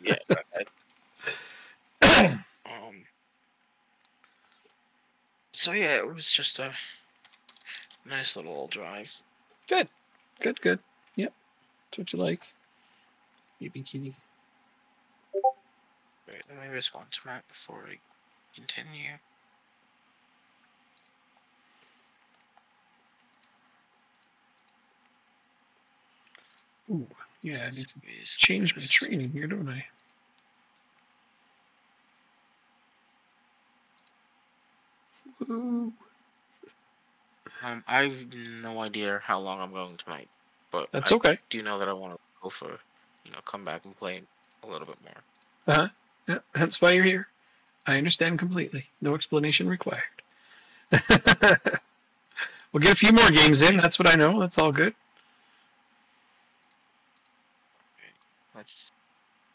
Yeah. So yeah, it was just a nice little drive. Good. Yep. That's what you like. Baby kitty. Wait, let me respond to Matt before I continue. Ooh, yeah, I need to change my training here, don't I? Ooh. I've no idea how long I'm going tonight, but That's okay. Do know that I want to go for, come back and play a little bit more. Uh-huh. Yeah, that's why you're here. I understand completely. No explanation required. We'll get a few more games in. That's what I know. That's all good. Let's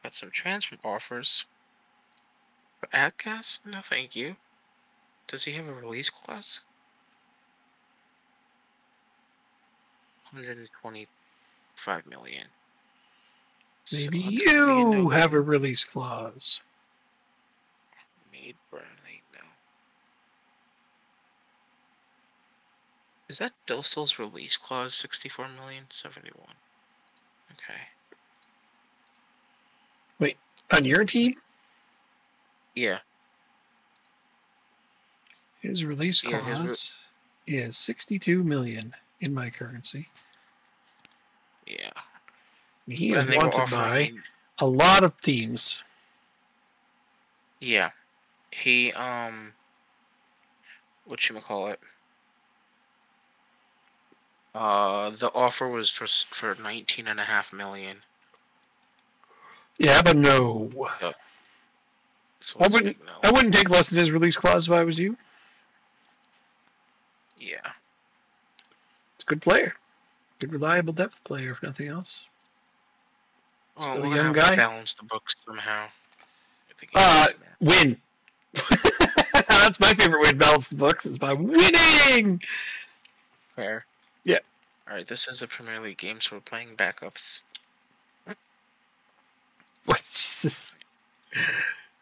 got some transfer offers. For Adcast? No, thank you. Does he have a release clause? 125 million. Maybe you have a release clause. Made Burnley, no. Is that Dostal's release clause 64 million? 71. Okay. Wait, on your team? Yeah. His release clause is 62 million in my currency. Yeah. He is wanted by a lot of teams. Yeah. He, whatchamacallit? The offer was for 19.5 million. Yeah, but no. Yep. So I wouldn't take less than his release clause if I was you. Yeah. It's a good player. Good, reliable depth player, if nothing else. Well, still a young guy. To balance the books somehow. Win. That's my favorite way to balance the books, is by winning. Fair. Yeah. All right, this is a Premier League game, so we're playing backups. What? Jesus.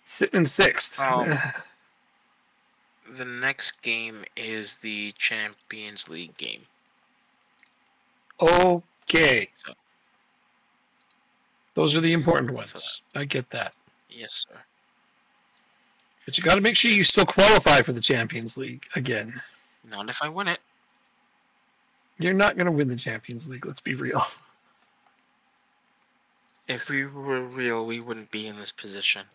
Sitting in sixth. The next game is the Champions League game. Okay. So, those are the important ones. So, I get that. Yes, sir. But you got to make sure you still qualify for the Champions League again. Not if I win it. You're not going to win the Champions League, let's be real. If we were real, we wouldn't be in this position.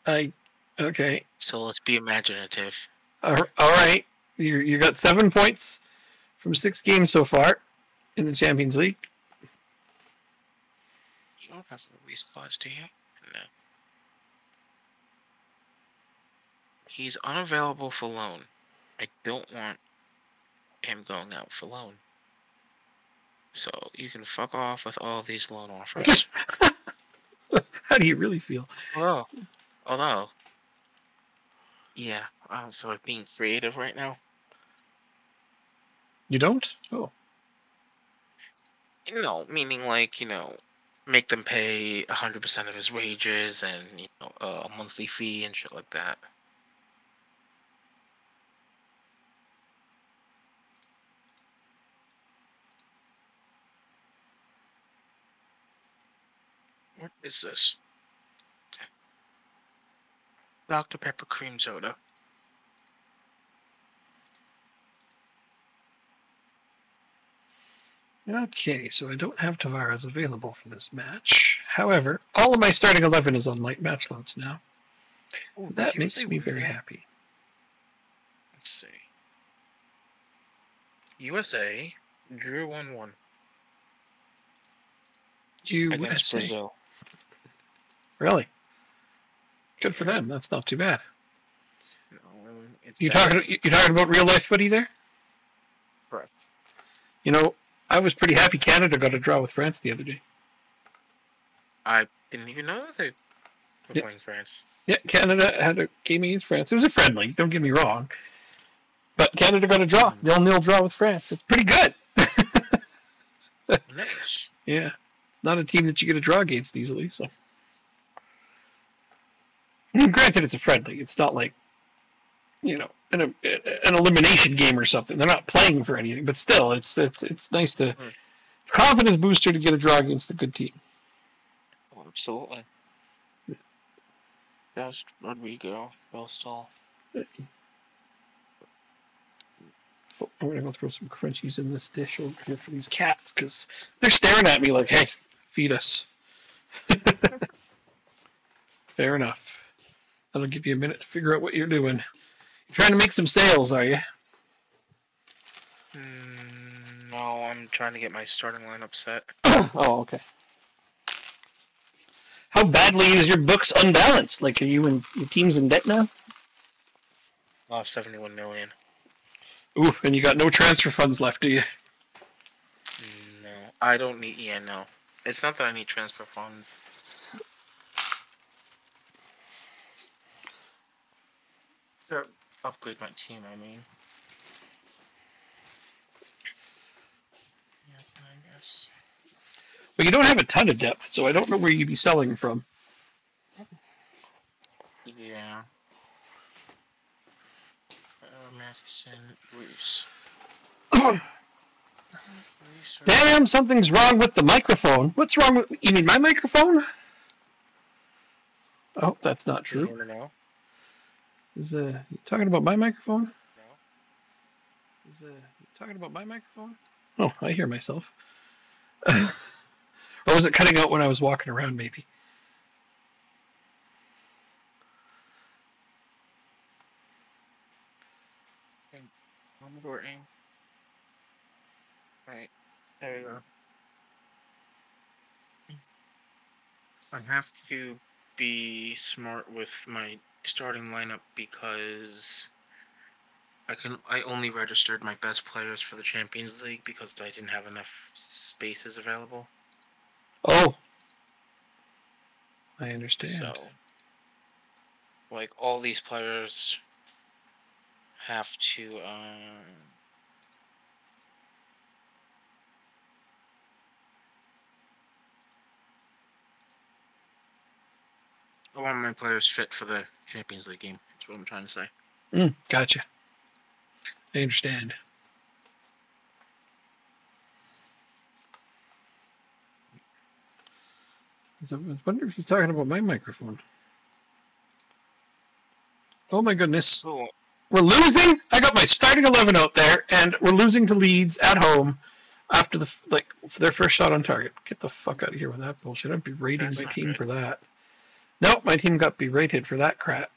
Okay. So let's be imaginative. All right. You got 7 points from 6 games so far in the Champions League. You don't have a release clause, do you? No. He's unavailable for loan. I don't want him going out for loan. So you can fuck off with all these loan offers. How do you really feel? Although, yeah, I'm sort of being creative right now. You don't? Oh. No, meaning like, make them pay 100% of his wages and, a monthly fee and shit like that. What is this? Dr. Pepper cream soda. Okay, so I don't have Tavares available for this match. However, all of my starting 11 is on light match loads now. Ooh, that makes me very happy. Let's see. USA drew 1-1. Against Brazil. Really? Good for them. That's not too bad. No, it's you talking about real life footy there? Correct. I was pretty happy Canada got a draw with France the other day. I didn't even know that they were playing France. Yeah, Canada had a game against France. It was a friendly, don't get me wrong. But Canada got a draw. 0-0 draw with France. It's pretty good. Nice. Yeah. It's not a team that you get a draw against easily, so. Granted, it's a friendly. It's not like, an elimination game or something. They're not playing for anything, but still, it's nice to. It's a confidence booster to get a draw against a good team. Oh, absolutely. That's Rodrigo, Bellstall. Oh, I'm gonna go throw some crunchies in this dish over here for these cats because they're staring at me like, "Hey, feed us." Fair enough. That'll give you a minute to figure out what you're doing. You're trying to make some sales, are you? No, I'm trying to get my starting lineup set. Oh, okay. How badly is your books unbalanced? Like, are your team's in debt now? 71 million. Ooh, and you got no transfer funds left, do you? No, I don't need. Yeah, no. It's not that I need transfer funds. To upgrade my team, I mean. Yeah, I guess. But you don't have a ton of depth, so I don't know where you'd be selling from. Yeah. Matheson, Bruce. Damn, something's wrong with the microphone. What's wrong with... You mean my microphone? Oh, that's not true. You know? Is you talking about my microphone? No. Is you talking about my microphone? Oh, I hear myself. Or was it cutting out when I was walking around, maybe? Commodore aim. Right. There you go. I have to be smart with my starting lineup because I only registered my best players for the Champions League because I didn't have enough spaces available. Oh. I understand. So, like, all these players have to, I want my players fit for the Champions League game. That's what I'm trying to say. Gotcha. I understand. I wonder if he's talking about my microphone. Oh my goodness. Oh. We're losing? I got my starting 11 out there, and we're losing to Leeds at home after their first shot on target. Get the fuck out of here with that bullshit. I'd be rating my team for that. Nope, my team got berated for that crap.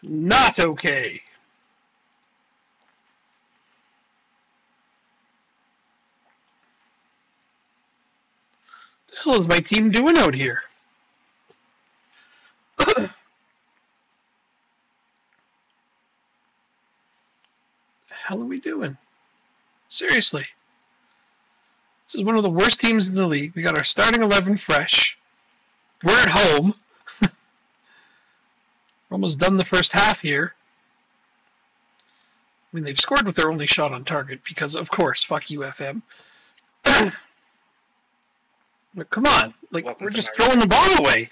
Not okay. What the hell is my team doing out here? The hell are we doing? Seriously. This is one of the worst teams in the league. We got our starting 11 fresh. We're at home. We're almost done the first half here. I mean, they've scored with their only shot on target because, of course, fuck you, FM. But come on. We're just throwing the ball away.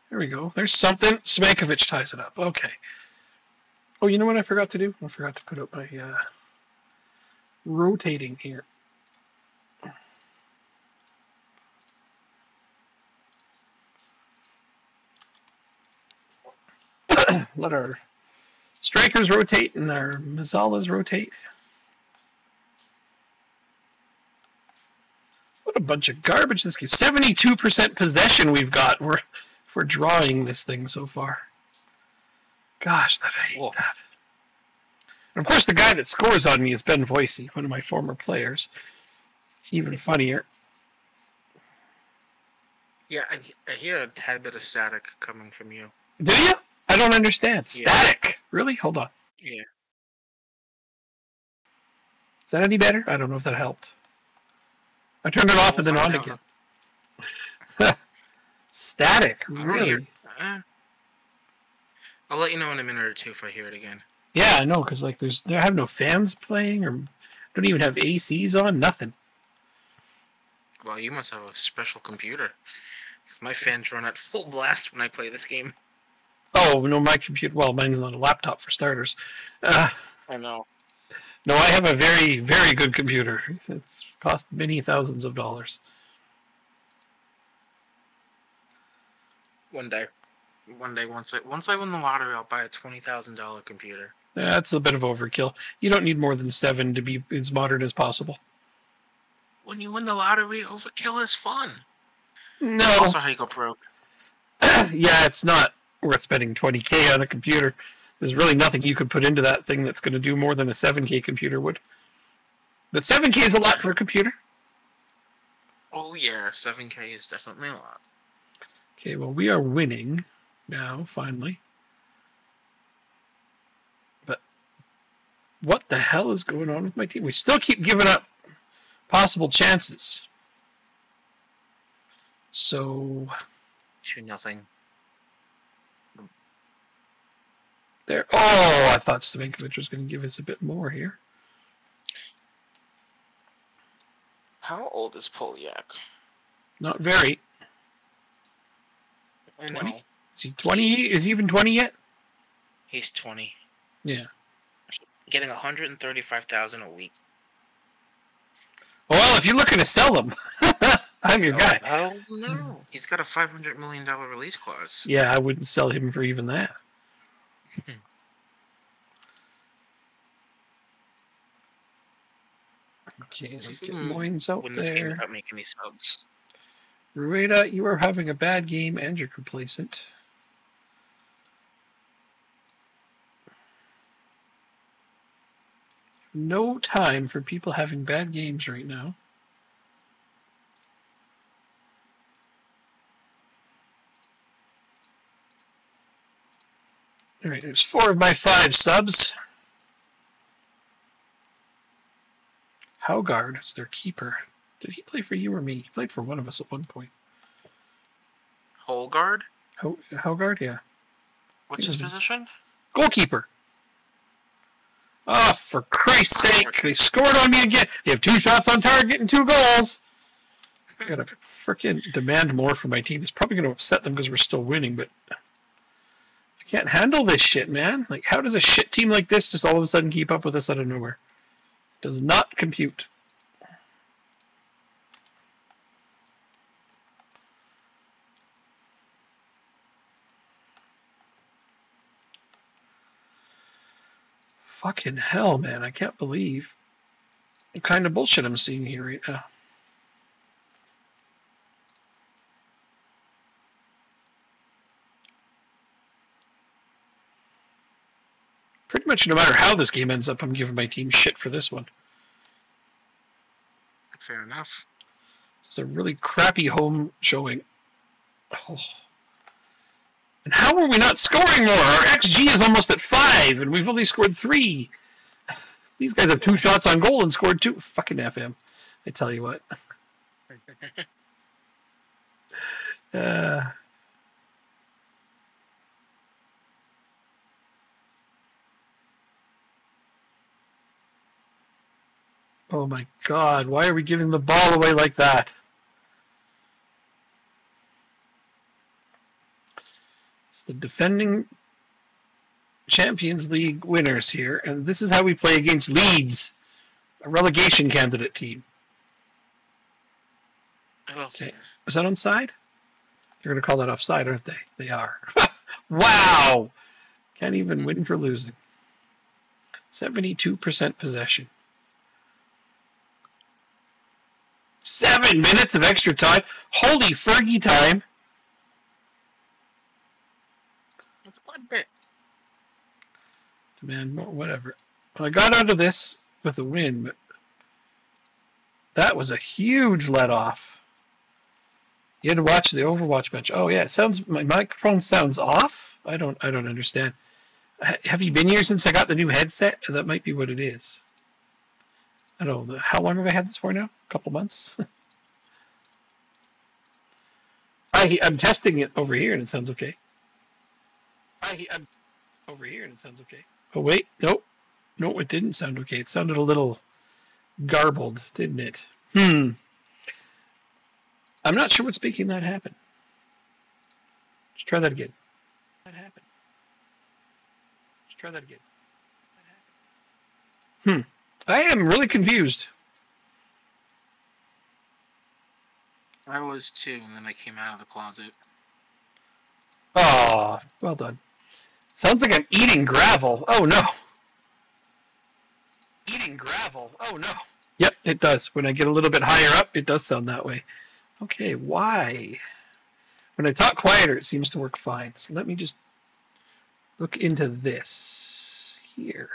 There we go. There's something. Smankovic ties it up. Okay. Oh, you know what I forgot to do? I forgot to put up my rotating here. Let our strikers rotate and our Mazzalas rotate. What a bunch of garbage this game. 72% possession we've got. We're drawing this thing so far. Gosh, I hate that. And of course, the guy that scores on me is Ben Voicey, one of my former players. Even funnier. Yeah, I hear a tad bit of static coming from you. Do you? I don't understand. Static? Yeah. Really? Hold on. Yeah. Is that any better? I don't know if that helped. I turned it off and then on again. Static? Really? I'll let you know in a minute or two if I hear it again. Yeah, I know, because I have no fans playing, or Don't even have ACs on, nothing. Well, you must have a special computer. My fans run at full blast when I play this game. Oh, no, my computer... Well, mine's not a laptop, for starters. I know. No, I have a very, very good computer. It's cost many thousands of dollars. One day, once I win the lottery, I'll buy a $20,000 computer. That's a bit of overkill. You don't need more than 7 to be as modern as possible. When you win the lottery, overkill is fun. No. Also, how you go broke. Yeah, it's not worth spending $20K on a computer. There's really nothing you could put into that thing that's going to do more than a 7K computer would. But 7K is a lot for a computer. Oh yeah, 7K is definitely a lot. Okay, well, we are winning now, finally. But what the hell is going on with my team? We still keep giving up possible chances. So 2-0. There. Oh, I thought Stavinkovic was going to give us a bit more here. How old is Polyak? Not very. I know. 20? Is he 20? Is he even 20 yet? He's 20. Yeah. Getting $135,000 a week. Well, if you're looking to sell them, I'm your guy. Hell no. He's got a $500 million release clause. Yeah, I wouldn't sell him for even that. Okay, let's get Moynes out win there. This game without making these subs. Rueda, you are having a bad game and you're complacent. No time for people having bad games right now. All right, there's 4 of my 5 subs. Haugard is their keeper. Did he play for you or me? He played for one of us at one point. Holgard? Haugard, yeah. What's his position? Goalkeeper. Oh, for Christ's sake, they scored on me again. They have 2 shots on target and 2 goals. I gotta freaking demand more from my team. It's probably going to upset them because we're still winning, but I can't handle this shit, man. Like, how does a shit team like this just all of a sudden keep up with us out of nowhere? Does not compute. Fucking hell, man. I can't believe the kind of bullshit I'm seeing here right now. Pretty much no matter how this game ends up, I'm giving my team shit for this one. Fair enough. It's a really crappy home showing. Oh. And how are we not scoring more? Our XG is almost at 5, and we've only scored 3. These guys have 2 shots on goal and scored 2. Fucking FM. I tell you what. Oh my God, why are we giving the ball away like that? It's the defending Champions League winners here, and this is how we play against Leeds, a relegation candidate team. Okay, is that onside? They're going to call that offside, aren't they? They are. Wow! Can't even win for losing. 72% possession. 7 minutes of extra time. Holy Fergie time. It's one bit. Man, whatever. I got out of this with a win, but that was a huge let-off. You had to watch the Overwatch match. Oh yeah, it sounds. My microphone sounds off. I don't understand. Have you been here since I got the new headset? That might be what it is. I don't know. How long have I had this for now? A couple months? I'm testing it over here and it sounds okay. I'm over here and it sounds okay. Oh, wait. Nope. No, it didn't sound okay. It sounded a little garbled, didn't it? I'm not sure what's making that happen. Let's try that again. Let's try that again. I am really confused. I was too, and then I came out of the closet. Oh, well done. Sounds like I'm eating gravel. Oh no. Eating gravel. Oh no. Yep, it does. When I get a little bit higher up, it does sound that way. Okay, why? When I talk quieter, it seems to work fine. So let me just look into this here.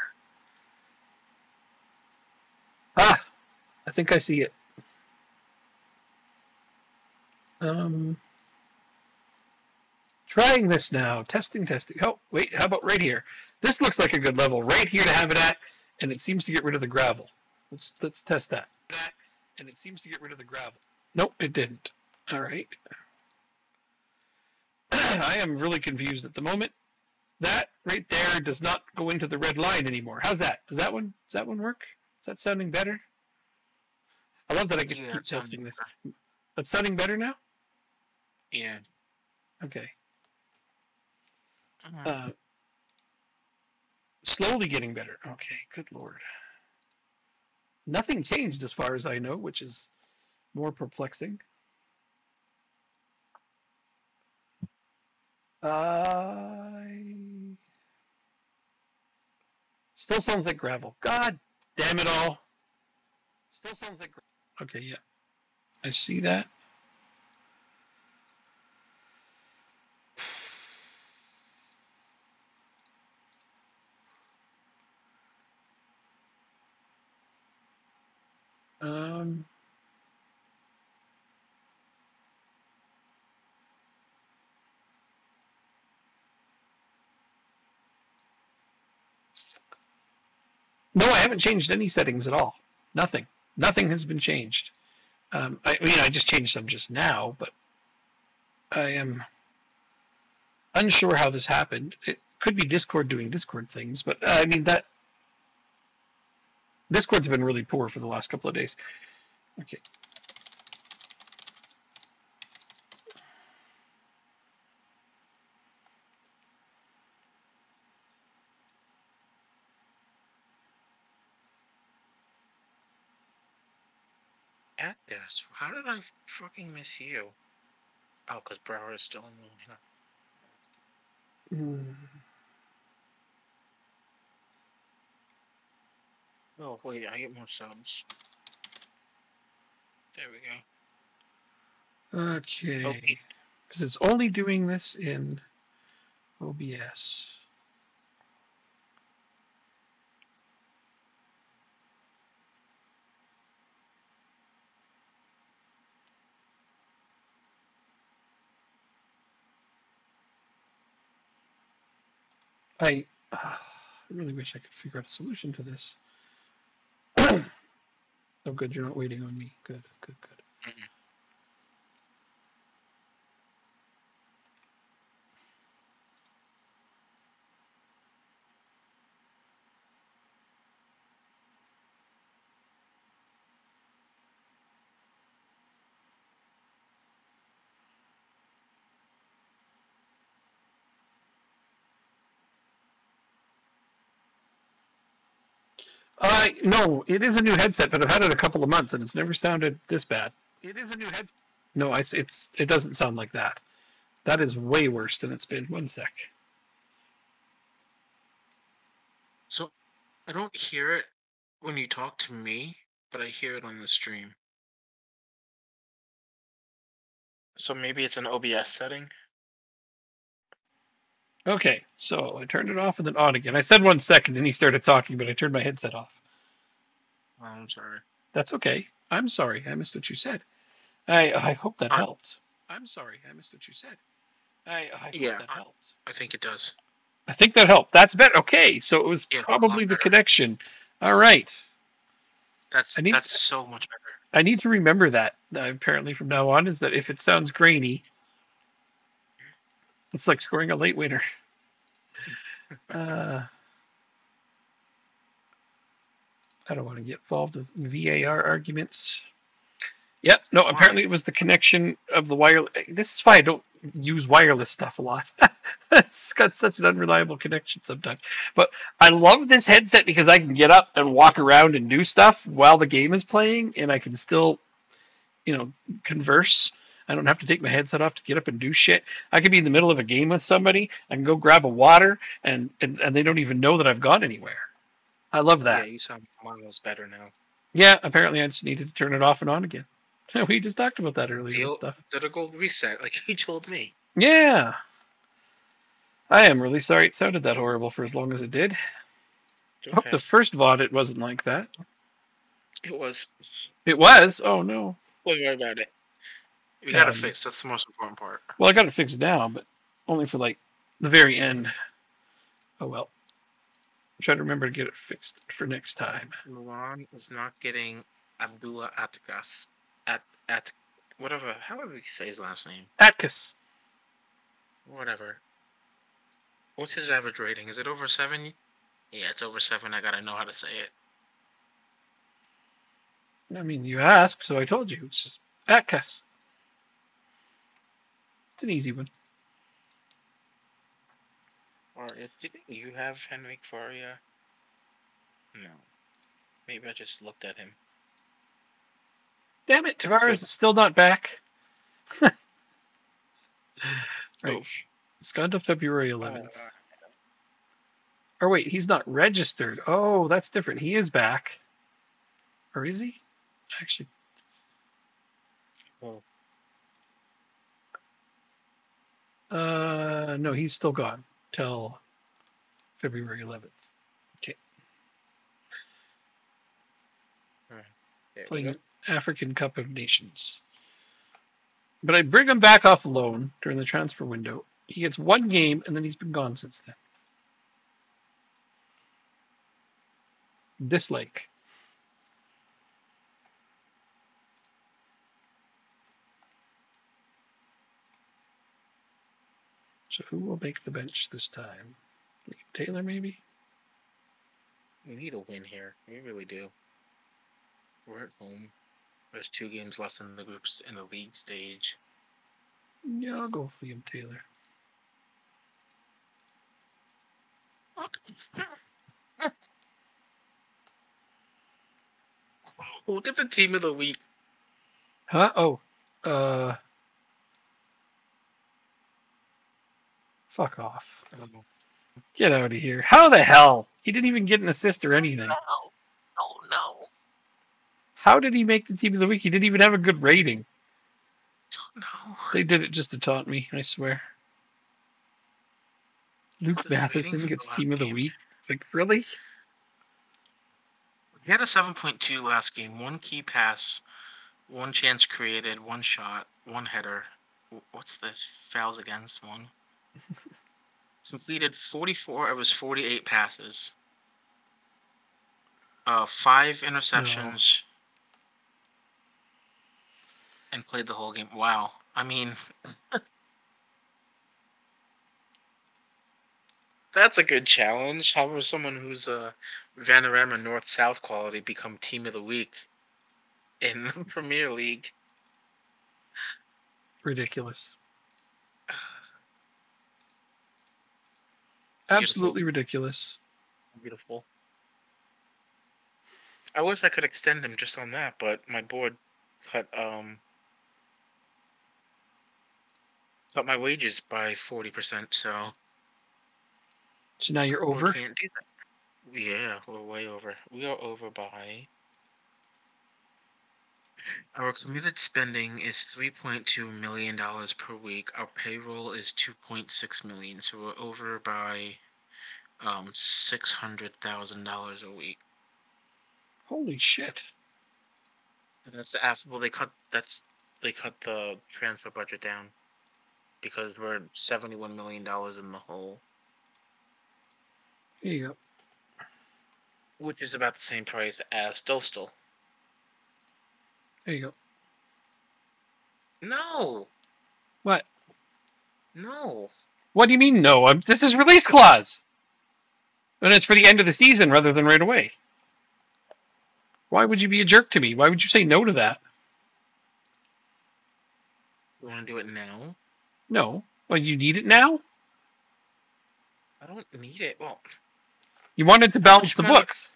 Ah, I think I see it. Trying this now. Testing. Oh, wait, how about right here? This looks like a good level. Right here to have it at, and it seems to get rid of the gravel. Let's test that. And it seems to get rid of the gravel. Nope, it didn't. All right. I am really confused at the moment. That right there does not go into the red line anymore. How's that? Does that one work? Is that sounding better? I love that I get to keep testing this. That's sounding better now? Yeah. Okay. Slowly getting better. Okay, good lord. Nothing changed as far as I know, which is more perplexing. Still sounds like gravel. God damn it all. Still sounds like gravel. Okay, yeah. I see that. No, I haven't changed any settings at all. Nothing. Nothing has been changed. I just changed some just now, but I am unsure how this happened. It could be Discord doing Discord things, but I mean that Discord's been really poor for the last couple of days. Okay. At this, how did I fucking miss you? Oh, because Brower is still in the lineup. Oh, wait, I get more subs. There we go. Okay. Because it's only doing this in OBS. I really wish I could figure out a solution to this. Oh, good, you're not waiting on me. Good. Mm-mm. No, it is a new headset, but I've had it a couple of months and it's never sounded this bad. It is a new headset. No, it doesn't sound like that. That is way worse than it's been. One sec. So, I don't hear it when you talk to me, but I hear it on the stream. So maybe it's an OBS setting? Okay, so I turned it off and then on again. I said 1 second and he started talking, but I turned my headset off. Oh, I'm sorry. That's okay. I'm sorry. I missed what you said. I hope that helped. I'm sorry. I missed what you said. I hope that helped. I think it does. I think that helped. That's better. Okay, so it was probably the connection. All right. That's so much better. I need to remember that, apparently, from now on, is that if it sounds grainy, it's like scoring a late winner. I don't want to get involved with VAR arguments. Yep. No, Why? apparently it was the connection of the wireless. This is why I don't use wireless stuff a lot. It's got such an unreliable connection sometimes. But I love this headset because I can get up and walk around and do stuff while the game is playing, and I can still, converse. I don't have to take my headset off to get up and do shit. I could be in the middle of a game with somebody. I can go grab a water, and they don't even know that I've gone anywhere. I love that. Yeah, you sound miles better now. Yeah, apparently I just needed to turn it off and on again. We just talked about that earlier and stuff. Did a gold reset, like you told me. Yeah. I am really sorry it sounded that horrible for as long as it did. Okay. I hope the first VOD it wasn't like that. It was. It was? Oh, no. Don't worry about it. We got it fixed. That's the most important part. Well, I got it fixed now, but only for, the very end. Oh, well. Try to remember to get it fixed for next time. Milan is not getting Abdullah Atkas. Whatever. However you say his last name. Atkas. Whatever. What's his average rating? Is it over 7? Yeah, it's over 7. I gotta know how to say it. I mean, you asked, so I told you. It's just Atkas. It's an easy one. Or do you have Henrik Faria? No. Maybe I just looked at him. Damn it, Tavares is still not back. Right. Oh. It's gone to February 11th. Or wait, he's not registered. Oh, that's different. He is back. Or is he? Actually. Oh. No, he's still gone till February 11th. Okay. Playing African Cup of Nations. But I bring him back off loan during the transfer window. He gets one game, and then he's been gone since then. Dislike. So who will make the bench this time? Taylor, maybe? We need a win here. We really do. We're at home. There's 2 games left in the groups in the league stage. Yeah, I'll go with Liam Taylor. Look at the team of the week. Huh? Oh. Fuck off. Get out of here. How the hell? He didn't even get an assist or anything. No. How did he make the team of the week? He didn't even have a good rating. No. They did it just to taunt me, I swear. Luke Matheson gets team of the week? Like, really? He had a 7.2 last game. 1 key pass, 1 chance created, 1 shot, 1 header. What's this? Fouls against 1. Completed 44 of his 48 passes. 5 interceptions. No. And played the whole game. Wow. I mean... That's a good challenge. How will someone who's Vanarama North-South quality become team of the week in the Premier League? Ridiculous. Absolutely ridiculous. Beautiful. I wish I could extend him just on that, but my board cut my wages by 40%, so now you're over? We can't do that. Yeah, we're way over. We are over by... Our committed spending is $3.2 million per week. Our payroll is $2.6 million, so we're over by $600,000 a week. Holy shit! And that's after they cut the transfer budget down because we're $71 million in the hole. Here you go. Which is about the same price as Dostal. There you go. No. What? No. What do you mean no? This is release clause. And it's for the end of the season rather than right away. Why would you be a jerk to me? Why would you say no to that? You want to do it now? No. Well, you need it now? I don't need it. Well, You wanted to how balance much the money? books.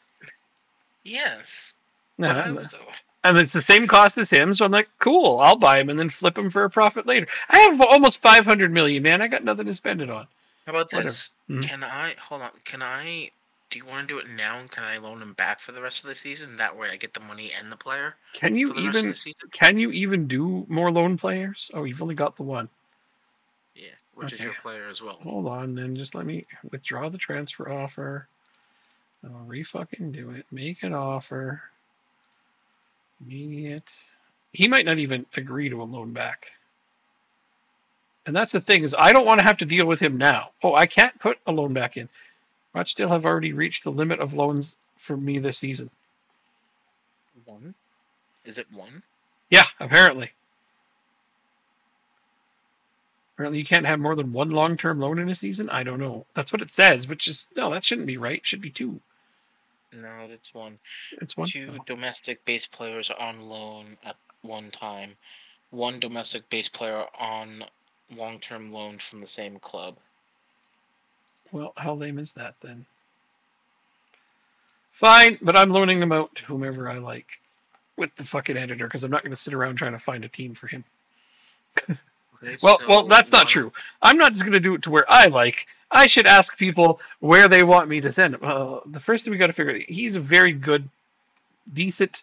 Yes, but I Yeah, was. and it's the same cost as him, so I'm like, cool, I'll buy him and then flip him for a profit later. I have almost 500 million, man. I got nothing to spend it on. How about Whatever. this? Can I hold on? Can I? Do you want to do it now? And can I loan him back for the rest of the season? That way, I get the money and the player Can you for the rest of even the season. do more loan players? Oh, you've only got the one. Yeah, which is Okay. your player as well. Hold on, then just let me withdraw the transfer offer. I'll re-fucking do it. Make an offer. Immediate. He might not even agree to a loan back. And that's the thing is I don't want to have to deal with him now. Oh, I can't put a loan back in. Rochdale have already reached the limit of loans for me this season. One? Is it one? Yeah, apparently. Apparently you can't have more than one long-term loan in a season? I don't know. That's what it says, which is, no, that shouldn't be right. It should be two. No, that's one. It's one. Two domestic base players on loan at one time. One domestic base player on long-term loan from the same club. Well, how lame is that then? Fine, but I'm loaning them out to whomever I like with the fucking editor because I'm not going to sit around trying to find a team for him. Okay, well, that's not true. I'm not just going to do it to where I like. I should ask people where they want me to send him. The first thing we got to figure out, he's a very good, decent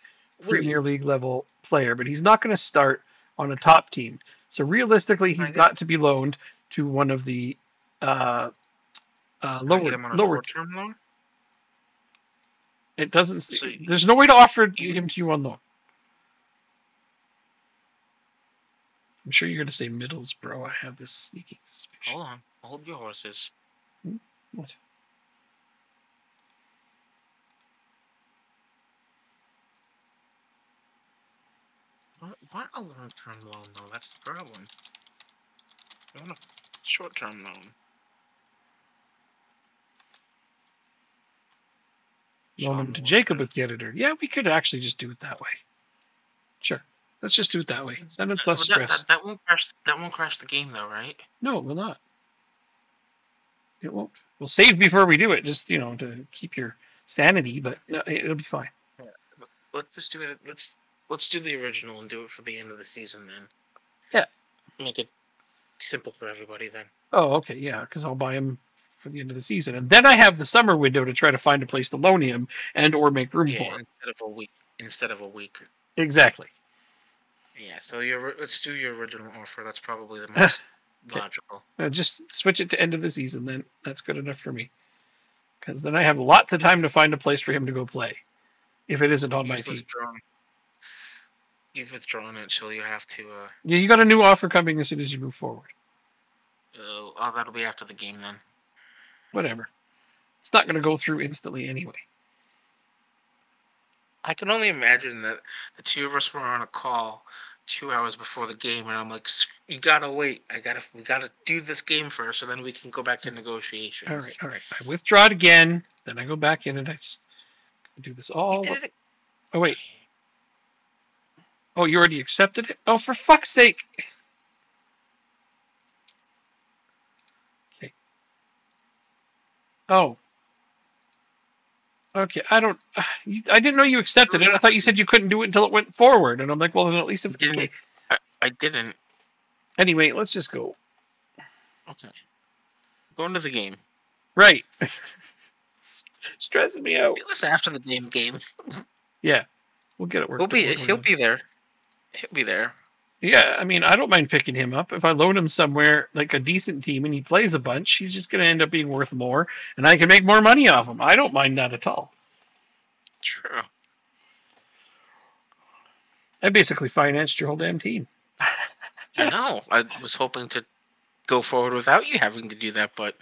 Premier League level player, but he's not going to start on a top team. So realistically, he's got to be loaned to one of the lower. Get him on a short-term loan. It doesn't. So there's no way to offer him to you on loan. I'm sure you're going to say Middlesbrough. I have this sneaking suspicion. Hold on. Hold your horses. What? What a long-term loan, though? That's the problem. I want a short-term loan. Loan him to Jacob with the editor. Yeah, we could actually just do it that way. Sure. Let's just do it that way. Then it's less stress. That won't crash. That won't crash the game, though, right? No, it will not. It won't. We'll save before we do it, just to keep your sanity. But no, it'll be fine. Yeah. Let's just do it. Let's do the original and do it for the end of the season then. Yeah. Make it simple for everybody then. Oh, okay, yeah, because I'll buy him for the end of the season, and then I have the summer window to try to find a place to loan him and or make room for him. Instead of a week. Exactly. Yeah, so let's do your original offer. That's probably the most logical. Just switch it to end of the season, then that's good enough for me. Because then I have lots of time to find a place for him to go play, if it isn't on my team. You've withdrawn it, so you have to. Yeah, you got a new offer coming as soon as you move forward. Oh, that'll be after the game then. Whatever. It's not going to go through instantly anyway. I can only imagine that the two of us were on a call 2 hours before the game, and I'm like, "You gotta wait. We gotta do this game first, and then we can go back to negotiations." All right. I withdraw it again, then I go back in and I do this all. Oh wait. Oh, you already accepted it? Oh, for fuck's sake! Okay. Oh. Okay, I didn't know you accepted it. I thought you said you couldn't do it until it went forward. And I'm like, well, then at least if didn't. I didn't. Anyway, let's just go. Okay. Going to the game. Right. Stressing me out. Do this after the game. Yeah. We'll get it worked. He'll be there. He'll be there. Yeah, I mean, I don't mind picking him up. If I loan him somewhere, like a decent team, and he plays a bunch, he's just going to end up being worth more, and I can make more money off him. I don't mind that at all. True. I basically financed your whole damn team. I know. I was hoping to go forward without you having to do that, but...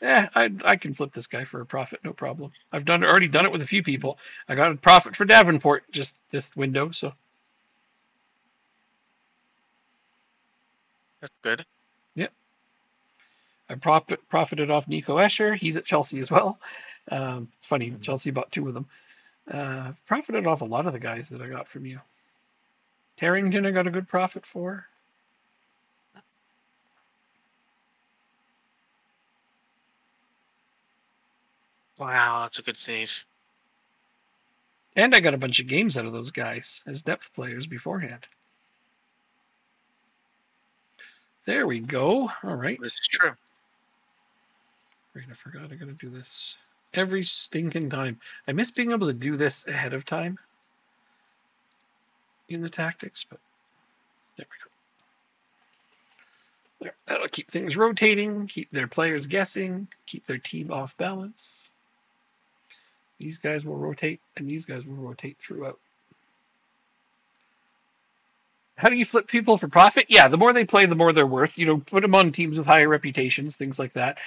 Yeah, I can flip this guy for a profit, no problem. I've already done it with a few people. I got a profit for Davenport just this window, so... That's good. Yep. I profited off Nico Escher. He's at Chelsea as well. It's funny, Chelsea bought two of them. Profited off a lot of the guys that I got from you. Tarrington I got a good profit for. Wow, that's a good save. And I got a bunch of games out of those guys as depth players beforehand. There we go. All right. This is true. Right, I forgot I gotta do this every stinking time. I miss being able to do this ahead of time in the tactics, but there we go. There, that'll keep things rotating, keep their players guessing, keep their team off balance. These guys will rotate, and these guys will rotate throughout. How do you flip people for profit? Yeah, the more they play, the more they're worth. You know, put them on teams with higher reputations, things like that.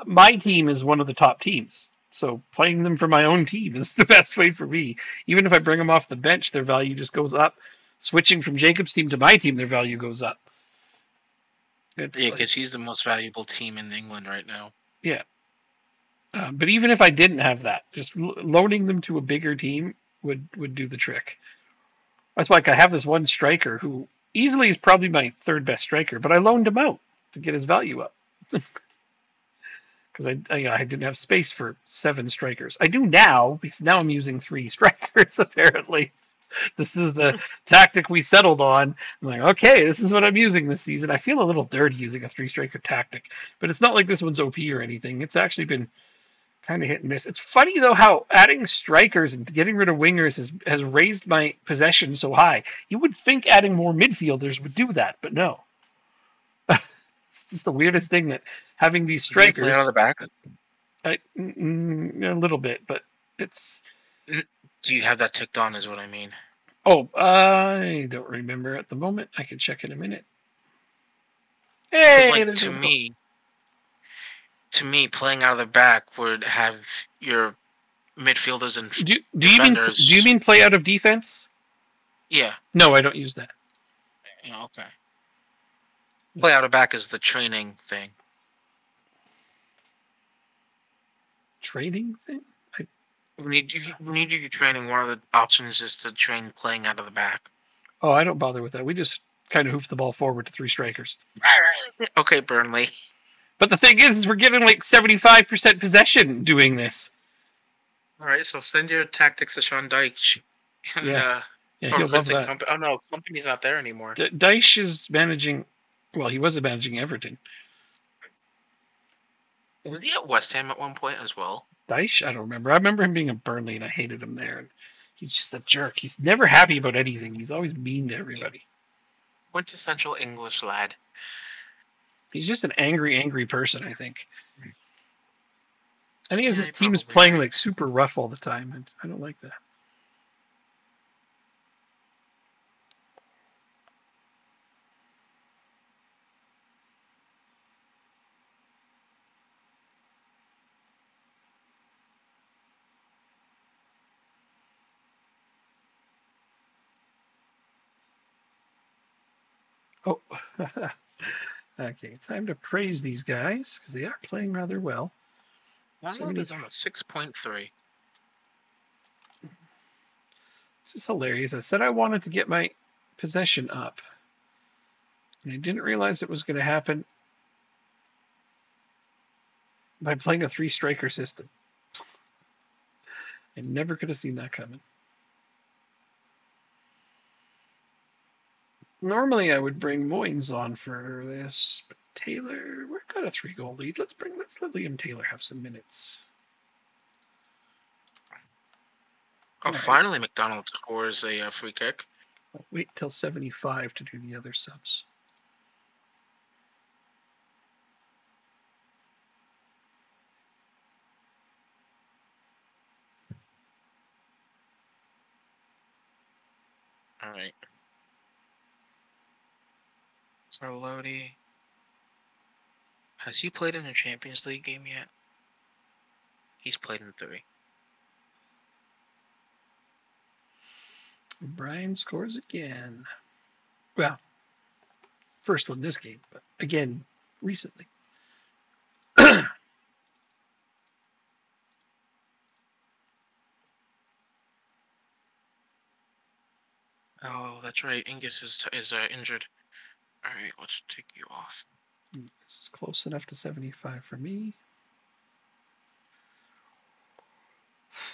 My team is one of the top teams, so playing them for my own team is the best way for me. Even if I bring them off the bench, their value just goes up. Switching from Jacob's team to my team, their value goes up. It's yeah, because he's the most valuable team in England right now. Yeah. But even if I didn't have that, just loaning them to a bigger team would do the trick. That's like I have this one striker who easily is probably my third best striker, but I loaned him out to get his value up. Because I didn't have space for 7 strikers. I do now, because now I'm using 3 strikers, apparently. This is the tactic we settled on. I'm like, okay, this is what I'm using this season. I feel a little dirty using a 3-striker tactic, but it's not like this one's OP or anything. It's actually been kind of hit and miss. It's funny, though, how adding strikers and getting rid of wingers has raised my possession so high. You would think adding more midfielders would do that, but no. It's just the weirdest thing that having these strikers. Do you play out of the back? A little bit, but it's. Do you have that ticked on? Is what I mean. Oh, I don't remember at the moment. I can check in a minute. Hey, like, to me, playing out of the back would have your midfielders and defenders. Do you mean play out of defense? Yeah. No, I don't use that. Yeah, okay. Play out of back is the training thing. Training thing? When you do training, one of the options is to train playing out of the back. Oh, I don't bother with that. We just kind of hoof the ball forward to 3 strikers. Okay, Burnley. But the thing is we're getting like 75% possession doing this. All right, so send your tactics to Sean Dyche. And, yeah, he'll love that. Oh no, Company's not there anymore. Dyche is managing. Well, he was managing Everton. Was he at West Ham at one point as well? Dyche? I don't remember. I remember him being at Burnley, and I hated him there. And he's just a jerk. He's never happy about anything. He's always mean to everybody. Quintessential English lad. He's just an angry person, I think. And he has his team is playing like super rough all the time, and I don't like that. Oh, okay. Time to praise these guys because they are playing rather well. Download is on a 6.3. This is hilarious. I said I wanted to get my possession up, and I didn't realize it was going to happen by playing a 3-striker system. I never could have seen that coming. Normally I would bring Moynes on for this, but Taylor, we've got a 3-goal lead. Let's let Liam Taylor have some minutes. Oh, right. Finally McDonald scores a free kick. I'll wait till 75 to do the other subs. All right. Lodi. Has he played in a Champions League game yet? He's played in 3. Brian scores again. Well, first one this game, but again recently. Oh, that's right. Ingus is injured. All right, let's take you off. This is close enough to 75 for me.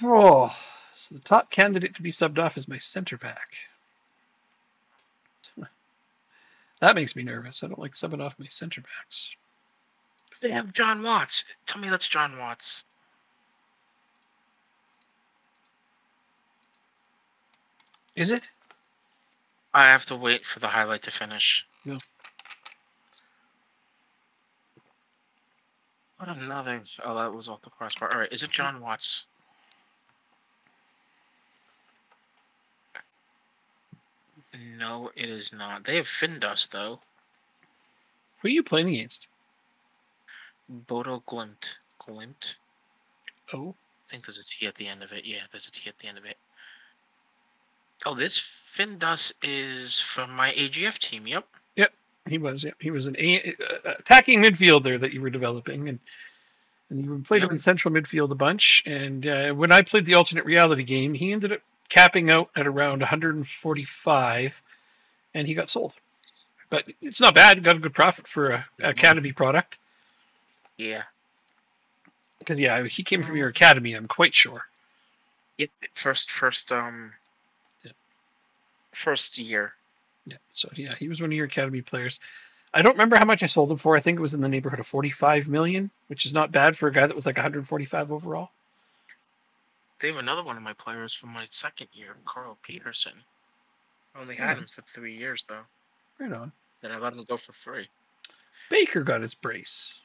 Oh, so the top candidate to be subbed off is my center back. That makes me nervous. I don't like subbing off my center backs. They have John Watts. Tell me that's John Watts. Is it? I have to wait for the highlight to finish. No. What another? Oh, that was off the crossbar. All right, is it John Watts? No, it is not. They have Findus though. Who are you playing against? Bodo Glimt. Glimt? Oh. I think there's a T at the end of it. Yeah, there's a T at the end of it. Oh, this Findus is from my AGF team. Yep. Yep, he was. Yep, he was an attacking midfielder that you were developing, and you played him in central midfield a bunch. And when I played the alternate reality game, he ended up capping out at around 145, and he got sold. But it's not bad. Got a good profit for a academy product. Yeah. Because he came from your academy. I'm quite sure. Yep. First year. Yeah. So he was one of your academy players. I don't remember how much I sold him for. I think it was in the neighborhood of 45 million, which is not bad for a guy that was like 145 overall. They have another one of my players from my second year, Carl Peterson. I only had him for 3 years though. Right on. Then I let him go for free. Baker got his brace.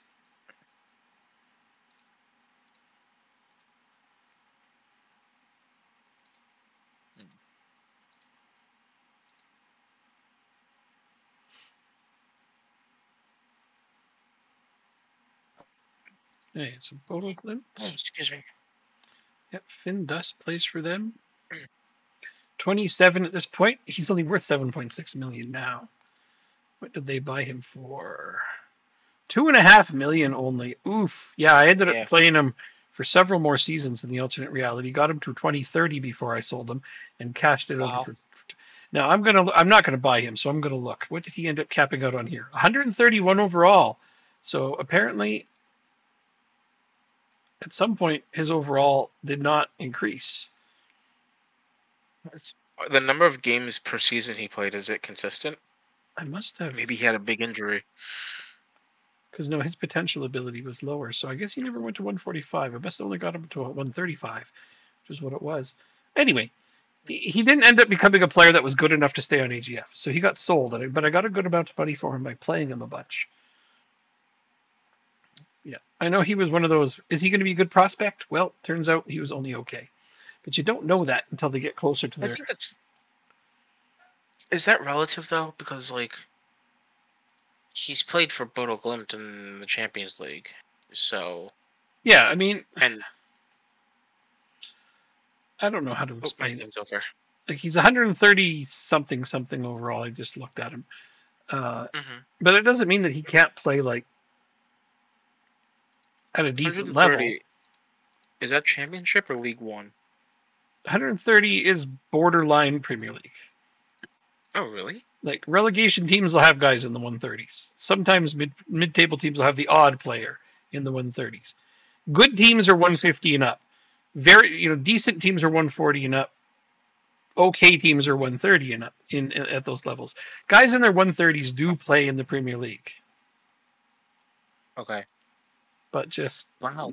Hey, so Bodo Glimt. Oh, excuse me. Yep, Findus plays for them. 27 at this point. He's only worth 7.6 million now. What did they buy him for? 2.5 million only. Oof. Yeah, I ended up playing him for several more seasons in the alternate reality. Got him to 2030 before I sold him and cashed it over for. Now I'm not gonna buy him, so I'm gonna look. What did he end up capping out on here? 131 overall. So apparently, at some point, his overall did not increase. The number of games per season he played, is it consistent? I must have. Maybe he had a big injury. Because no, his potential ability was lower, so I guess he never went to 145. I must have only got him to 135, which is what it was. Anyway, he didn't end up becoming a player that was good enough to stay on AGF, so he got sold. But I got a good amount of money for him by playing him a bunch. Yeah, I know he was one of those. Is he going to be a good prospect? Well, turns out he was only okay. But you don't know that until they get closer to their. I think that's. Is that relative though? Because he's played for Bodo Glimt in the Champions League, so. Yeah, I mean. And. I don't know how to explain it. Over. Like he's 130 something overall. I just looked at him. But it doesn't mean that he can't play at a decent level. Is that Championship or League One? 130 is borderline Premier League. Oh, really? Like relegation teams will have guys in the 130s. Sometimes mid-table teams will have the odd player in the 130s. Good teams are 150 and up. Very, decent teams are 140 and up. Okay teams are 130 and up at those levels. Guys in their 130s do play in the Premier League. Okay. But just wow,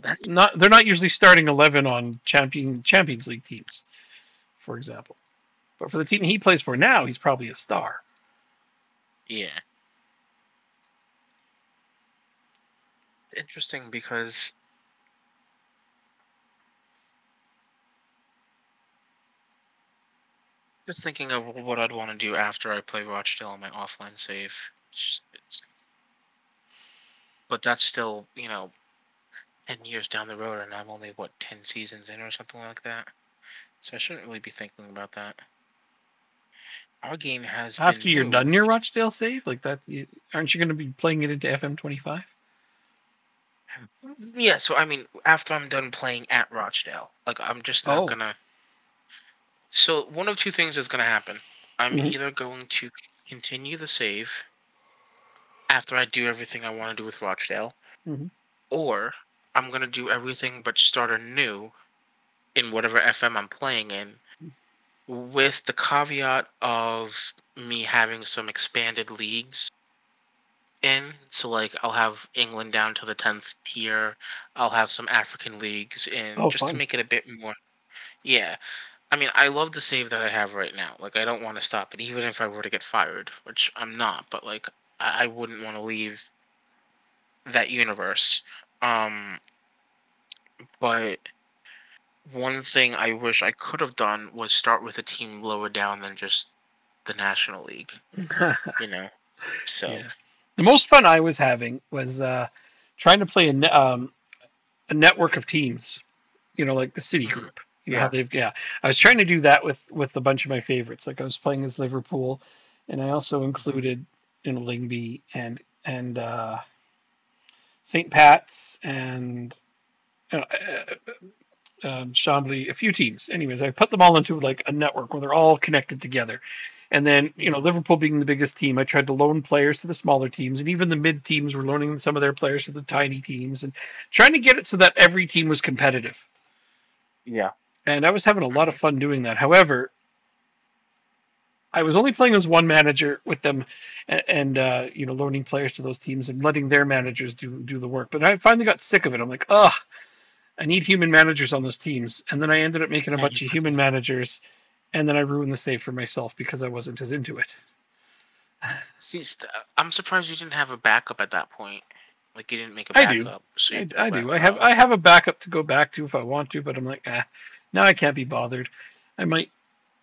they're not usually starting 11 on Champions League teams, for example. But for the team he plays for now, he's probably a star. Yeah. Interesting because just thinking of what I'd want to do after I play Rochdale on my offline save. But that's still, 10 years down the road, and I'm only, 10 seasons in or something like that. So I shouldn't really be thinking about that. Our game has after you're done your Rochdale save, like that, aren't you going to be playing it into FM25? Yeah, so I mean, after I'm done playing at Rochdale, I'm just not gonna. So one of two things is gonna happen. I'm Mhm. either going to continue the save after I do everything I want to do with Rochdale, Mhm. or I'm going to do everything but start anew in whatever FM I'm playing in, with the caveat of me having some expanded leagues in. So, like, I'll have England down to the 10th tier, I'll have some African leagues in, Oh, just to fun. make it a bit more. Yeah. I mean, I love the save that I have right now. Like, I don't want to stop it, even if I were to get fired, which I'm not, but, like, I wouldn't want to leave that universe. Um, but one thing I wish I could have done was start with a team lower down than just the National League, you know? So, Yeah. The most fun I was having was trying to play a network of teams. Like the City mhm, Group. How yeah. they've yeah. I was trying to do that with a bunch of my favorites. Like I was playing as Liverpool, and I also Mhm, included Lingby and St. Pat's and uh, Chambly, a few teams. Anyways, I put them all into like a network where they're all connected together. And then, mhm. Liverpool being the biggest team, I tried to loan players to the smaller teams, and even the mid teams were loaning some of their players to the tiny teams, and trying to get it so that every team was competitive. Yeah. And I was having a lot of Mhm. fun doing that. However, I was only playing as one manager with them, and loaning players to those teams and letting their managers do the work. But I finally got sick of it. I'm like, ugh, I need human managers on those teams. And then I ended up making a bunch of human managers, and then I ruined the save for myself because I wasn't as into it. See, I'm surprised you didn't have a backup at that point. Like, you didn't make a I do. backup, so you I could let. do. I have Oh, I have a backup to go back to if I want to, but I'm like, now I can't be bothered. I might.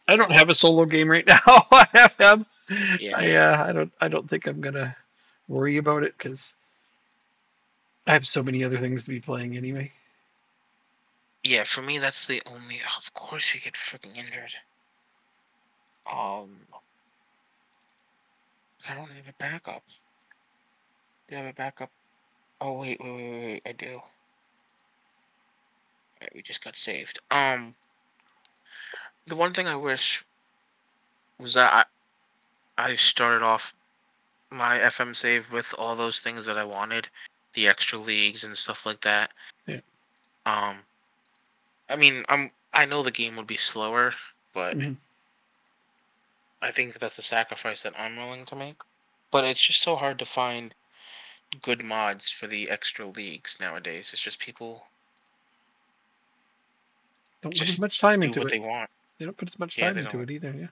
I don't have a solo game right now. I have him. yeah. I don't think I'm gonna worry about it because I have so many other things to be playing anyway. Yeah, for me, that's the only. Of course, you get freaking injured. Um, I don't have a backup. Do you have a backup? Oh, wait. I do. Right, we just got saved. The one thing I wish was that I started off my FM save with all those things that I wanted, the extra leagues and stuff like that. Yeah. Um, I mean, I know the game would be slower, but Hmm. I think that's a sacrifice that I'm willing to make. But it's just so hard to find good mods for the extra leagues nowadays. It's just people Don't put as just much time do into what it. they want. They don't put as much Yeah, time they into don't. it either. Yeah.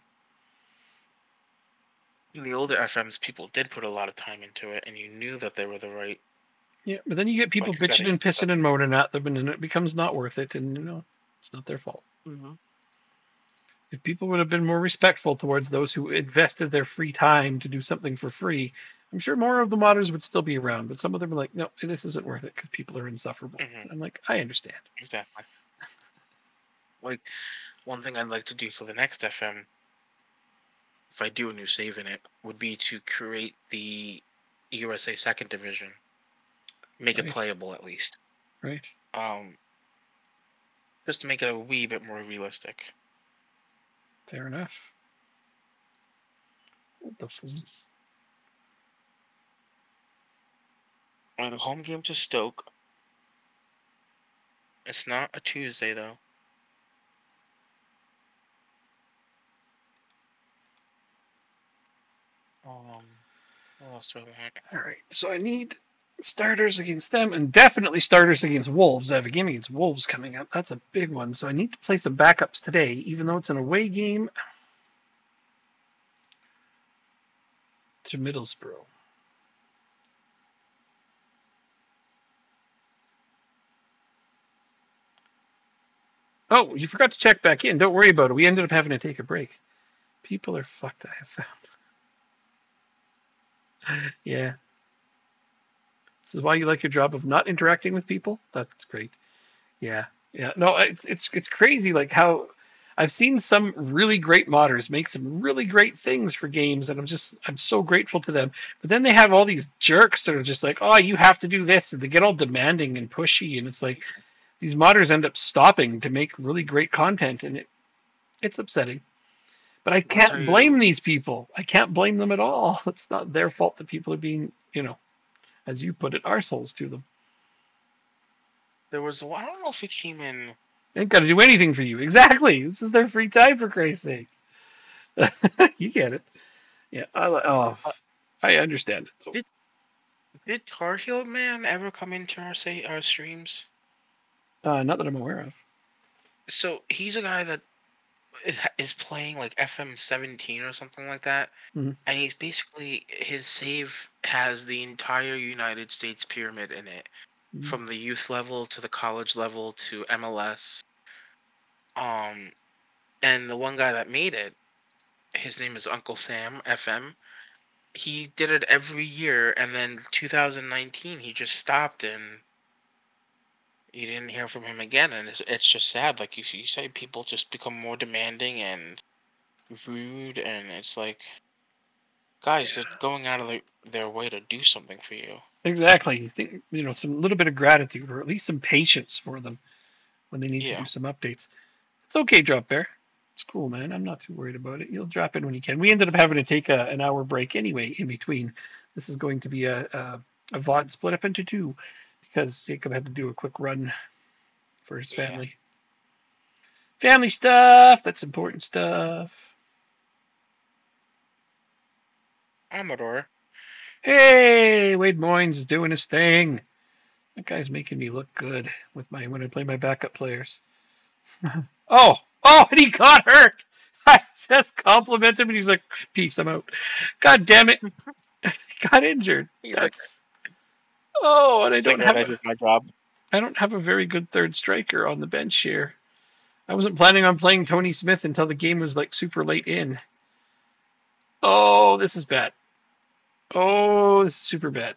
In the older FMs, people did put a lot of time into it, and you knew that they were the right Yeah, but then you get people like bitching and settings and pissing stuff. and moaning at them, and then it becomes not worth it, and it's not their fault. Hmm. If people would have been more respectful towards those who invested their free time to do something for free, I'm sure more of the modders would still be around. But some of them are like, no, this isn't worth it because people are insufferable. Hmm. And I'm like, I understand. Exactly. Like, one thing I'd like to do for the next FM, if I do a new save in it, would be to create the USA Second Division, make it Right, playable at least. right. Um, just to make it a wee bit more realistic. Fair enough. What the fool? On a home game to Stoke. It's not a Tuesday though. What else do I want? All right, so I need starters against them, and definitely starters against Wolves. I have a game against Wolves coming up. That's a big one. So I need to play some backups today, even though it's an away game to Middlesbrough. Oh, you forgot to check back in. Don't worry about it. We ended up having to take a break. People are fucked, I have found. Yeah. This is why you like your job of not interacting with people? That's great. Yeah. Yeah. No, it's crazy like how I've seen some really great modders make some really great things for games, and I'm so grateful to them. But then they have all these jerks that are just like, oh, you have to do this, and they get all demanding and pushy, and it's like these modders end up stopping to make really great content, and it's upsetting. But I can't blame these people. I can't blame them at all. It's not their fault that people are being, as you put it, arseholes to them. There was I don't know if it came in. They ain't got to do anything for you. Exactly. This is their free time, for Christ's sake. You get it. Yeah. I understand it. Though. Did Tar Heel Man ever come into our streams? Not that I'm aware of. So he's a guy that is playing like FM17 or something like that, mm-hmm. and he's basically his save has the entire United States pyramid in it, from the youth level to the college level to MLS. And the one guy that made it, his name is Uncle Sam FM. He did it every year, and then 2019 he just stopped, and you didn't hear from him again. And it's just sad. Like you say, people just become more demanding and rude, and it's like, guys, they're going out of their way to do something for you. Exactly. You think, some little bit of gratitude, or at least some patience for them when they need to do some updates. It's okay, Drop Bear. It's cool, man. I'm not too worried about it. You'll drop in when you can. We ended up having to take an hour break anyway in between. This is going to be a VOD split up into two because Jacob had to do a quick run for his family. Family stuff. That's important stuff. Amador. Hey, Wade Moynes is doing his thing. That guy's making me look good when I play my backup players. Oh, and he got hurt. I just complimented him, and he's like, "Peace, I'm out." God damn it, he got injured. And I don't have my job. I don't have a very good third striker on the bench here. I wasn't planning on playing Tony Smith until the game was like super late in. Oh, this is bad. Oh, this is super bad.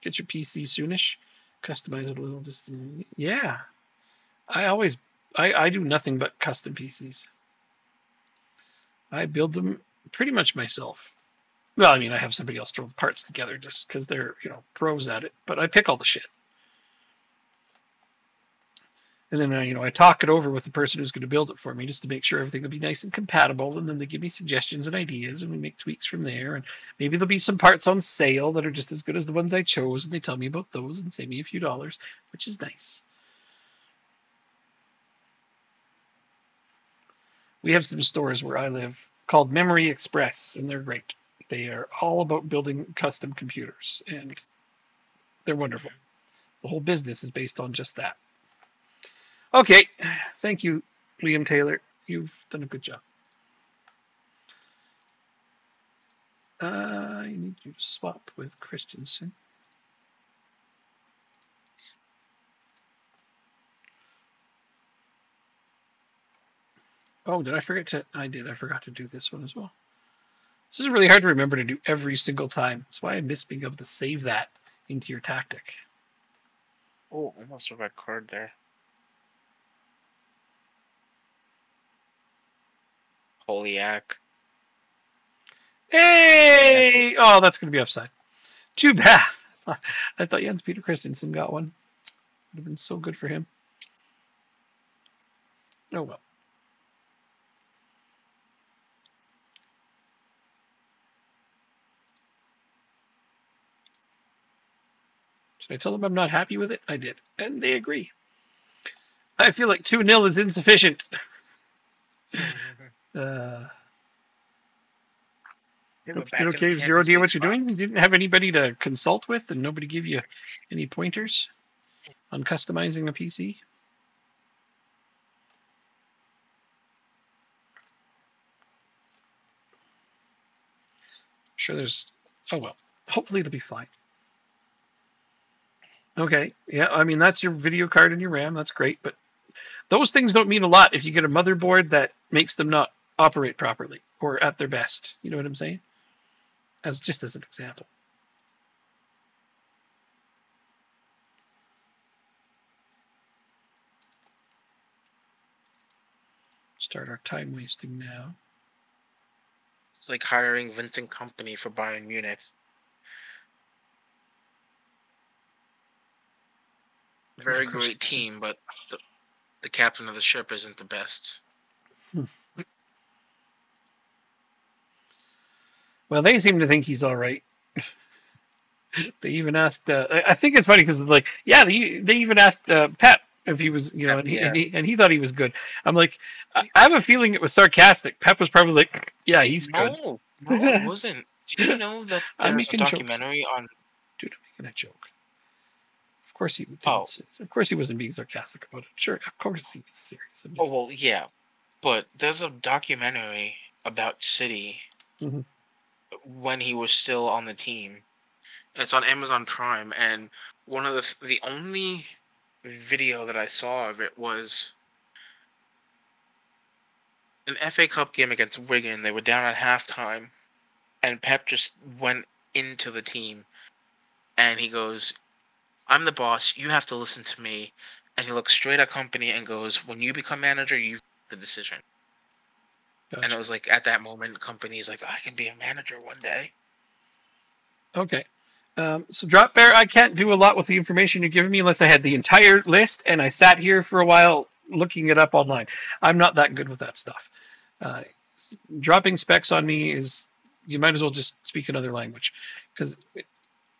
Get your PC soonish. Customize it a little. Yeah. I do nothing but custom PCs. I build them pretty much myself. Well, I mean, I have somebody else throw the parts together just because they're, pros at it. But I pick all the shit. And then, I talk it over with the person who's going to build it for me just to make sure everything will be nice and compatible. And then they give me suggestions and ideas, and we make tweaks from there. And maybe there'll be some parts on sale that are just as good as the ones I chose, and they tell me about those and save me a few dollars, which is nice. We have some stores where I live called Memory Express, and they're great. They are all about building custom computers, and they're wonderful. The whole business is based on just that. Okay, thank you, Liam Taylor. You've done a good job. I need you to swap with Christensen. Oh, did I forget to? I did. I forgot to do this one as well. This is really hard to remember to do every single time. That's why I miss being able to save that into your tactic. Oh, I must have got a card there. Holy ack. Hey! Oh, that's going to be offside. Too bad. I thought Jens Peter Christensen got one. Would have been so good for him. Oh, well. Should I tell them I'm not happy with it? I did. And they agree. I feel like 2-0 is insufficient. Okay, zero idea what you're doing? You didn't have anybody to consult with, and nobody give you any pointers on customizing a PC? Sure there's... Oh, well. Hopefully it'll be fine. Okay, yeah, I mean, that's your video card and your RAM. That's great, but those things don't mean a lot if you get a motherboard that makes them not operate properly or at their best. You know what I'm saying? Just as an example. Start our time wasting now. It's like hiring Vincent Company for Bayern Munich. Very great team, but the captain of the ship isn't the best. Well, they seem to think he's all right. They even asked. I think it's funny because like, yeah, they even asked Pep if he was, Pep, and yeah. he thought he was good. I'm like, I have a feeling it was sarcastic. Pep was probably like, yeah, he's good. No, it wasn't. Did you know that I'm there's a making jokes, documentary on? dude. I'm making a joke. Of course he Oh, didn't. Of course he wasn't being sarcastic about it. Sure, of course he was serious. I'm oh just. well, yeah, but there's a documentary about City Mhm. when he was still on the team. It's on Amazon Prime, and one of the only video that I saw of it was an FA Cup game against Wigan. They were down at halftime, and Pep just went into the team, and he goes, "I'm the boss. You have to listen to me." And he looks straight at company and goes, "When you become manager, you make the decision." And it Gotcha. was like at that moment, company's like, "I can be a manager one day." Okay. So Drop Bear, I can't do a lot with the information you're giving me unless I had the entire list and I sat here for a while looking it up online. I'm not that good with that stuff. Uh, Dropping specs on me is you might as well just speak another language because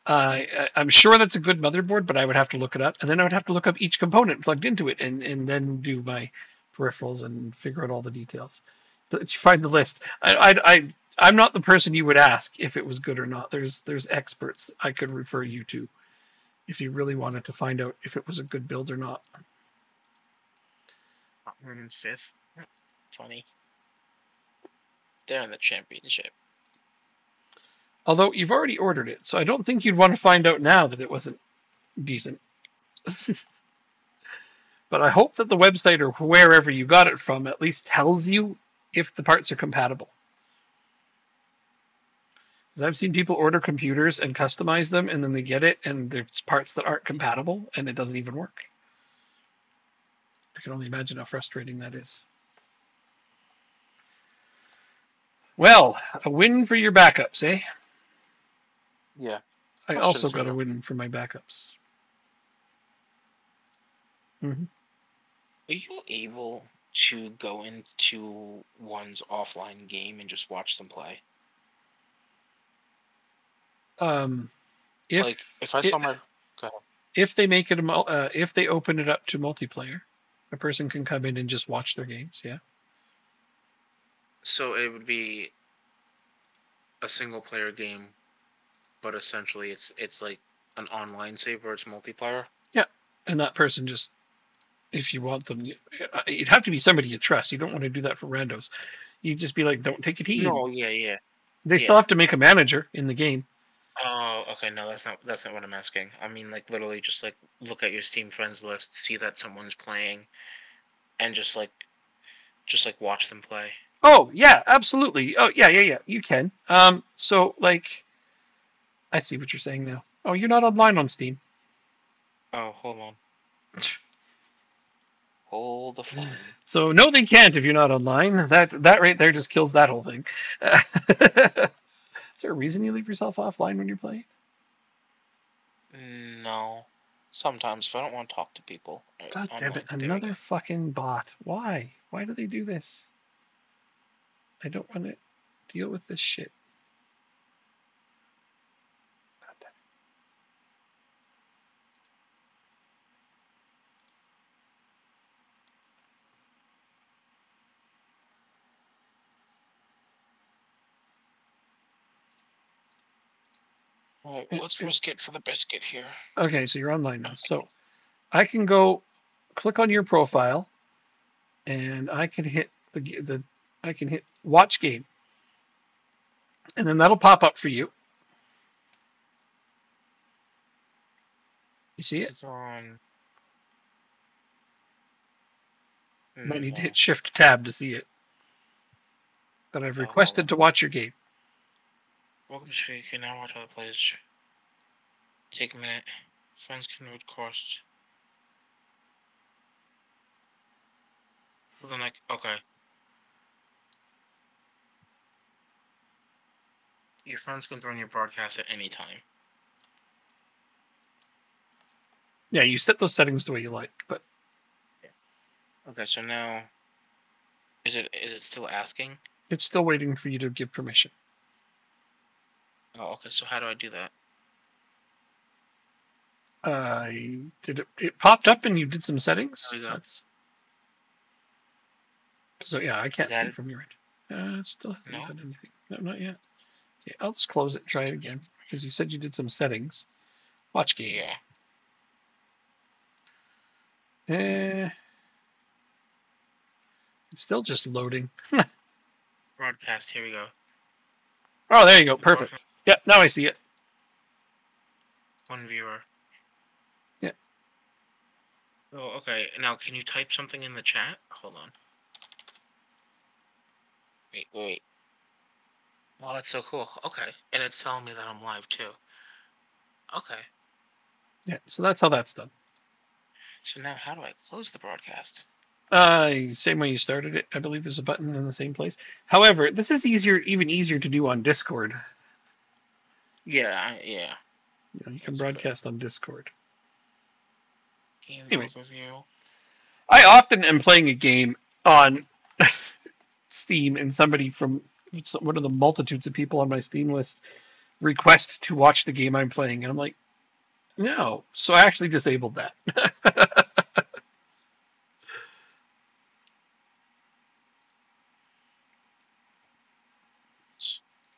I'm sure that's a good motherboard, but I would have to look it up, and then I would have to look up each component plugged into it, and then do my peripherals and figure out all the details. But you find the list. I'm not the person you would ask if it was good or not. There's experts I could refer you to if you really wanted to find out if it was a good build or not. Tottenham fifth. Funny. They're in the championship. Although you've already ordered it, so I don't think you'd want to find out now that it wasn't decent. But I hope that the website or wherever you got it from at least tells you if the parts are compatible. Because I've seen people order computers and customize them, and then they get it, and there's parts that aren't compatible, and it doesn't even work. I can only imagine how frustrating that is. Well, a win for your backups, eh? Yeah. I Question also for got a you. win for my backups. Mm-hmm. Are you able to go into one's offline game and just watch them play? Um, if Like, if I it, saw my. Go ahead. if they make it if they open it up to multiplayer, a person can come in and just watch their games. Yeah. So it would be a single player game, but essentially it's like an online save where it's multiplayer. Yeah, and that person just, if you want them, it'd have to be somebody you trust. You don't want to do that for randos. You just be like, don't take it easy. No, yeah, yeah, They still yeah. have to make a manager in the game. Oh, okay. No, that's not what I'm asking. I mean, like literally, just like look at your Steam friends list, see that someone's playing, and just like watch them play. Oh yeah, absolutely. Oh yeah. You can. So like, I see what you're saying now. Oh, you're not online on Steam. Oh, hold on. Hold the phone. So no, they can't if you're not online. That right there just kills that whole thing. Is there a reason you leave yourself offline when you're playing? No. Sometimes if I don't want to talk to people. Alright, God I'm damn it! on. There we go. Another fucking bot. Why? Why do they do this? I don't want to deal with this shit. God damn Alright, it. let's risk it for the biscuit here. Okay, so you're online now. So I can go click on your profile, and I can hit the I can hit watch game, and then that'll pop up for you. You see it? It's on. You might need to hit No. Shift Tab to see it. That I've Oh, hold requested on. to watch your game. Welcome to you can now watch other players. Take a minute. Friends can request. Well, then, like, okay. Your friends can join your broadcast at any time. Yeah, you set those settings the way you like, but Okay, so now is it still asking? it's still waiting for you to give permission. Oh, okay. So how do I do that? It popped up and you did some settings? There we go. So yeah, I Is can't that see it? from your end. It still hasn't No. done anything. No, not yet. Okay, I'll just close it and try it again. Because you said you did some settings. Watch game. Yeah. It's still just loading. Broadcast. Here we go. Oh, there you go. Perfect. Broadcast. Yeah, now I see it. One viewer. Yeah. Oh, okay. Now, can you type something in the chat? Hold on. Wait. Oh, that's so cool. Okay. And it's telling me that I'm live, too. Okay. Yeah, so that's how that's done. So now how do I close the broadcast? Same way you started it. I believe there's a button in the same place. However, this is even easier to do on Discord. Yeah. You can broadcast on Discord. Game Anyway, overview. I often am playing a game on Steam, and somebody from one of the multitudes of people on my Steam list request to watch the game I'm playing, and I'm like, no. So I actually disabled that.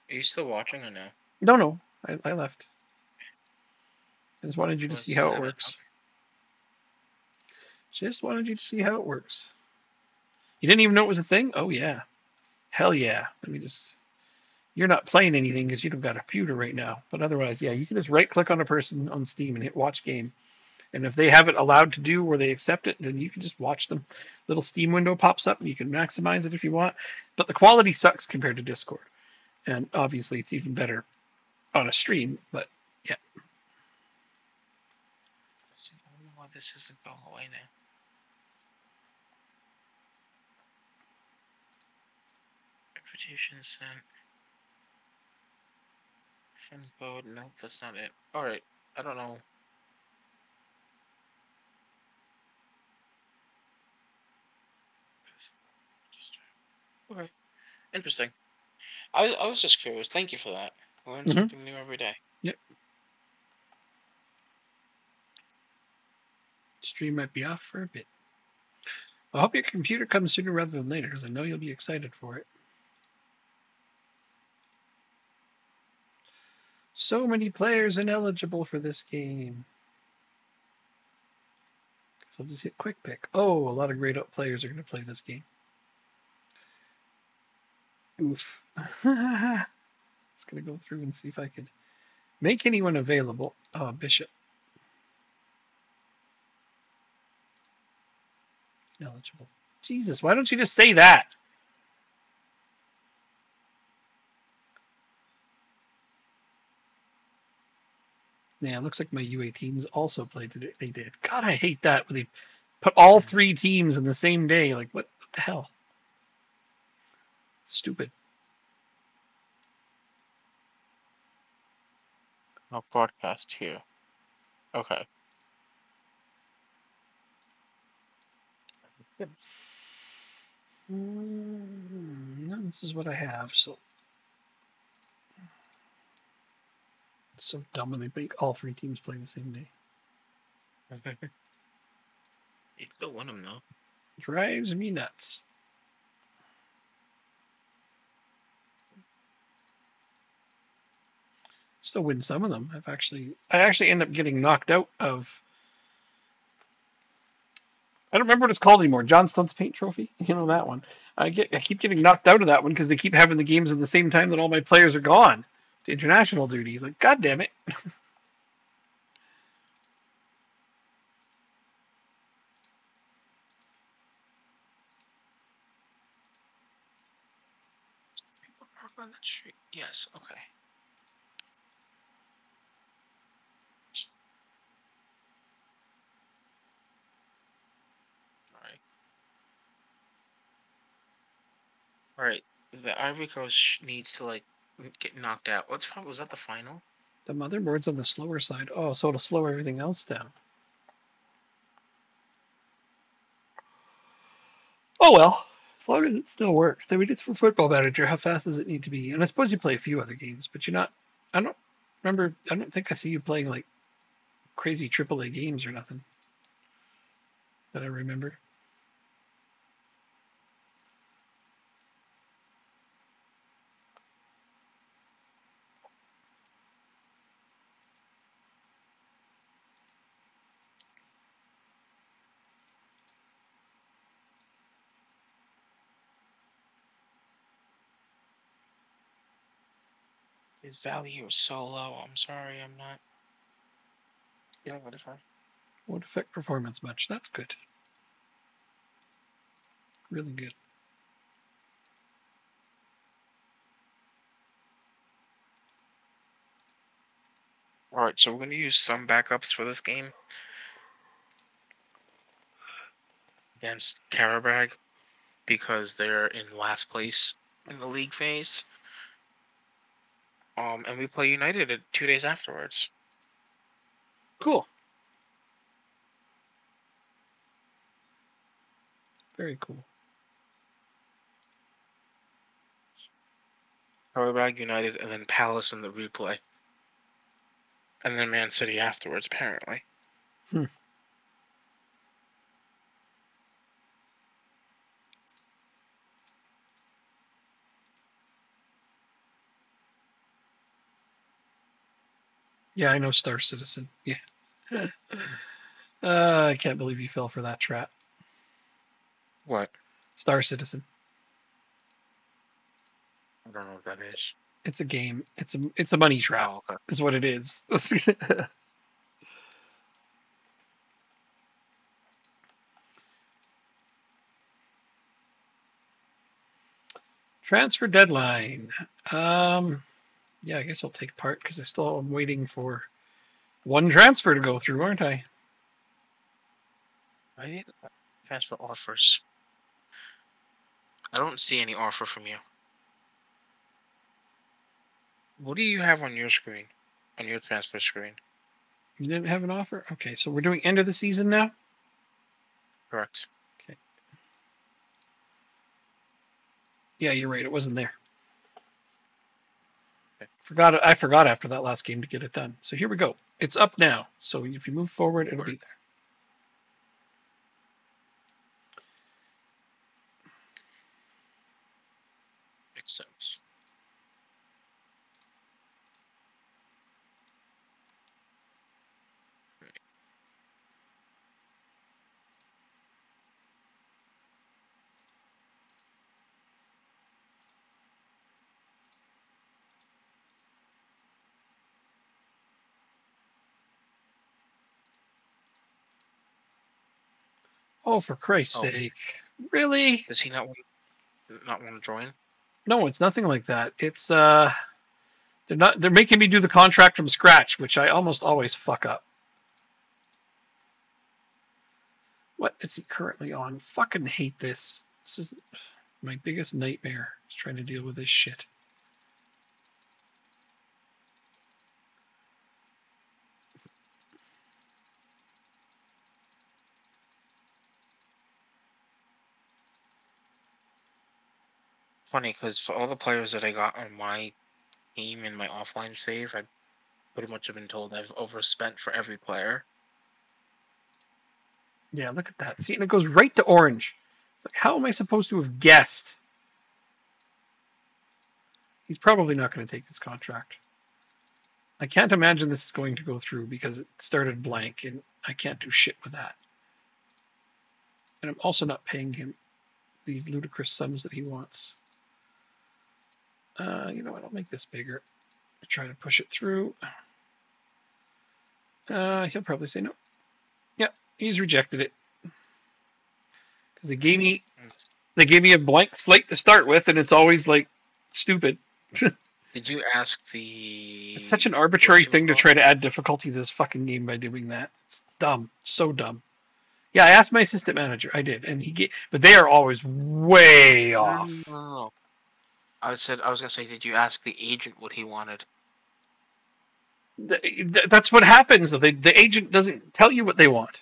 Are you still watching or no? No, I left. I just wanted you to see how it works. Just wanted you to see how it works. You didn't even know it was a thing? Oh, yeah. Hell yeah. Let me just... You're not playing anything because you don't got a computer right now. But otherwise, yeah, you can just right-click on a person on Steam and hit Watch Game. And if they have it allowed to do where they accept it, then you can just watch them. Little Steam window pops up and you can maximize it if you want. But the quality sucks compared to Discord. And obviously it's even better on a stream, but yeah. I don't know why this isn't going away now. Invitation sent. Friend code. Nope, that's not it. Alright. I don't know. Okay. Interesting. I was just curious. Thank you for that. I learn something new every day. Yep. Stream might be off for a bit. I hope your computer comes sooner rather than later, because I know you'll be excited for it. So many players ineligible for this game. So I'll just hit quick pick. Oh, a lot of grayed out players are going to play this game. Oof. Just going to go through and see if I can make anyone available. Oh, Bishop. Ineligible. Jesus, why don't you just say that? Yeah, it looks like my UA teams also played today. They did. God, I hate that when they put all 3 teams in the same day. Like, what the hell? Stupid. I'll broadcast here. Okay. This is what I have, so it's so dumb when they make all 3 teams play the same day. You still win them though. Drives me nuts. Still win some of them. I actually end up getting knocked out of. I don't remember what it's called anymore. John Stunt's Paint Trophy. You know that one. I keep getting knocked out of that one because they keep having the games at the same time that all my players are gone to international duties. Like, God damn it. People park on that street. Yes. Okay. All right. The Ivory Coast needs to like get knocked out. Was that the final? The motherboard's on the slower side. Oh, so it'll slow everything else down. Oh well, as long as it still works. I mean, it's for Football Manager. How fast does it need to be? And I suppose you play a few other games, but you're not I don't remember. I don't think I see you playing like crazy AAA games or nothing that I remember. His value is so low. I'm sorry, I'm not. Yeah, what if I? Won't affect performance much. That's good. Really good. All right, so we're gonna use some backups for this game against Karabag because they're in last place in the league phase. And we play United 2 days afterwards. Cool. Very cool. Karabag United, and then Palace in the replay, and then Man City afterwards. Apparently. Yeah, I know Star Citizen. Yeah. I can't believe you fell for that trap. What? Star Citizen. I don't know what that is. It's a game. It's a money trap. Oh, okay. Is what it is. Transfer deadline. Yeah, I guess I'll take part because I still am waiting for one transfer to go through, aren't I? I didn't transfer offers. I don't see any offer from you. What do you have on your screen? On your transfer screen? You didn't have an offer? Okay, so we're doing end of the season now? Correct. Okay. Yeah, you're right. It wasn't there. Okay. I forgot after that last game to get it done. So here we go. It's up now. So if you move forward, it'll be there. Accepts. Oh, for Christ's Oh, sake. Really? does he not want to join? No, it's nothing like that. It's they're making me do the contract from scratch, which I almost always fuck up. What is he currently on? Fucking hate this. This is my biggest nightmare, is trying to deal with this shit. Funny, because for all the players that I got on my team in my offline save, I pretty much have been told I've overspent for every player. Yeah, look at that. See, and it goes right to orange. It's like, how am I supposed to have guessed? He's probably not going to take this contract. I can't imagine this is going to go through because it started blank, and I can't do shit with that. And I'm also not paying him these ludicrous sums that he wants. You know what? I'll make this bigger. Try to push it through. He'll probably say no. Yeah, he's rejected it because they gave me a blank slate to start with, and it's always like stupid. Did you ask the? It's such an arbitrary thing to try to add difficulty to this fucking game by doing that. It's dumb, so dumb. Yeah, I asked my assistant manager. I did, and but they are always way off. No. I was gonna say, did you ask the agent what he wanted? That's what happens. Though the agent doesn't tell you what they want.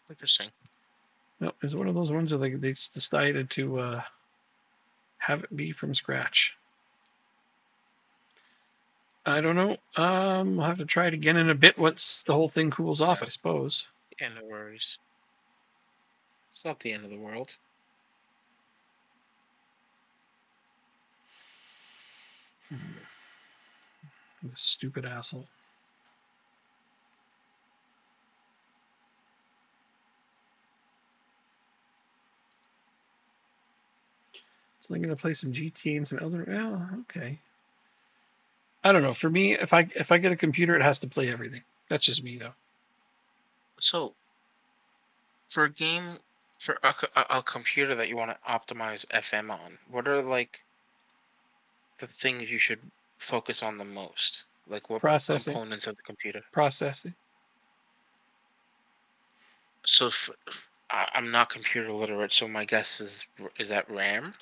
Interesting. No, it's one of those ones where they decided to Have it be from scratch. I don't know. We'll have to try it again in a bit once the whole thing cools off, I suppose. Yeah, no worries. It's not the end of the world. This stupid asshole. So I'm gonna play some GTA and some Elden. Well, okay. I don't know. For me, if I get a computer, it has to play everything. That's just me, though. So, for a game, for a computer that you want to optimize FM on, what are like the things you should focus on the most? Like what Processing. components of the computer? Processing. So I'm not computer literate, so my guess is that RAM?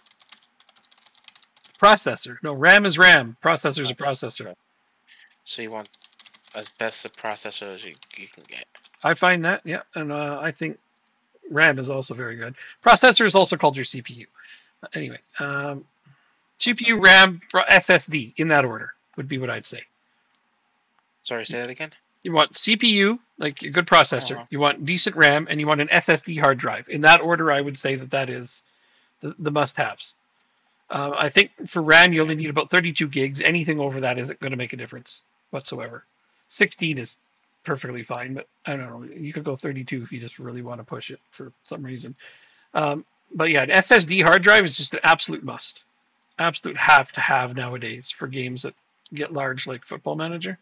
Processor. No, RAM is RAM. Processor's a processor. Okay. So you want as best a processor as you can get. I find that, yeah, and I think RAM is also very good. Processor is also called your CPU. Anyway, CPU, RAM, SSD, in that order would be what I'd say. Sorry, say that again? You want CPU, like a good processor. You want decent RAM, and you want an SSD hard drive. In that order, I would say that is the must-haves. I think for RAM, you only need about 32 gigs. Anything over that isn't going to make a difference whatsoever. 16 is perfectly fine, but I don't know. You could go 32 if you just really want to push it for some reason. But yeah, an SSD hard drive is just an absolute must. Absolute have to have nowadays for games that get large like Football Manager.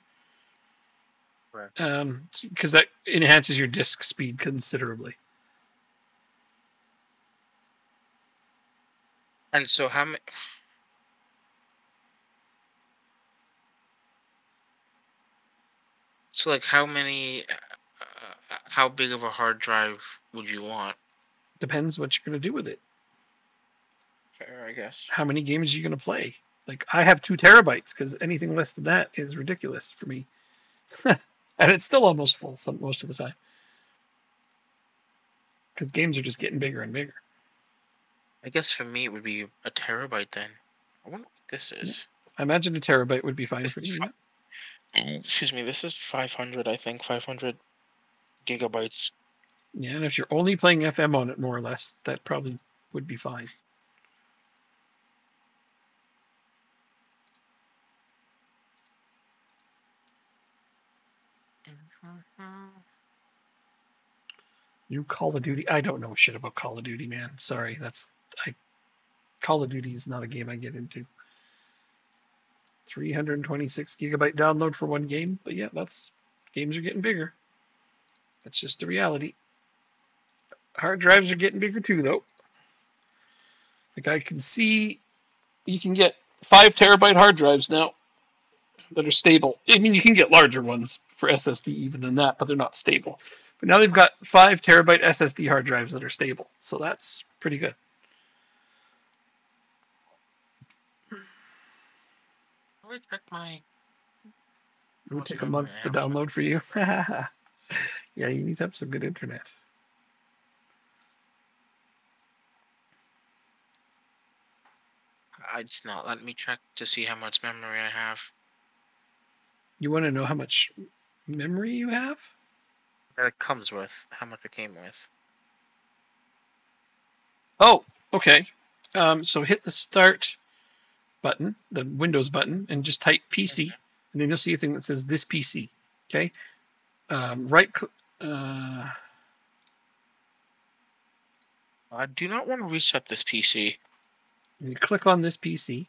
Right. Because that enhances your disk speed considerably. And so how many? So like how many? How big of a hard drive would you want? Depends what you're going to do with it. Fair, I guess. How many games are you going to play? Like I have 2 terabytes because anything less than that is ridiculous for me. And it's still almost full most of the time. Because games are just getting bigger and bigger. I guess for me it would be a terabyte then. I wonder what this is. I imagine a terabyte would be fine for you. Excuse me, this is 500, I think. 500 gigabytes. Yeah, and if you're only playing FM on it, more or less, that probably would be fine. New Call of Duty. I don't know shit about Call of Duty, man. Sorry, Call of Duty is not a game I get into. 326 gigabyte download for one game, but yeah, games are getting bigger. That's just the reality. Hard drives are getting bigger too, though. Like I can see, you can get 5 terabyte hard drives now that are stable. I mean, you can get larger ones for SSD even than that, but they're not stable. But now they've got 5 terabyte SSD hard drives that are stable, so that's pretty good. I check my. It would take a month to download for you. Yeah, you need to have some good internet. It's not letting me check to see how much memory I have. You want to know how much memory you have? That it comes with, how much it came with. Oh, okay. So hit the start button, the Windows button, and just type PC, and then you'll see a thing that says this PC. Okay. Right. I do not want to reset this PC. You click on this PC.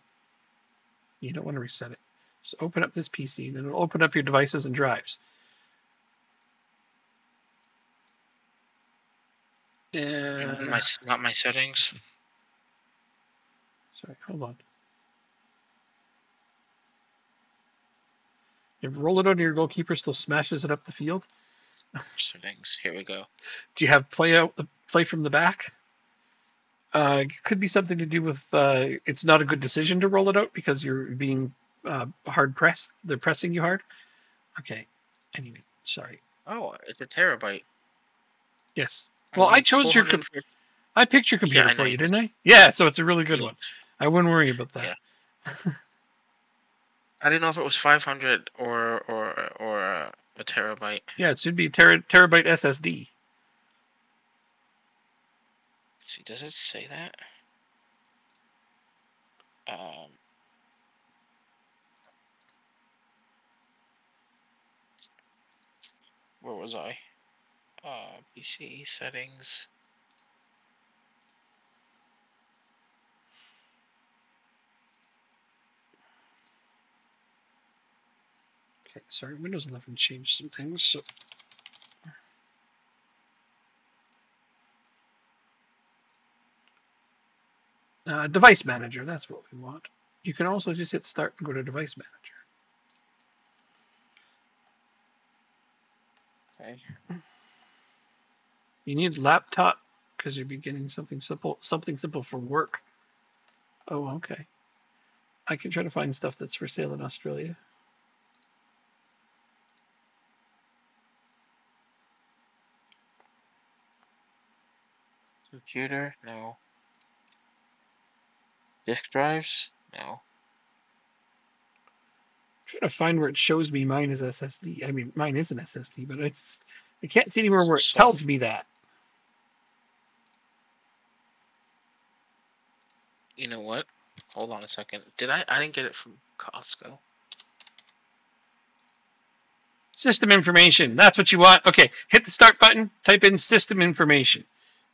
You don't want to reset it. Just open up this PC, and then it'll open up your devices and drives. Not my settings. Sorry, hold on. You roll it on your goalkeeper, still smashes it up the field. Settings. Here we go. Do you have play from the back? It could be something to do with it's not a good decision to roll it out because you're being hard pressed. They're pressing you hard. Okay. Anyway, sorry. Oh, it's a terabyte. Yes. Well, I chose I picked your computer for you, didn't I? Yeah, so it's a really good one. I wouldn't worry about that. Yeah. I didn't know if it was 500 or a terabyte. Yeah, it should be terabyte SSD. Let's see, does it say that? Where was I? PC settings. Okay, sorry, Windows 11 changed some things, so. Device Manager, that's what we want. You can also just hit Start and go to Device Manager. Okay. You need a laptop because you're beginning something simple for work. Oh, okay. I can try to find stuff that's for sale in Australia. Computer? No. Disk drives? No. I'm trying to find where it shows me mine is SSD. I mean, mine is an SSD, but I can't see anywhere where it tells me that. You know what? Hold on a second. I didn't get it from Costco. System information. That's what you want. Okay, hit the start button. Type in system information.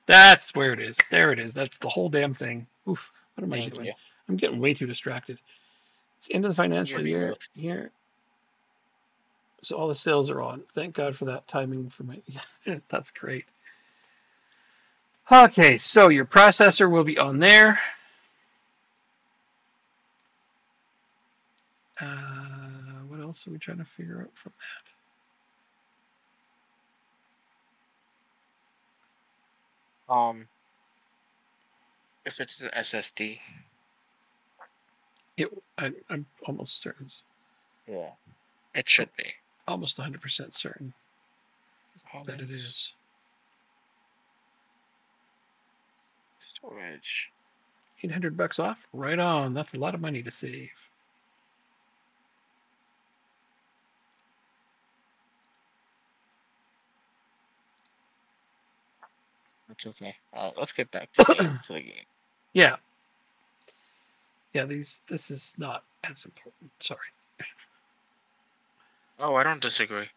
That's where it is. There it is. That's the whole damn thing. Oof. What am I doing? You. I'm getting way too distracted. It's the end of the financial year here. So all the sales are on. Thank God for that timing for my. That's great. Okay, so your processor will be on there. What else are we trying to figure out from that? If it's an SSD. I'm almost certain. Yeah, it should be. Almost 100% certain that it is. Storage. $800 off? Right on. That's a lot of money to save. That's okay. Let's get back to the game. Yeah. Yeah, this is not as important. Sorry. Oh, I don't disagree.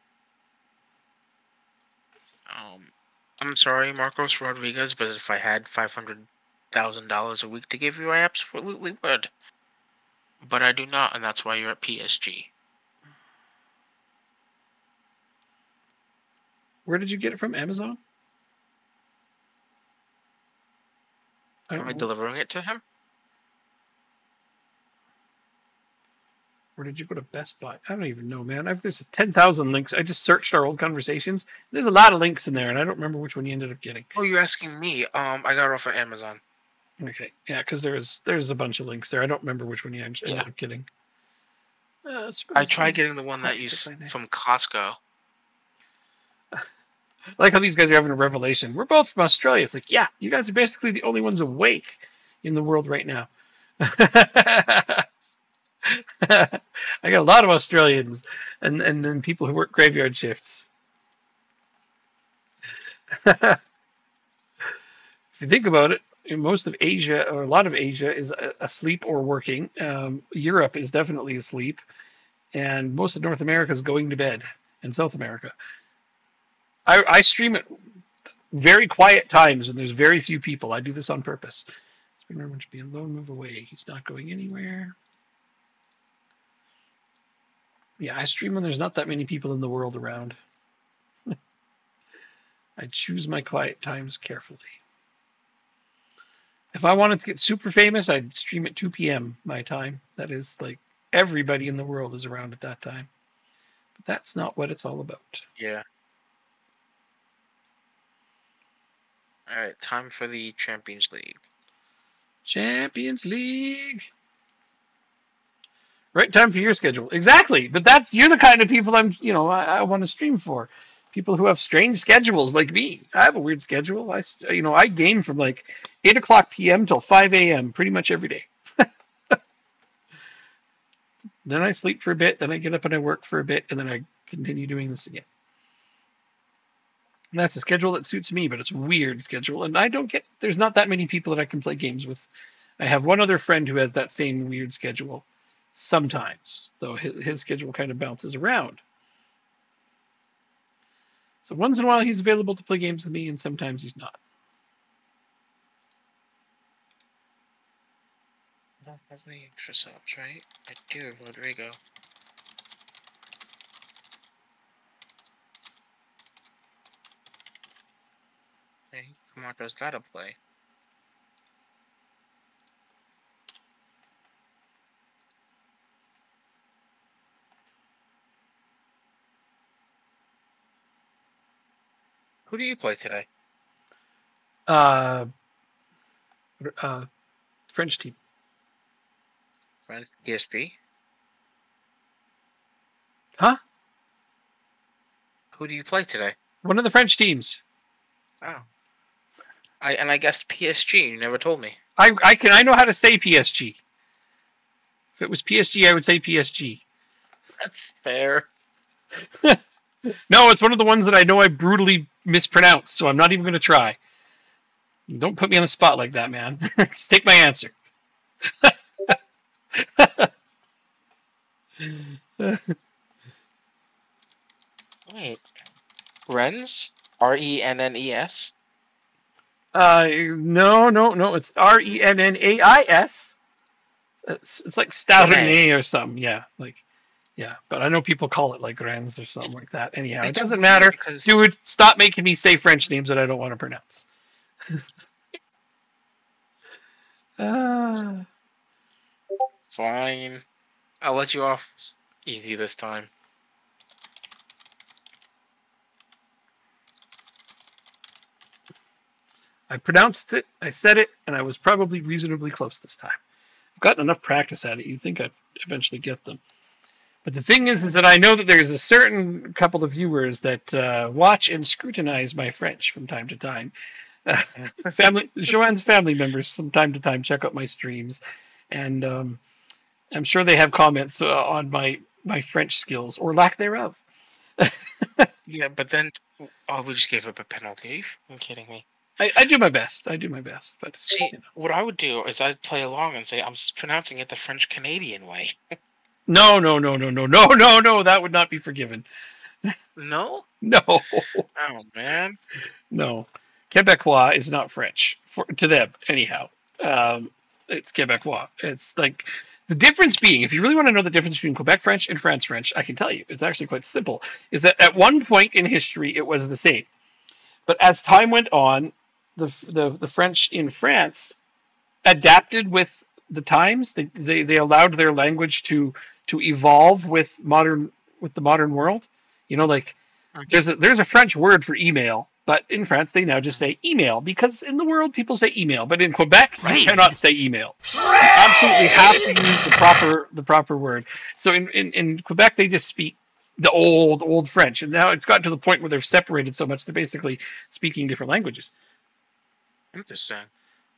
I'm sorry, Marcos Rodriguez, but if I had $500,000 a week to give you, I absolutely would. But I do not, and that's why you're at PSG. Where did you get it from? Amazon? Am I delivering it to him? Or did you go to Best Buy? I don't even know, man. There's 10,000 links. I just searched our old conversations. There's a lot of links in there, and I don't remember which one you ended up getting. Oh, you're asking me. I got it off of Amazon. Okay, yeah, because there's a bunch of links there. I don't remember which one you ended up getting. I tried getting the one that you from Costco. I like how these guys are having a revelation. We're both from Australia. It's like, yeah, you guys are basically the only ones awake in the world right now. I got a lot of Australians and then people who work graveyard shifts. If you think about it, most of Asia, or a lot of Asia, is asleep or working. Europe is definitely asleep. And most of North America is going to bed. And South America. I stream at very quiet times when there's very few people. I do this on purpose. It's been rumored to be alone, move away. He's not going anywhere. Yeah, I stream when there's not that many people in the world around. I choose my quiet times carefully. If I wanted to get super famous, I'd stream at 2 p.m. my time. That is like everybody in the world is around at that time. But that's not what it's all about. Yeah. All right, time for the Champions League. Champions League. Right time for your schedule. Exactly. But you're the kind of people I want to stream for. People who have strange schedules like me. I have a weird schedule. I game from like 8 o'clock p.m. till 5 a.m. pretty much every day. Then I sleep for a bit, then I get up and I work for a bit, and then I continue doing this again. And that's a schedule that suits me, but it's a weird schedule. And there's not that many people that I can play games with. I have one other friend who has that same weird schedule sometimes, though his schedule kind of bounces around. So once in a while he's available to play games with me, and sometimes he's not. I don't have any extra subs, right? I do, Rodrigo. Hey, Camacho's gotta play. Who do you play today? French team. French ESP? Huh? Who do you play today? One of the French teams. Oh. I guessed PSG. You never told me. I know how to say PSG. If it was PSG, I would say PSG. That's fair. No, it's one of the ones that I know I brutally mispronounced, so I'm not even going to try. Don't put me on the spot like that, man. Just take my answer. Wait. Rennes? Rennes? No. It's Rennais. It's like Staudenay or something. Yeah. But I know people call it like Rennes or something like that. Anyhow, it doesn't matter. Dude, stop making me say French names that I don't want to pronounce. Fine. I'll let you off easy this time. I pronounced it, I said it, and I was probably reasonably close this time. I've gotten enough practice at it, you'd think I'd eventually get them. But the thing is that I know that there's a certain couple of viewers that watch and scrutinize my French from time to time. Joanne's family members from time to time check out my streams, and I'm sure they have comments on my French skills, or lack thereof. Yeah, but then we just gave up a penalty. Are you kidding me? I do my best. But see, what I would do is I'd play along and say I'm pronouncing it the French Canadian way. No. That would not be forgiven. No? No. Oh, man. No. Quebecois is not French. To them, anyhow. It's Quebecois. It's like, the difference being, if you really want to know the difference between Quebec French and France French, I can tell you. It's actually quite simple. Is that at one point in history, it was the same. But as time went on, the French in France adapted with the times. They allowed their language to evolve with the modern world. You know, like there's a French word for email, but in France they now just say email, because in the world people say email, but in Quebec you cannot say email. You absolutely have to use the proper word. So in Quebec they just speak the old French, and now it's gotten to the point where they're separated so much they're basically speaking different languages. Interesting.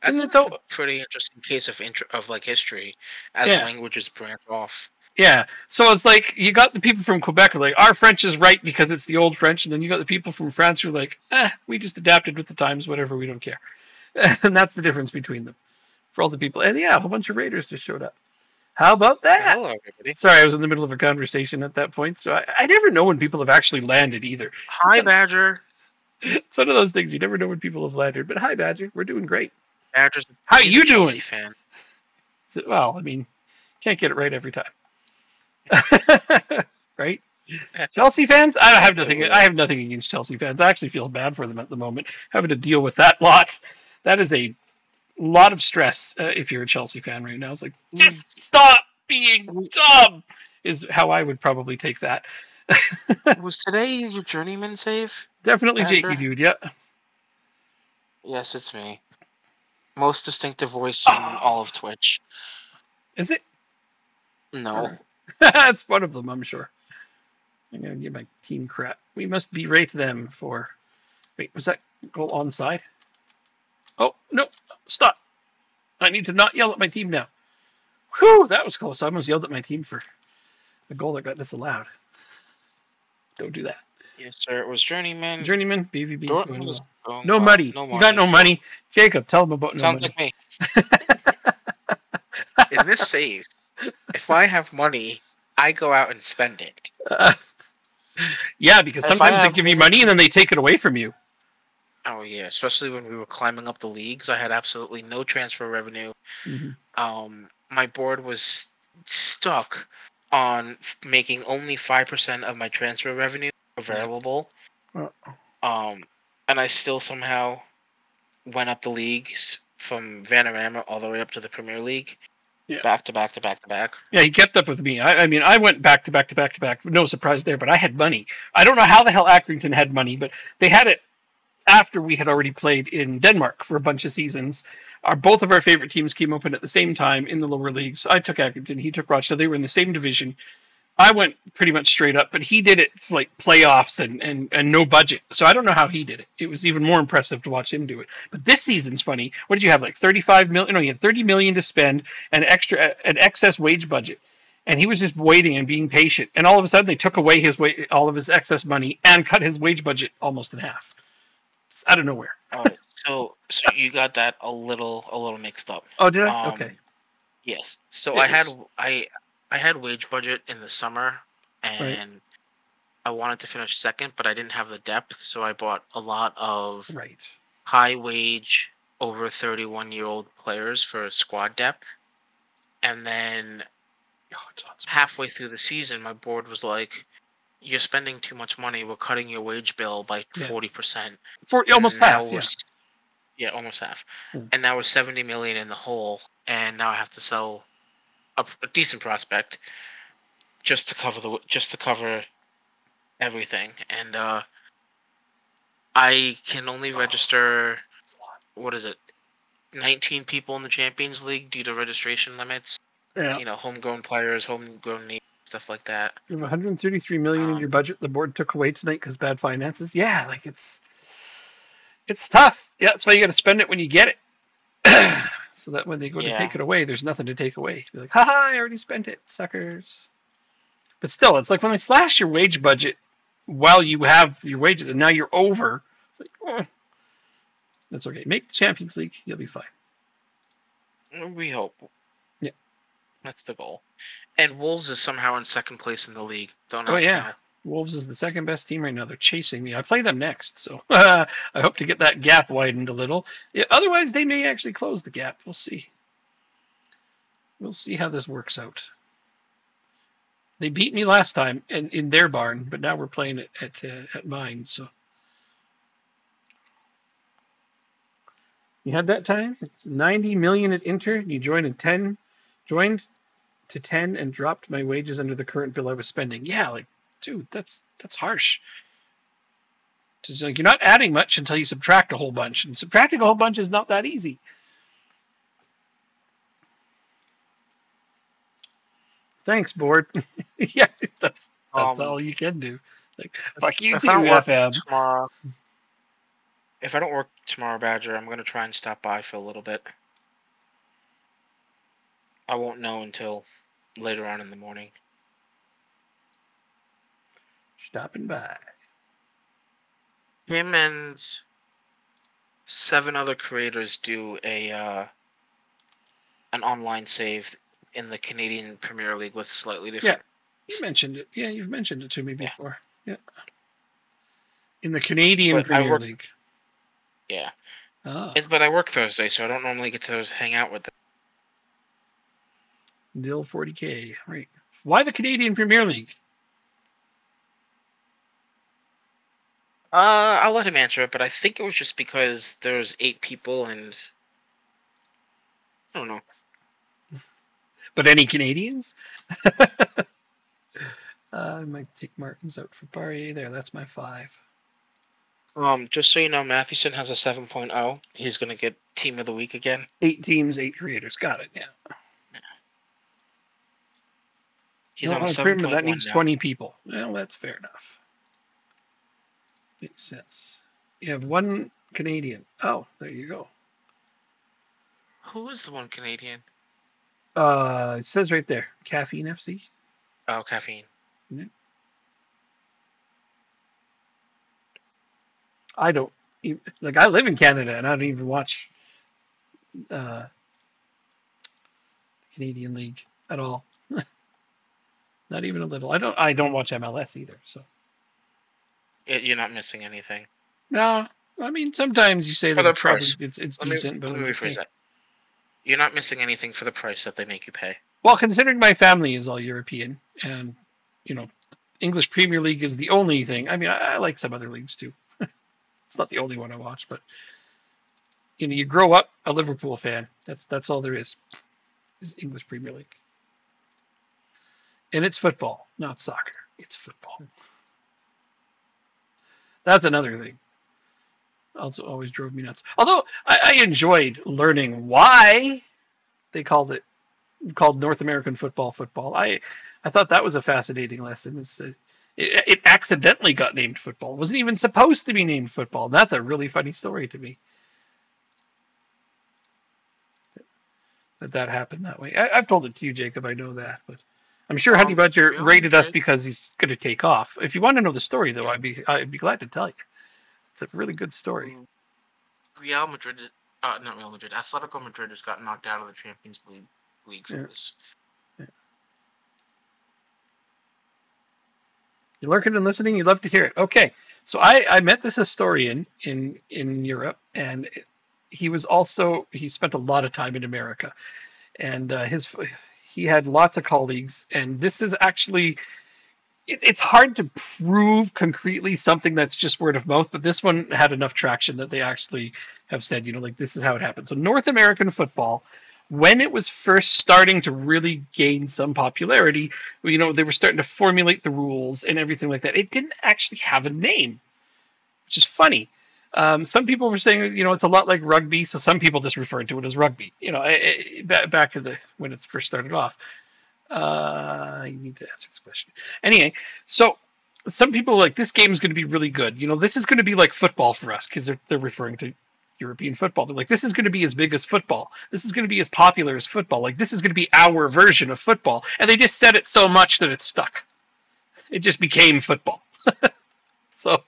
That's a pretty interesting case of like history as languages branch off. Yeah, so it's like you got the people from Quebec who are like, our French is right because it's the old French, and then you got the people from France who are like, we just adapted with the times, whatever, we don't care. And that's the difference between them for all the people. And yeah, a whole bunch of raiders just showed up. How about that? Hello, everybody. Sorry, I was in the middle of a conversation at that point, so I never know when people have actually landed either. Hi, Badger. It's one of those things, you never know when people have landed. But hi, Badger, we're doing great. Badger's How you doing? Chelsea fan. Well, I mean, can't get it right every time. Right? Chelsea fans? I have nothing against Chelsea fans. I actually feel bad for them at the moment, having to deal with that lot. That is a lot of stress if you're a Chelsea fan right now. It's like, just stop being dumb, is how I would probably take that. Was today your journeyman save? Definitely Jakey dude, yeah. Yes, it's me. Most distinctive voice in all of Twitch. Is it? No. That's one of them, I'm sure. I'm going to give my team crap. We must berate them for... Wait, was that goal onside? Oh, no. Stop. I need to not yell at my team now. Whew, that was close. I almost yelled at my team for A goal that got disallowed. Don't do that. Yes, sir. It was Journeyman. Journeyman, BVB is going Dortmund is well. going No well. money. No You got money. no money. Jacob, tell them about no Sounds money. like me. In this save, if I have money, I go out and spend it. Yeah, because If I sometimes they have give you over money and then they take it away from you. Oh yeah, especially when we were climbing up the leagues, I had absolutely no transfer revenue. My board was stuck on making only 5% of my transfer revenue available. Yeah. And I still somehow went up the leagues from Vanarama all the way up to the Premier League. Yeah. Back to back to back to back. Yeah, he kept up with me. I mean, I went back to back to back to back. No surprise there, but I had money. I don't know how the hell Accrington had money, but they had it after we had already played in Denmark for a bunch of seasons. Both of our favorite teams came open at the same time in the lower leagues. I took Accrington, he took Rochdale. They were in the same division. I went pretty much straight up, but he did it like playoffs and no budget. So I don't know how he did it. It was even more impressive to watch him do it. But this season's funny. What did you have? Like 35 million? No, you had 30 million to spend, an excess wage budget. And he was just waiting and being patient. And all of a sudden they took away all of his excess money and cut his wage budget almost in half. It's out of nowhere. So you got that a little mixed up. Oh, did I? Okay. Yes. So Yes. I had wage budget in the summer, and Right. I wanted to finish second, but I didn't have the depth, so I bought a lot of Right. high wage over 31-year-old players for squad depth. And then halfway through the season, my board was like, "You're spending too much money. We're cutting your wage bill by 40%." Almost half. Yeah. Yeah, almost half. And now we're 70 million in the hole, and now I have to sell a decent prospect just to cover everything. And I can only register, what is it, 19 people in the Champions League due to registration limits. Yeah. You know, homegrown players, homegrown needs, stuff like that. You have 133 million in your budget. The board took away tonight because bad finances. Yeah, like it's tough. Yeah, that's why you got to spend it when you get it, so that when they go to take it away, there's nothing to take away. Be like, haha, I already spent it, suckers. But still, it's like when they slash your wage budget while you have your wages, and now you're over. It's like, oh, that's okay. Make the Champions League, you'll be fine. We hope. Yeah, that's the goal. And Wolves is somehow in second place in the league. Don't ask how. Wolves is the second best team right now. They're chasing me. I play them next, so I hope to get that gap widened a little. Yeah, otherwise, they may actually close the gap. We'll see. We'll see how this works out. They beat me last time in their barn, but now we're playing it at mine. So you had that time. It's 90 million at Inter. You joined to 10 and dropped my wages under the current bill I was spending. Yeah, like, dude, that's harsh. It's like you're not adding much until you subtract a whole bunch, and subtracting a whole bunch is not that easy. Thanks, board. Yeah, that's all you can do. Like, fuck you too, FM. Tomorrow, if I don't work tomorrow, Badger, I'm gonna try and stop by for a little bit. I won't know until later on in the morning. Stopping by. Him and 7 other creators do an online save in the Canadian Premier League with slightly different. Yeah, you mentioned it. Yeah, you've mentioned it to me before. Yeah. In the Canadian Premier League. Yeah. Oh. But I work Thursday, so I don't normally get to hang out with them. Dill 40K, right. Why the Canadian Premier League? I'll let him answer it, but I think it was just because there's 8 people and I don't know. But any Canadians? I might take Martins out for Barrier there. That's my 5. Just so you know, Mathewson has a 7.0. He's going to get Team of the Week again. 8 teams, 8 creators. Got it, yeah. He's on a 7.1 that needs now. 20 people. Well, that's fair enough. Makes sense. You have 1 Canadian. Oh, there you go. Who is the 1 Canadian? It says right there, Caffeine FC. Oh, caffeine. Yeah. I don't like. I live in Canada, and I don't even watch uh, Canadian League at all. Not even a little. I don't watch MLS either. So You're not missing anything. no, I mean sometimes you say For that the it's probably price. it's Let me decent, but let me I'm like, rephrase that. You're not missing anything for the price that they make you pay. well, considering my family is all European, and English Premier League is the only thing. I mean, I like some other leagues too. It's not the only one I watch, but you grow up a Liverpool fan. That's all there is English Premier League, and it's football, not soccer. It's football. That's another thing. Also, always drove me nuts. Although I enjoyed learning why they called North American football football. I thought that was a fascinating lesson. It accidentally got named football. It wasn't even supposed to be named football. That's a really funny story to me. That happened that way. I've told it to you, Jacob. I know that, but I'm sure Honey Badger rated us because he's going to take off. If you want to know the story, though, Yeah. I'd be glad to tell you. It's a really good story. Real Madrid, not Real Madrid. Atletico Madrid has got knocked out of the Champions League for Yeah. this. Yeah. You're lurking and listening. You'd love to hear it. Okay, so I met this historian in Europe, and he spent a lot of time in America, and he had lots of colleagues, and this is actually it's hard to prove concretely something that's just word of mouth, but this one had enough traction that they actually have said, like this is how it happened. So North American football, when it was first starting to really gain some popularity, they were starting to formulate the rules and everything like that. It didn't actually have a name, which is funny. Some people were saying, it's a lot like rugby, so some people just referred to it as rugby. Back to when it first started off. You need to answer this question. Anyway, so some people are like this game is going to be really good. This is going to be like football for us because they're referring to European football. They're like, this is going to be as big as football. This is going to be as popular as football. Like this is going to be our version of football. And they just said it so much that it stuck. It just became football. So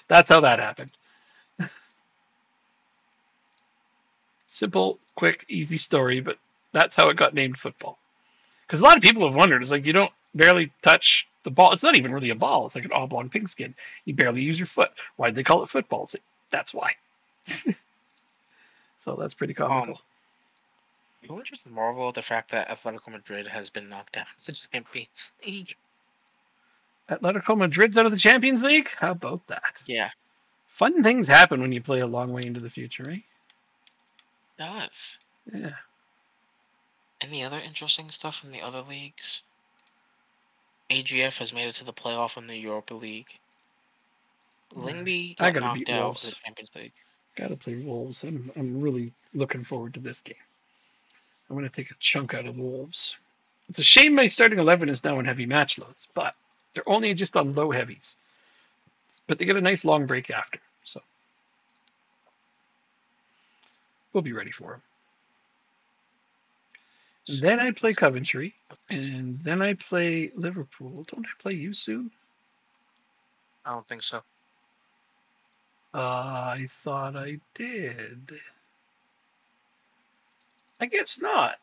that's how that happened. Simple, quick, easy story, but that's how it got named football. Because a lot of people have wondered, it's like you don't barely touch the ball. It's not even really a ball. It's like an oblong pigskin. You barely use your foot. Why do they call it football? It's like, that's why. So that's pretty comical. You would just marvel at the fact that Atletico Madrid has been knocked out of the Champions League. Atletico Madrid's out of the Champions League? How about that? Yeah. Fun things happen when you play a long way into the future, eh? It does. Yeah. Any other interesting stuff in the other leagues? AGF has made it to the playoff in the Europa League. Lyngby got knocked out of the Champions League. Gotta play Wolves. I'm really looking forward to this game. I'm going to take a chunk out of Wolves. It's a shame my starting 11 is now in heavy match loads, but they're only just on low heavies. But they get a nice long break after, so we'll be ready for them. And then I play Coventry, and then I play Liverpool. Don't I play you soon? I don't think so. I thought I did. I guess not.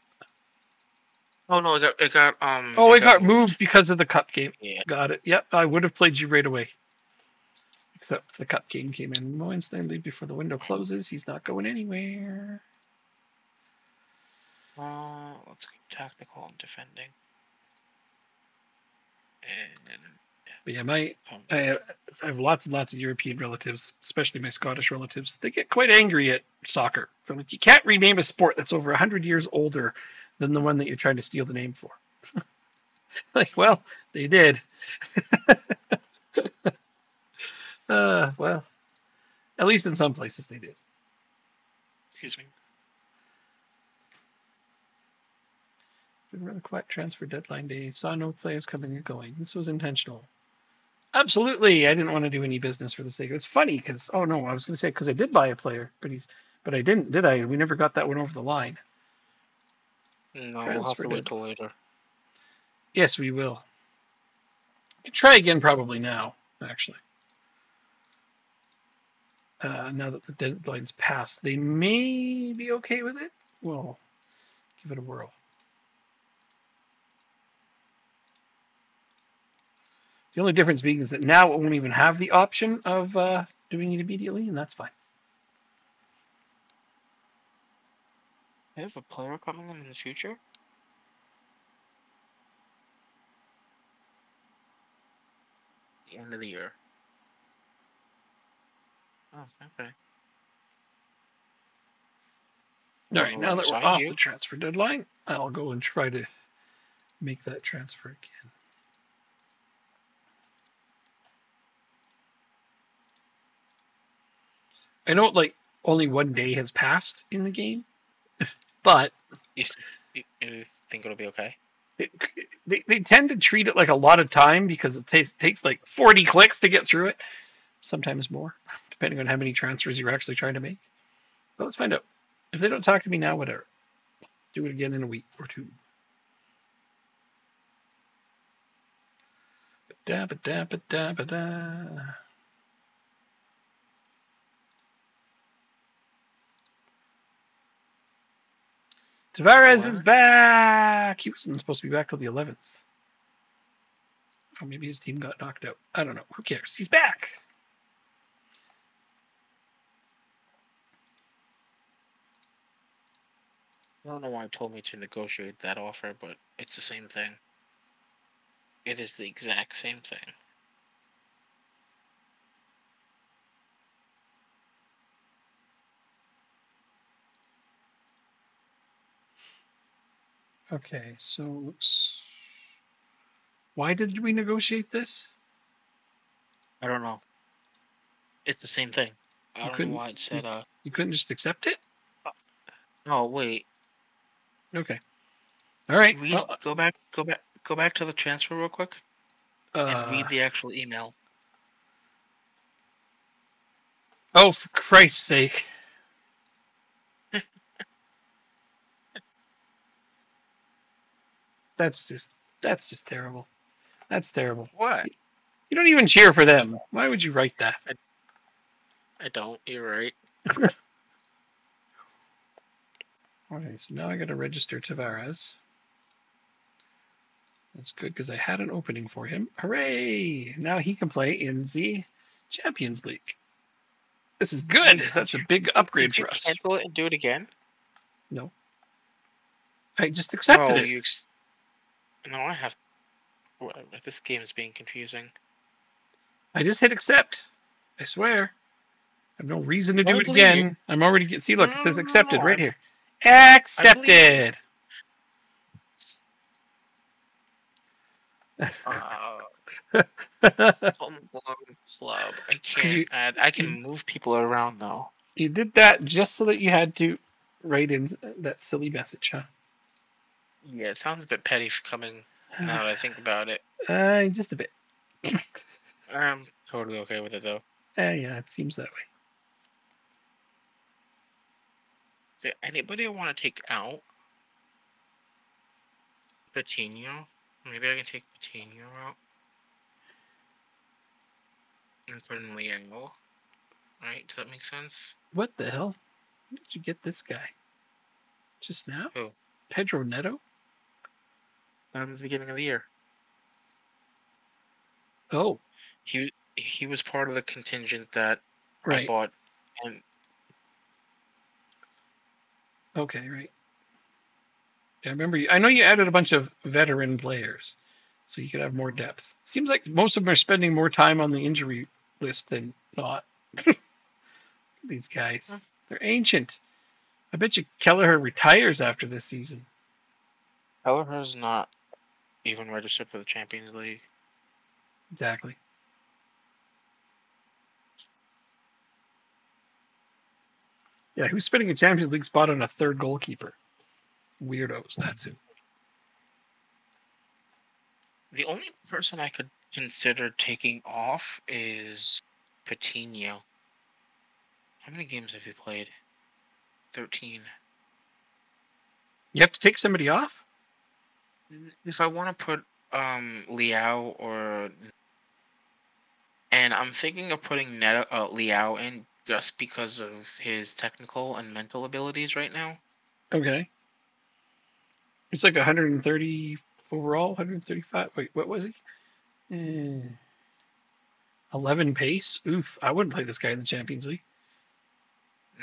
Oh no, it got moved because of the cup game. Yeah. Got it. Yep, I would have played you right away. Except the cup game came in momentarily before the window closes. He's not going anywhere. Let's go tactical and defending. But yeah, I have lots and lots of European relatives, especially my Scottish relatives. They get quite angry at soccer. They're like, you can't rename a sport that's over 100 years older than the one that you're trying to steal the name for. Like, well, they did. Well, at least in some places they did. Excuse me. Been rather quiet transfer deadline day. Saw no players coming and going. This was intentional. Absolutely, I didn't want to do any business for the sake of it. It's funny because I was going to say because I did buy a player, but I didn't, did I? We never got that one over the line. No, we'll have to wait till later. Yes, we will. could try again probably now, actually. Now that the deadline's passed, they may be okay with it. Well, give it a whirl. The only difference being is that now it won't even have the option of doing it immediately, and that's fine. I have a player coming in the future? The end of the year. Oh, okay. All right, now that we're off you. the transfer deadline, I'll go and try to make that transfer again. I know like only 1 day has passed in the game, but You think it'll be okay? They tend to treat it like a lot of time because it takes like 40 clicks to get through it, sometimes more, depending on how many transfers you're actually trying to make. But let's find out. If they don't talk to me now, whatever. Do it again in a week or two. Ba-da-ba-da-ba-da-ba-da. Tavares is back. He wasn't supposed to be back till the 11th. Or maybe his team got knocked out. I don't know. Who cares? He's back. I don't know why it told me to negotiate that offer, but it's the same thing. It is the exact same thing. Okay, so looks. Why did we negotiate this? I don't know. It's the same thing. I don't know why it said. You couldn't just accept it? Oh wait. Okay. All right. Go back to the transfer real quick, and read the actual email. Oh, for Christ's sake! That's just terrible. That's terrible. What? You don't even cheer for them. Why would you write that? I don't. You're right. Okay, so now I got to register Tavares. That's good because I had an opening for him. Hooray! Now he can play in the Champions League. This is good. That's a big upgrade for us. Did you cancel it and do it again? No. I just accepted it. No, I have. Whatever. This game is being confusing. I just hit accept. I swear. I have no reason to do it again. I'm already getting. See, look, it says accepted right here. Accepted. Club. I can't add. I can move people around though. You did that just so that you had to write in that silly message, huh? Yeah, it sounds a bit petty for coming now that I think about it. Just a bit. I'm totally okay with it though. Yeah, it seems that way. Is there anybody I want to take out? Patino? Maybe I can take Patino out. And put in Leo. Right? Does that make sense? What the hell? Where did you get this guy? Just now? Who? Pedro Neto? At the beginning of the year. Oh. He was part of the contingent that I bought. And okay, right. Yeah, I remember. I know you added a bunch of veteran players, so you could have more depth. Seems like most of them are spending more time on the injury list than not. These guys, they're ancient. I bet you Kelleher retires after this season. Kelleher's not even registered for the Champions League. Exactly. Yeah, who's spending a Champions League spot on a third goalkeeper? Weirdos, that's who. The only person I could consider taking off is Patino. How many games have you played? 13. You have to take somebody off? If I want to put Liao or And I'm thinking of putting Liao in just because of his technical and mental abilities right now. Okay. It's like 130 overall, 135. Wait, what was he? 11 pace? Oof, I wouldn't play this guy in the Champions League.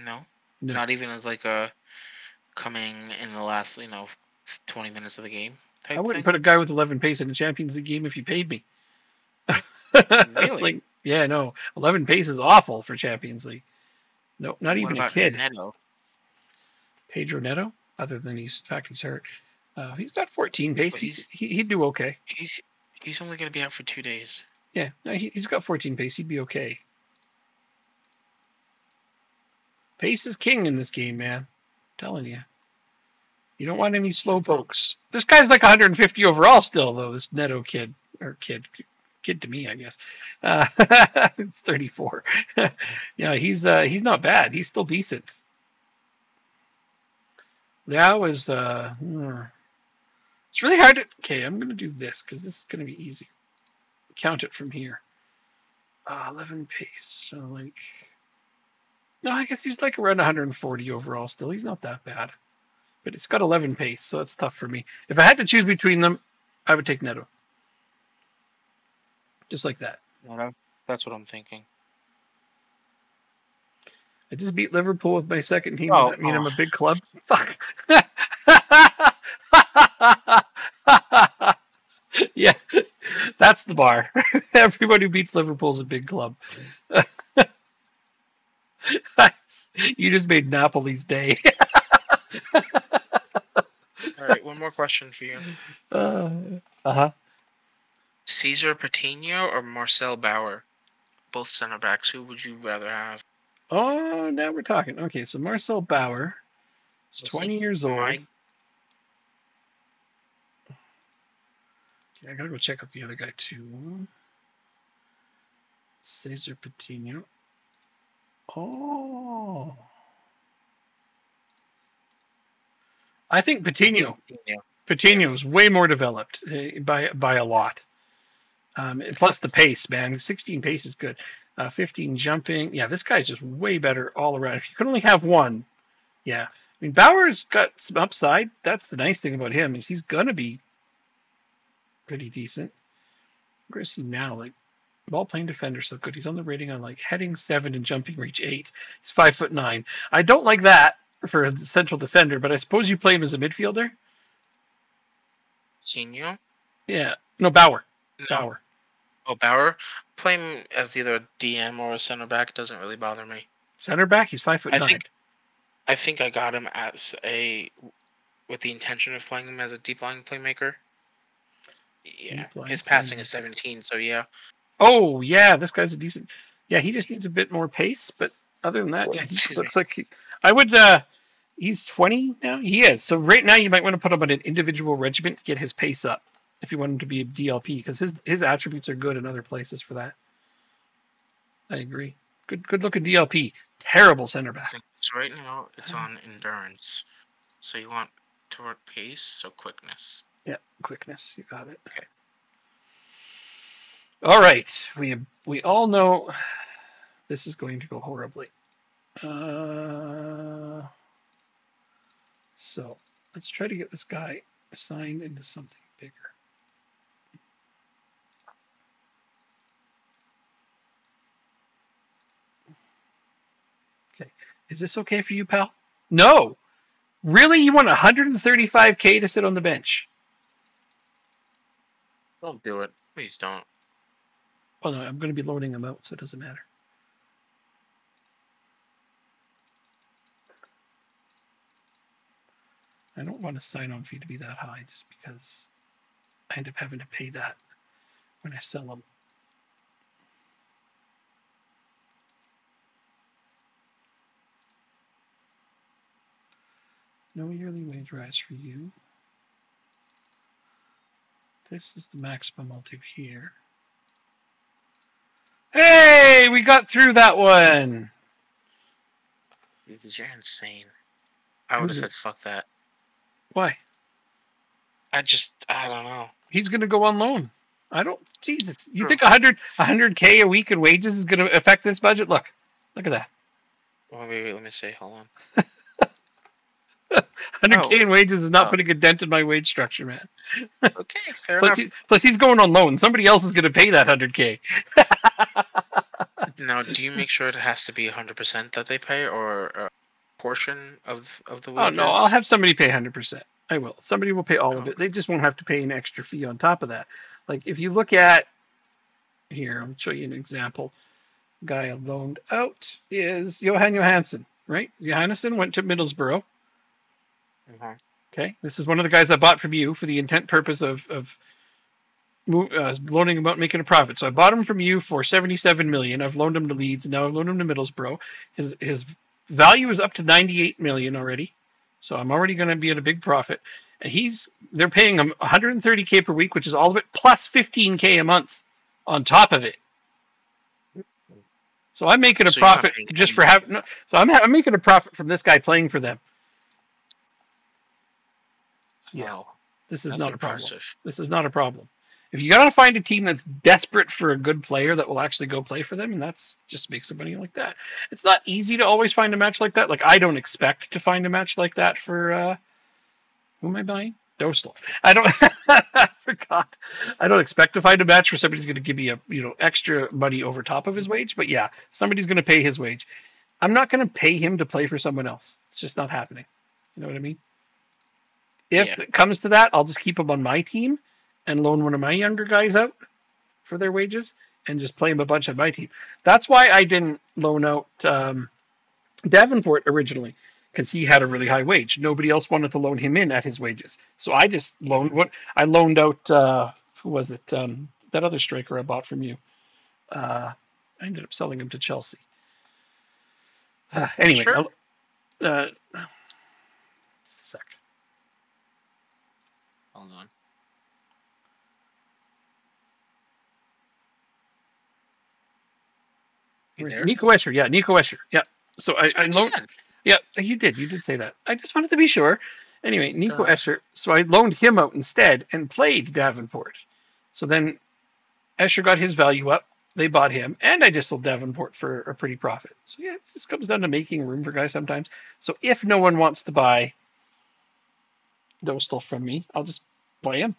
No? No. Not even as like a coming in the last, 20 minutes of the game I type wouldn't thing? put a guy with 11 pace in a Champions League game if you paid me. It's Really? like, yeah, no. 11 pace is awful for Champions League. No, not What even a about kid. Neto? Pedro Neto, other than he's hurt. He's got 14 pace. But He'd do okay. he's only going to be out for 2 days. Yeah, no, he's got 14 pace. He'd be okay. Pace is king in this game, man. I'm telling you. You don't want any slow pokes. This guy's like 150 overall still, though, this Neto kid. Or kid to me, I guess. It's 34. Yeah, he's not bad. He's still decent. Liao is it's really hard to. Okay, I'm gonna do this because this is gonna be easier. Count it from here. 11 pace. So like, no, I guess he's like around 140 overall still. He's not that bad, but it's got 11 pace, so it's tough for me. If I had to choose between them, I would take Neto. Just like that. Well, that's what I'm thinking. I just beat Liverpool with my second team. Does that mean I'm a big club? Fuck. Yeah, that's the bar. Everybody who beats Liverpool is a big club. You just made Napoli's day. All right, one more question for you. Uh-huh. Cesar Patino or Marcel Bauer? Both center backs. Who would you rather have? Oh, now we're talking. Okay, so Marcel Bauer is 20 years old. Okay, I gotta go check out the other guy too. Cesar Patino. Oh. I think Patino is way more developed by a lot. Plus the pace, man. 16 pace is good. 15 jumping. Yeah, this guy's just way better all around. If you could only have one, yeah. I mean, Bauer's got some upside. That's the nice thing about him is he's gonna be pretty decent. Where is he now? Like ball playing defender, so good. He's on the rating on like heading 7 and jumping reach 8. He's 5'9". I don't like that for a central defender, but I suppose you play him as a midfielder. Senior? Yeah. No, Bauer. No. Bauer. Oh, Bauer? Play him as either a DM or a center back doesn't really bother me. Center back? He's 5'9". I think I got him with the intention of playing him as a deep lying playmaker. Yeah. His passing is 17, so yeah. Oh, yeah, this guy's a decent. Yeah, he just needs a bit more pace, but other than that, yeah, he looks like I would. He's 20 now. He is. So right now, you might want to put him on an individual regiment to get his pace up if you want him to be a DLP because his attributes are good in other places for that. I agree. Good looking DLP. Terrible center back. So right now it's on endurance. So you want to work pace, so quickness. Yeah, quickness. You got it. Okay. All right. We all know this is going to go horribly. So let's try to get this guy assigned into something bigger. Okay. Is this okay for you, pal? No. Really? You want 135K to sit on the bench? Don't do it. Please don't. Oh, no, I'm going to be loading them out, so it doesn't matter. I don't want a sign-on fee to be that high just because I end up having to pay that when I sell them. No yearly wage rise for you. This is the maximum I'll do here. Hey, we got through that one. Because you're insane. I would have said fuck that. Why? I don't know. He's going to go on loan. I don't. Jesus, you True. think 100K a week in wages is going to affect this budget? Look at that. Well, wait, let me see. Hold on. 100K in wages is not Oh. putting a dent in my wage structure, man. Okay, fair enough. Plus, he's going on loan. Somebody else is going to pay that 100K. Now, do you make sure it has to be 100% that they pay, or a portion of the Oh no, I'll wages? have somebody pay 100%. I will. Somebody will pay all of Oh, it. They just won't have to pay an extra fee on top of that. Like if you look at here, I'll show you an example. Guy I loaned out is Johan Johansson, right? Johannesson went to Middlesbrough. Okay, this is one of the guys I bought from you for the intent purpose of loaning him out, making a profit. So I bought him from you for 77 million. I've loaned him to Leeds, and now I've loaned him to Middlesbrough. His value is up to 98 million already, so I'm already going to be at a big profit. And they're paying him 130K per week, which is all of it plus 15K a month on top of it. So I'm making a profit just for having. No, so I'm making a profit from this guy playing for them. So yeah, this is not a problem. This is not a problem. If you gotta find a team that's desperate for a good player that will actually go play for them, and that's just make some money like that. It's not easy to always find a match like that. Like I don't expect to find a match like that for who am I buying? Dostal. I don't. I forgot. I don't expect to find a match where somebody's going to give me extra money over top of his wage. But yeah, somebody's going to pay his wage. I'm not going to pay him to play for someone else. It's just not happening. You know what I mean? If it comes to that, I'll just keep him on my team and loan one of my younger guys out for their wages and just play him a bunch on my team. That's why I didn't loan out Davenport originally, because he had a really high wage. Nobody else wanted to loan him in at his wages. So I just loaned out who was it? That other striker I bought from you. I ended up selling him to Chelsea. Anyway, sure. Just a sec. Hold on. Nico Escher. Yeah, Nico Escher. Yeah. So I loaned. Yeah, you did say that. I just wanted to be sure. Anyway, Nico Escher. So I loaned him out instead and played Davenport. So then Escher got his value up. They bought him, and I just sold Davenport for a pretty profit. So yeah, it just comes down to making room for guys sometimes. So if no one wants to buy Dostal from me, I'll just play him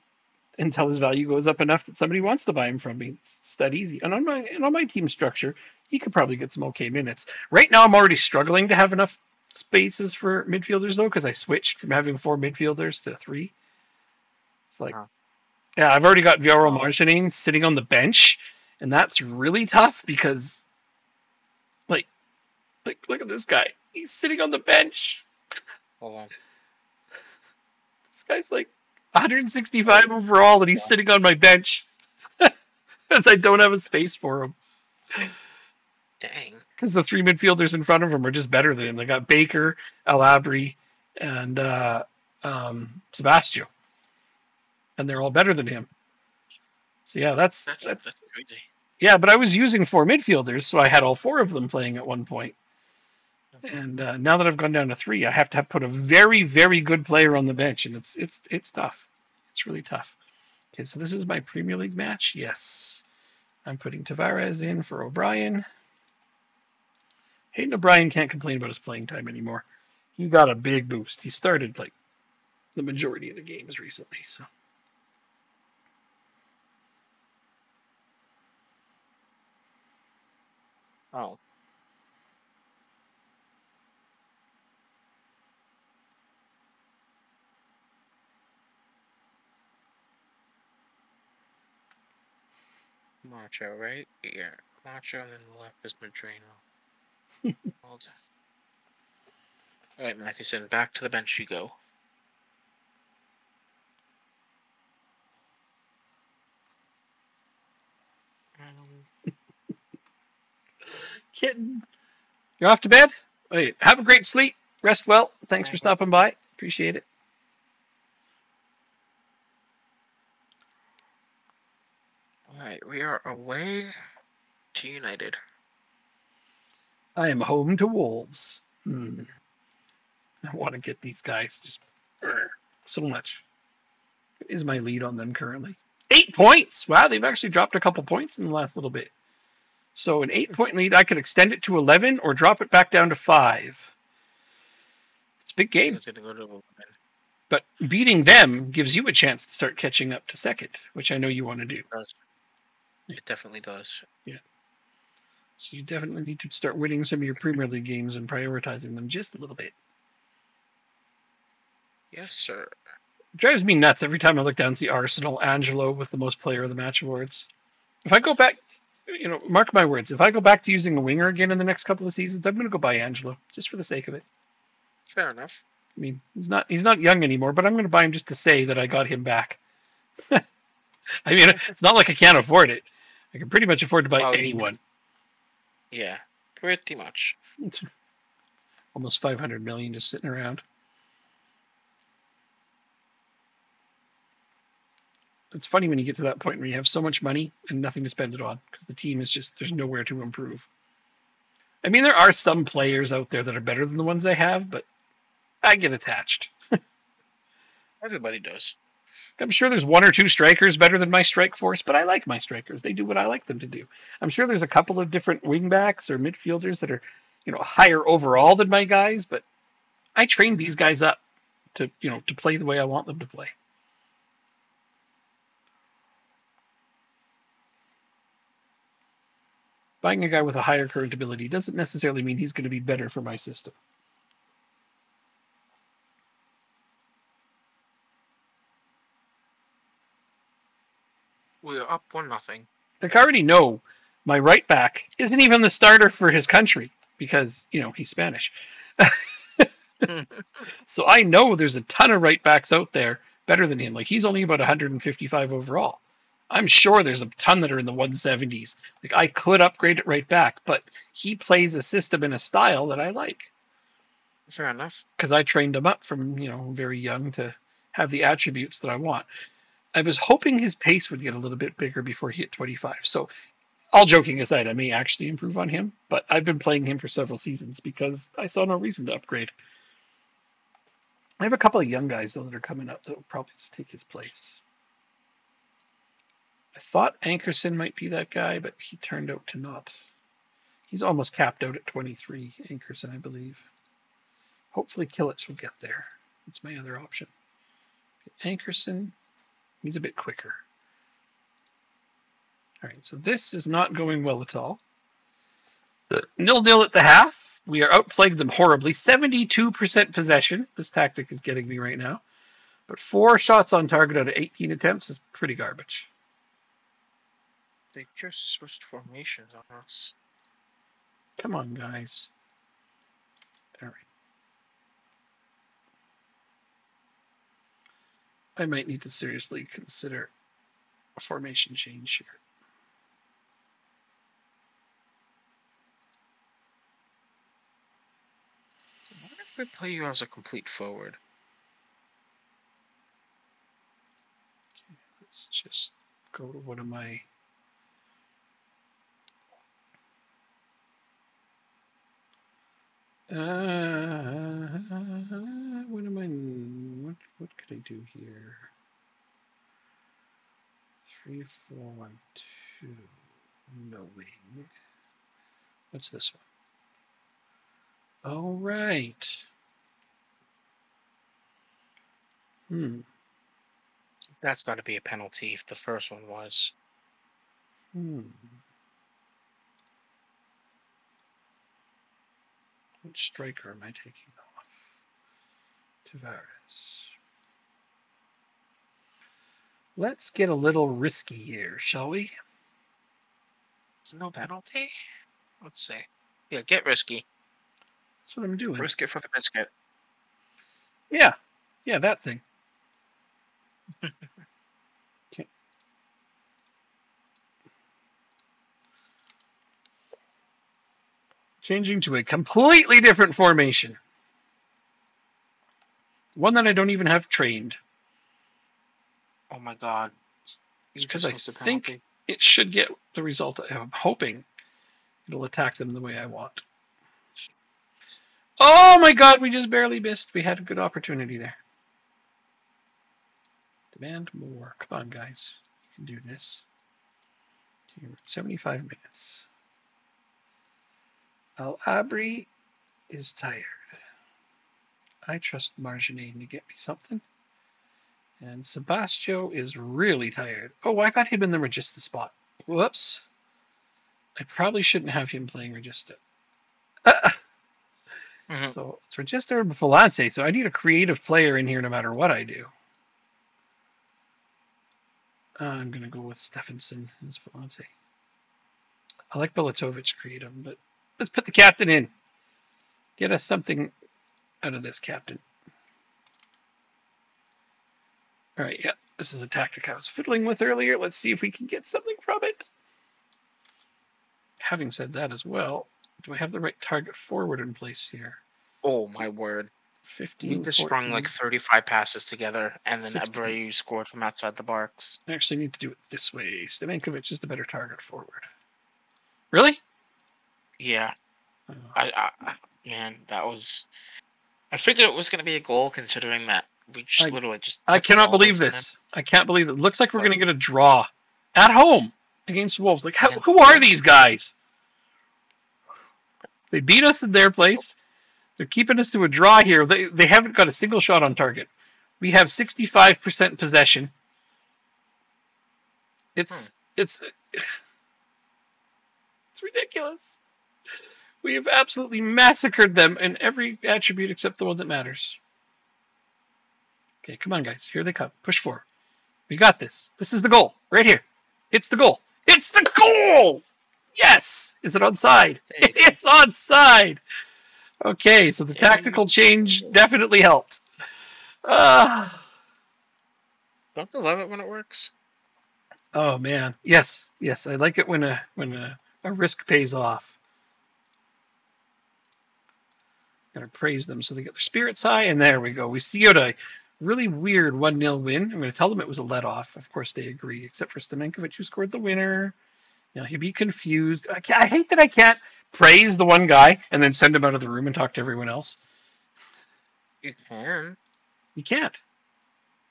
until his value goes up enough that somebody wants to buy him from me. It's that easy. And on my team structure, he could probably get some okay minutes. Right now, I'm already struggling to have enough spaces for midfielders, though, because I switched from having 4 midfielders to 3. It's like, yeah, I've already got Vioro Marjanin sitting on the bench, and that's really tough because, like, look at this guy. He's sitting on the bench. Hold on. This guy's like 165 overall, and he's sitting on my bench because I don't have a space for him. Dang. Because the 3 midfielders in front of him are just better than him. They got Baker, Alabri, and Sebastio. And they're all better than him. So yeah, that's crazy. Yeah, but I was using 4 midfielders, so I had all 4 of them playing at one point. And now that I've gone down to 3, I have to put a very, very good player on the bench, and it's tough. It's really tough. Okay, so this is my Premier League match. Yes, I'm putting Tavares in for O'Brien. Hayden O'Brien can't complain about his playing time anymore. He got a big boost. He started like the majority of the games recently. So. Oh. Macho, right? Yeah. Macho, and then the left is Madrino. Alright, Mathewson, back to the bench you go. Kitten. You're off to bed? Wait, have a great sleep. Rest well. Thanks for stopping by. Appreciate it. Alright, we are away to United. I am home to Wolves. I want to get these guys just so much. What is my lead on them currently? 8 points. Wow, they've actually dropped a couple points in the last little bit. So an 8-point lead, I could extend it to 11 or drop it back down to 5. It's a big game. It's gonna go to 11. But beating them gives you a chance to start catching up to second, which I know you want to do. It does. It definitely does. Yeah. So you definitely need to start winning some of your Premier League games and prioritizing them just a little bit. Yes, sir. It drives me nuts every time I look down and see Arsenal, Angelo with the most player of the match awards. If I go back, mark my words, if I go back to using a winger again in the next couple of seasons, I'm going to go buy Angelo, just for the sake of it. Fair enough. I mean, he's not young anymore, but I'm going to buy him just to say that I got him back. I mean, it's not like I can't afford it. I can pretty much afford to buy anyone. Yeah, pretty much. Almost 500 million just sitting around. It's funny when you get to that point where you have so much money and nothing to spend it on because the team is just, there's nowhere to improve. I mean, there are some players out there that are better than the ones I have, but I get attached. Everybody does. I'm sure there's one or two strikers better than my strike force, but I like my strikers. They do what I like them to do. I'm sure there's a couple of different wingbacks or midfielders that are, higher overall than my guys, but I train these guys up to play the way I want them to play. Buying a guy with a higher current ability doesn't necessarily mean he's going to be better for my system. We're up 1-0. Like, I already know my right back isn't even the starter for his country because, he's Spanish. So I know there's a ton of right backs out there better than him. Like, he's only about 155 overall. I'm sure there's a ton that are in the 170s. Like, I could upgrade it right back, but he plays a system and a style that I like. Fair enough. Because I trained him up from, very young to have the attributes that I want. I was hoping his pace would get a little bit bigger before he hit 25. So, all joking aside, I may actually improve on him, but I've been playing him for several seasons because I saw no reason to upgrade. I have a couple of young guys, though, that are coming up that will probably just take his place. I thought Ankerson might be that guy, but he turned out to not. He's almost capped out at 23, Ankerson, I believe. Hopefully Kilich will get there. That's my other option. Ankerson, he's a bit quicker. All right, so this is not going well at all. 0-0 at the half. We are outplayed them horribly. 72% possession. This tactic is getting me right now. But 4 shots on target out of 18 attempts is pretty garbage. They just switched formations on us. Come on, guys. All right. I might need to seriously consider a formation change here. What if they play you as a complete forward? Okay, let's just go to one of my... what could I do here? 3, 4, 1, 2. No wing. What's this one? All right. That's got to be a penalty if the first one was. Which striker am I taking off? Tavares. Let's get a little risky here, shall we? No penalty? Let's see. Yeah, get risky. That's what I'm doing. Risk it for the biscuit. Yeah, that thing. Okay. Changing to a completely different formation. One that I don't even have trained. Oh my god. Because I think it should get the result I'm hoping. It'll attack them the way I want. Oh my god, we just barely missed. We had a good opportunity there. Demand more. Come on, guys. can do this. 75 minutes. Al Abri is tired. I trust Marjolaine to get me something. And Sebastio is really tired. Oh, I got him in the Regista spot. Whoops. I probably shouldn't have him playing Regista. So it's Regista and Falance, so I need a creative player in here no matter what I do. I'm going to go with Stephenson as Falance. I like Bilatovic creative, but let's put the captain in. Get us something out of this captain. All right, yeah, this is a tactic I was fiddling with earlier. Let's see if we can get something from it. Having said that as well, do I have the right target forward in place here? Oh, my word. 15, We just sprung like 35 passes together, and then Abreu scored from outside the box. I actually need to do it this way. Stamenkovic is the better target forward. Really? Yeah. Man, that was... I figured it was going to be a goal, considering that we just literally just... I cannot believe this. I can't believe it. Looks like we're going to get a draw at home against Wolves. Like, who are these guys? They beat us in their place. They're keeping us to a draw here. They haven't got a single shot on target. We have 65% possession. It's ridiculous. We have absolutely massacred them in every attribute except the one that matters. Okay, come on, guys. Here they come. Push forward. We got this. This is the goal. Right here. It's the goal. It's the goal! Yes! Is it onside? It's onside! Okay, so the tactical change definitely helped. Don't you love it when it works? Oh, man. Yes. Yes, I like it when a risk pays off. Gotta praise them so they get their spirits high, and there we go. We see a really weird 1-0 win. I'm going to tell them it was a let-off. Of course, they agree, except for Stamenkovic, who scored the winner. You know, he'd be confused. I hate that I can't praise the one guy and then send him out of the room and talk to everyone else. You can. You can't.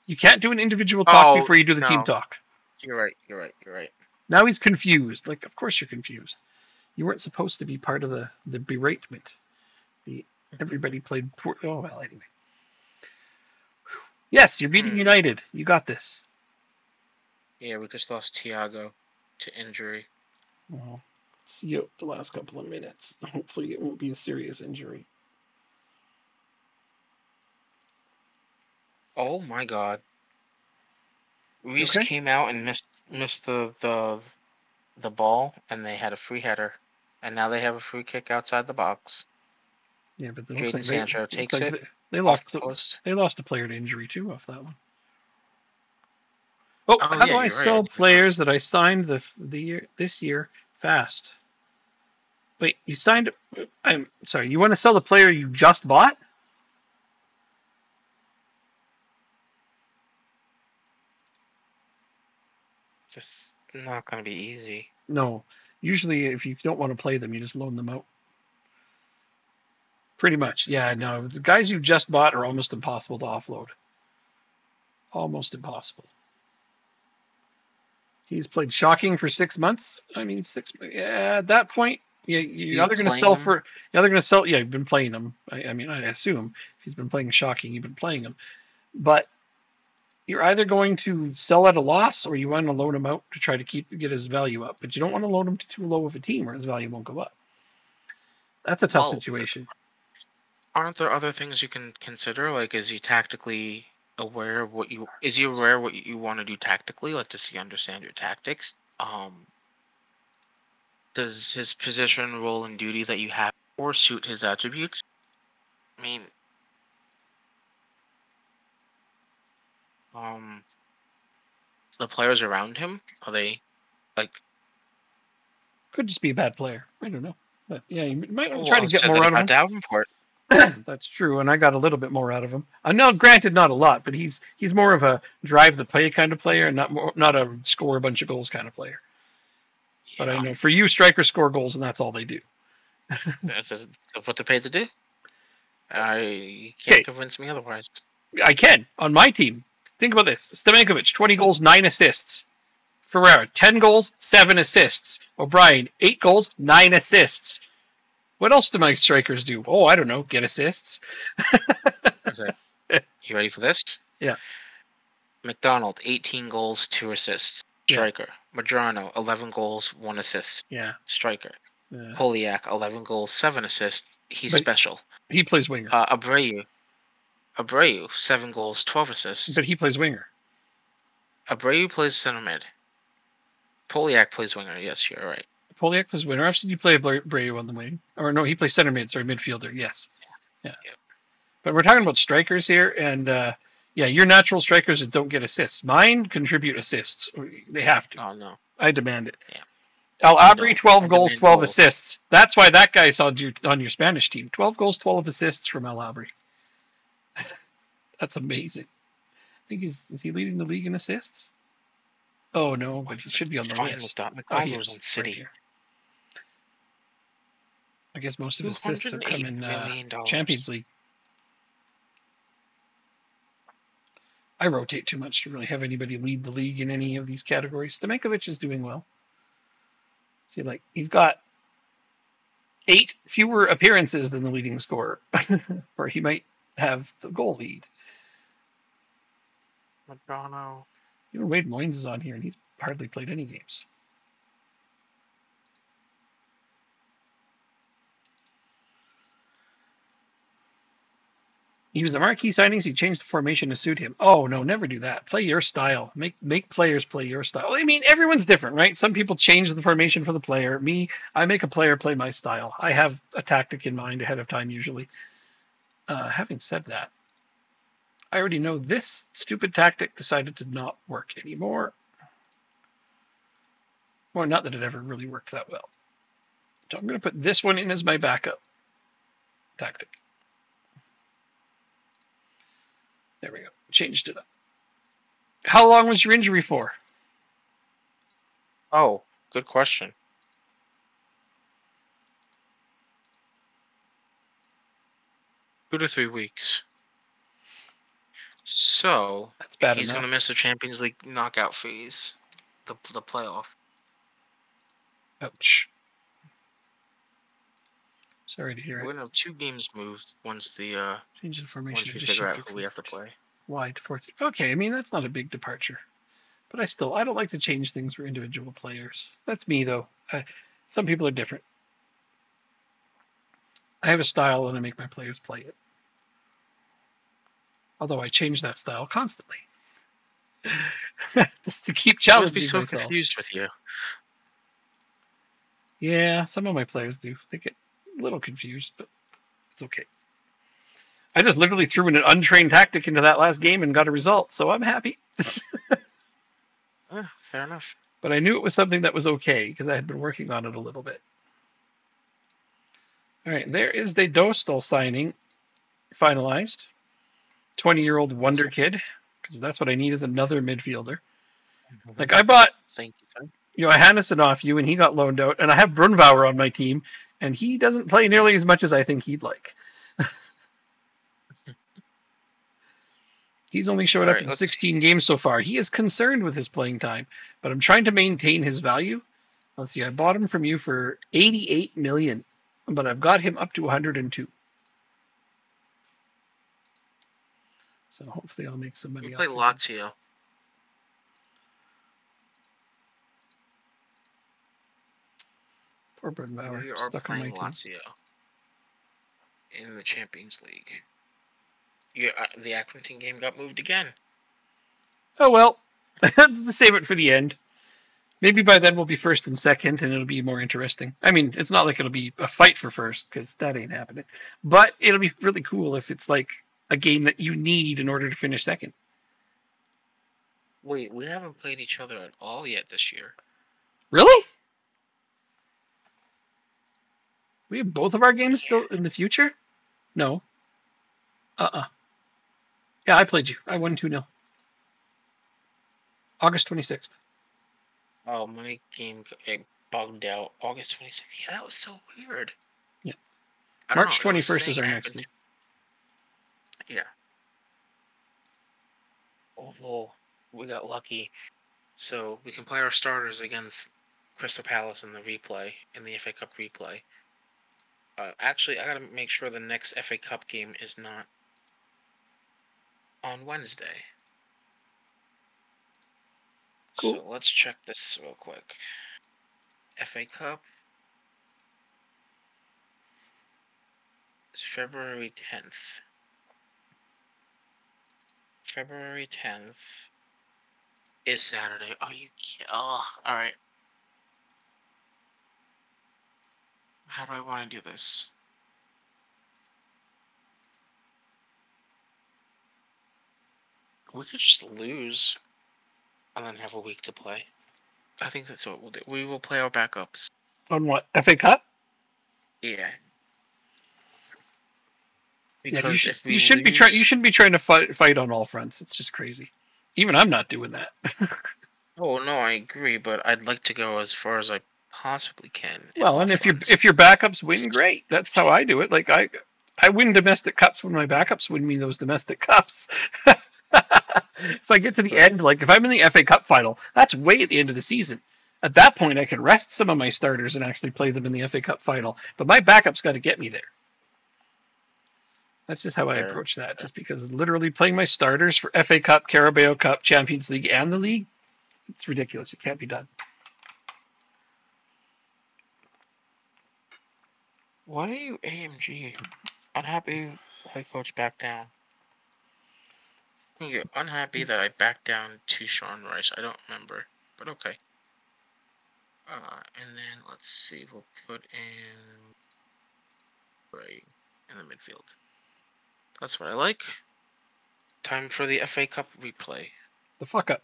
You can't do an individual talk before you do the team talk. You're right. Now he's confused. Like, of course you're confused. You weren't supposed to be part of the beratement. Everybody played poor. Oh, well, anyway. Yes, you're beating United. You got this. Yeah, we just lost Thiago to injury. Well, see you the last couple of minutes. Hopefully it won't be a serious injury. Oh my God. Reese came out and missed the ball, and they had a free header, and now they have a free kick outside the box. Yeah, but Jadon Sancho takes it. They lost a player to injury too off that one. How do I sell players that I signed this year fast? Wait, you signed? I'm sorry. You want to sell the player you just bought? It's not going to be easy. No. Usually, if you don't want to play them, you just loan them out. Pretty much. Yeah, no. The guys you just bought are almost impossible to offload. Almost impossible. He's played shocking for 6 months. I mean, at that point, you're either going to sell for... You're either going to sell... Yeah, you've been playing him. I mean, I assume if he's been playing shocking, you've been playing him. But you're either going to sell at a loss or you want to loan him out to try to get his value up. But you don't want to loan him to too low of a team or his value won't go up. That's a tough situation. Aren't there other things you can consider? Like, is he tactically aware of what you... Is he aware of what you want to do tactically? Like, does he understand your tactics? Does his position, role, and duty that you have or suit his attributes? I mean... the players around him, are they, like... Could just be a bad player. I don't know. But, yeah, you might try to get more out of him. Davenport. That's true, and I got a little bit more out of him. Now, granted, not a lot, but he's more of a drive the play kind of player, and not a score a bunch of goals kind of player. Yeah. But I know for you, strikers score goals, and that's all they do. That's what they're paid to do. You can't convince me otherwise. I can on my team. Think about this: Stamenkovic, 20 goals, 9 assists, Ferreira, 10 goals, 7 assists. O'Brien, 8 goals, 9 assists. What else do my strikers do? Oh, I don't know. Get assists. Okay. You ready for this? Yeah. McDonald, 18 goals, 2 assists. Striker. Yeah. Madrano, 11 goals, 1 assist. Yeah. Striker. Yeah. Poliak, 11 goals, 7 assists. He's special. He plays winger. Abreu, 7 goals, 12 assists. But he plays winger. Abreu plays center mid. Poliak plays winger. Yes, you're right. Poliak plays winger. I've seen you play Abreu on the wing. Or no, he plays center mid. Sorry, midfielder. Yes. Yeah. Yep. But we're talking about strikers here, and yeah, your natural strikers that don't get assists. Mine contribute assists. They have to. Oh, no. I demand it. Yeah. El Abri, 12 goals, 12 goals. Assists. That's why that guy's on your Spanish team. 12 goals, 12 assists from El Abri. That's amazing. I think is he leading the league in assists? Oh, no, but he should be on the list. McDonald was on City. Right, I guess most of his assists have come in Champions League. I rotate too much to really have anybody lead the league in any of these categories. Stamenkovic is doing well. See, like, he's got 8 fewer appearances than the leading scorer, or he might have the goal lead. Madrano. You know, Wade Moynes is on here, and he's hardly played any games. He was a marquee signing, so he changed the formation to suit him. Oh, no, never do that. Play your style. Make players play your style. I mean, everyone's different, right? Some people change the formation for the player. Me, I make a player play my style. I have a tactic in mind ahead of time, usually. Having said that, I already know this stupid tactic decided to not work anymore. Well, not that it ever really worked that well. So I'm going to put this one in as my backup tactic. There we go. Changed it up. How long was your injury for? Oh, good question. Two to 3 weeks. So that's bad he's going to miss the Champions League knockout phase, the playoff. Ouch. Sorry to hear it. We're going to have 2 games moved once change the formation. Once we figure out who we have to play. Wide to 14. Okay, I mean, that's not a big departure. But I don't like to change things for individual players. That's me, though. Some people are different. I have a style and I make my players play it. Although I change that style constantly. Just to keep challenging myself. I must be so confused with you. Yeah, some of my players do. They get a little confused, but it's okay. I just literally threw in an untrained tactic into that last game and got a result, so I'm happy. Fair enough. But I knew it was something that was okay because I had been working on it a little bit. All right, there is the Dostal signing finalized. 20-year-old wonder kid, because that's what I need is another midfielder. Like, I bought Johannesson off you, and he got loaned out, and I have Brunbauer on my team, and he doesn't play nearly as much as I think he'd like. He's only showed up in 16 games so far. He is concerned with his playing time, but I'm trying to maintain his value. Let's see, I bought him from you for 88 million, but I've got him up to 102. So hopefully I'll make some money. You play Lazio. Poor Brunbauer. You are playing Lazio in the Champions League. The Accrington game got moved again. Oh, well. Let's save it for the end. Maybe by then we'll be first and second, and it'll be more interesting. I mean, it's not like it'll be a fight for first, because that ain't happening. But it'll be really cool if it's like a game that you need in order to finish second. Wait, we haven't played each other at all yet this year. Really? We have both of our games still in the future? No. Yeah, I played you. I won 2-0. August 26th. Oh, my game bugged out. August 26th. Yeah, that was so weird. Yeah. March 21st is our next game. Yeah. Oh, we got lucky. So we can play our starters against Crystal Palace in the replay, in the FA Cup replay. Actually, I gotta make sure the next FA Cup game is not on Wednesday. Cool. So let's check this real quick. FA Cup is February 10th. February 10th is Saturday. Oh, alright. How do I want to do this? We could just lose and then have a week to play. I think that's what we'll do. We will play our backups. On what? FA Cup? Yeah. Yeah, Because if we you shouldn't be trying to fight on all fronts. It's just crazy. Even I'm not doing that. Oh no, I agree, but I'd like to go as far as I possibly can. Well, and if your backups win, great. That's how I do it. Like I win domestic cups when my backups win me those domestic cups. If I get to the end, like if I'm in the FA Cup final, that's way at the end of the season. At that point, I can rest some of my starters and actually play them in the FA Cup final. But my backup's got to get me there. That's just how I approach that. Just because literally playing my starters for FA Cup, Carabao Cup, Champions League, and the league, it's ridiculous. It can't be done. Why are you AMG? Unhappy head coach back down. You're unhappy that I backed down to Sean Rice. I don't remember, but okay. And then let's see. We'll put in Gray in the midfield. That's what I like. Time for the FA Cup replay. The fuck up.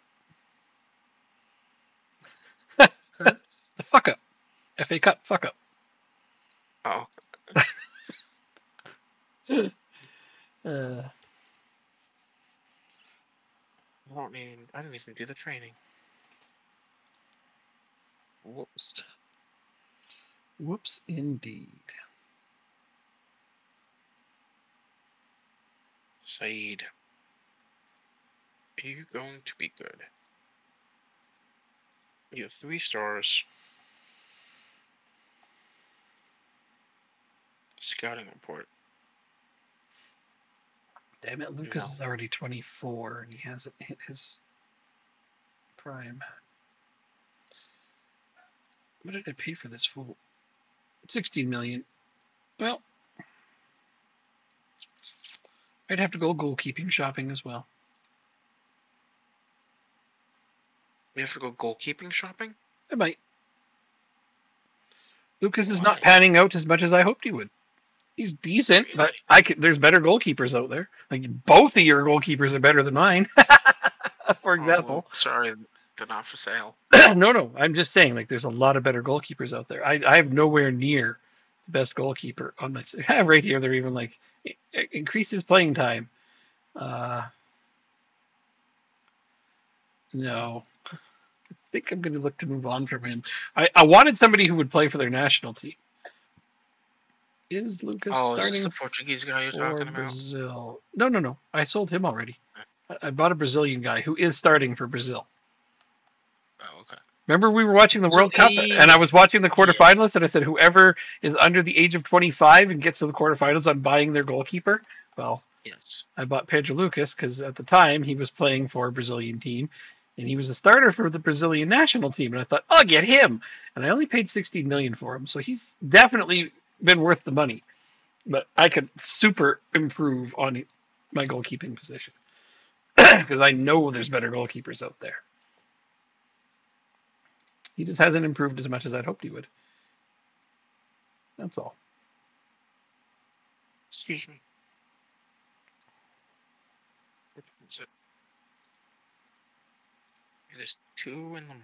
Huh? The fuck up. FA Cup, fuck up. Oh. I didn't even do the training. Whoops. Whoops, indeed. Saeed. Are you going to be good? You have 3 stars. Scouting report. Damn it, Lucas is already 24 and he hasn't hit his prime. What did I pay for this fool? 16 million. Well, I'd have to go goalkeeping shopping as well. You have to go goalkeeping shopping? I might. Lucas is not panning out as much as I hoped he would. He's decent, but there's better goalkeepers out there. Like both of your goalkeepers are better than mine. For example. Sorry, they're not for sale. No. I'm just saying, like, there's a lot of better goalkeepers out there. I have nowhere near the best goalkeeper on my right here. They're even like increase his playing time. No. I think I'm going to look to move on from him. I wanted somebody who would play for their national team. Is Lucas starting? Is this the Portuguese guy you're talking about? Brazil. No. I sold him already. I bought a Brazilian guy who is starting for Brazil. Oh, okay. Remember we were watching the World Cup and I was watching the quarterfinalists and I said whoever is under the age of 25 and gets to the quarterfinals, I'm buying their goalkeeper. Well, yes. I bought Pedro Lucas because at the time he was playing for a Brazilian team and he was a starter for the Brazilian national team. And I thought, I'll get him. And I only paid 16 million for him. So he's definitely been worth the money. But I could super improve on my goalkeeping position because I know there's better goalkeepers out there. He just hasn't improved as much as I'd hoped he would. That's all. Excuse me. What is it? It is 2 in the morning.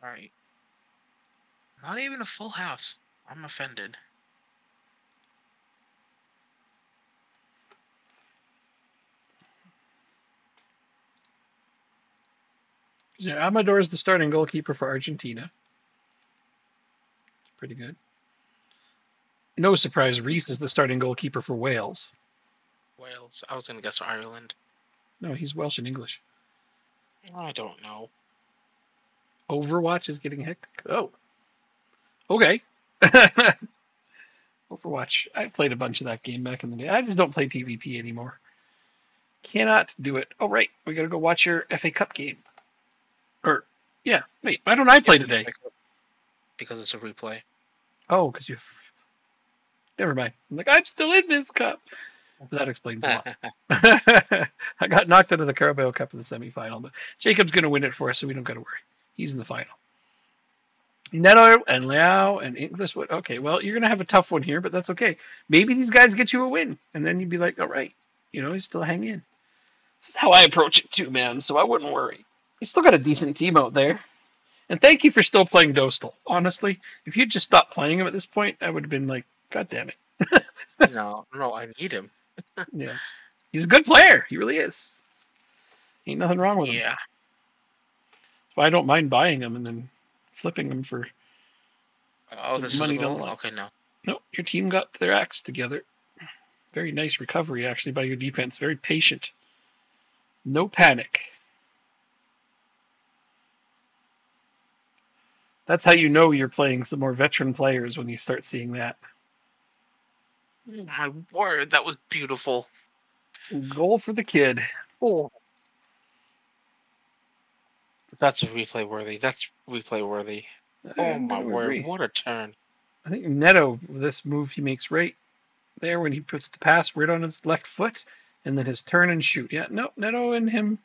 Alright. Not even a full house. I'm offended. Yeah, Amador is the starting goalkeeper for Argentina. Pretty good. No surprise, Reese is the starting goalkeeper for Wales. Wales. I was going to guess Ireland. No, he's Welsh and English. I don't know. Overwatch is getting hectic. Oh. Okay. Overwatch. I played a bunch of that game back in the day. I just don't play PvP anymore. Cannot do it. Oh, right. We got to go watch your FA Cup game. Or, yeah. Wait, why don't I play today? Because it's a replay. Oh, because you've... Never mind. I'm like, I'm still in this cup. But that explains a lot. I got knocked out of the Carabao Cup in the semi-final, but Jacob's going to win it for us, so we don't got to worry. He's in the final. Neto and Leao and Englishwood. Okay, well, you're going to have a tough one here, but that's okay. Maybe these guys get you a win, and then you'd be like, all right, you still hang in. This is how I approach it too, man, so I wouldn't worry. You still got a decent team out there. And thank you for still playing Dostal. Honestly, if you'd just stopped playing him at this point, I would have been like, God damn it. No, I need him. Yeah. He's a good player. He really is. Ain't nothing wrong with him. Yeah. That's why I don't mind buying him and then flipping them for this money is a goal? down the line. Okay, no. No, your team got their acts together. Very nice recovery, actually, by your defense. Very patient. No panic. That's how you know you're playing some more veteran players when you start seeing that. Oh, my word, that was beautiful. Goal for the kid. Oh. That's replay worthy. Oh, my word. Agree. What a turn. I think Neto, this move he makes right there when he puts the pass right on his left foot, and then his turn and shoot. Yeah, no, Neto and him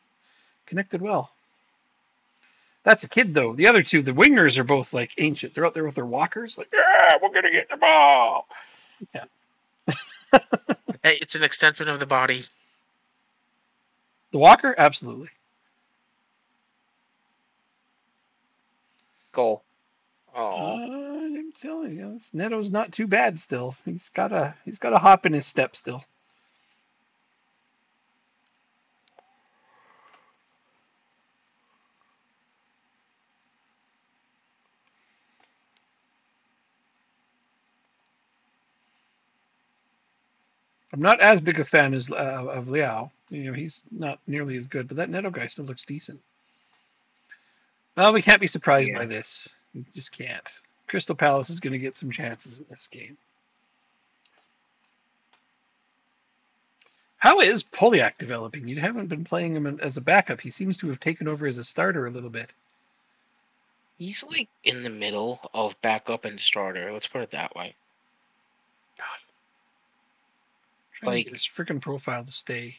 connected well. That's a kid, though. The other two, the wingers, are both like ancient. They're out there with their walkers, like, yeah, we're gonna get the ball. Yeah. Hey, it's an extension of the body. The walker, absolutely. Goal. Oh. I'm telling you, this Neto's not too bad still. He's got a hop in his step still. I'm not as big a fan as of Leao. He's not nearly as good, but that Neto guy still looks decent. Well, we can't be surprised by this. We just can't. Crystal Palace is going to get some chances in this game. How is Poliak developing? You haven't been playing him as a backup. He seems to have taken over as a starter a little bit. He's like in the middle of backup and starter. Let's put it that way. God. Trying to get his freaking profile to stay.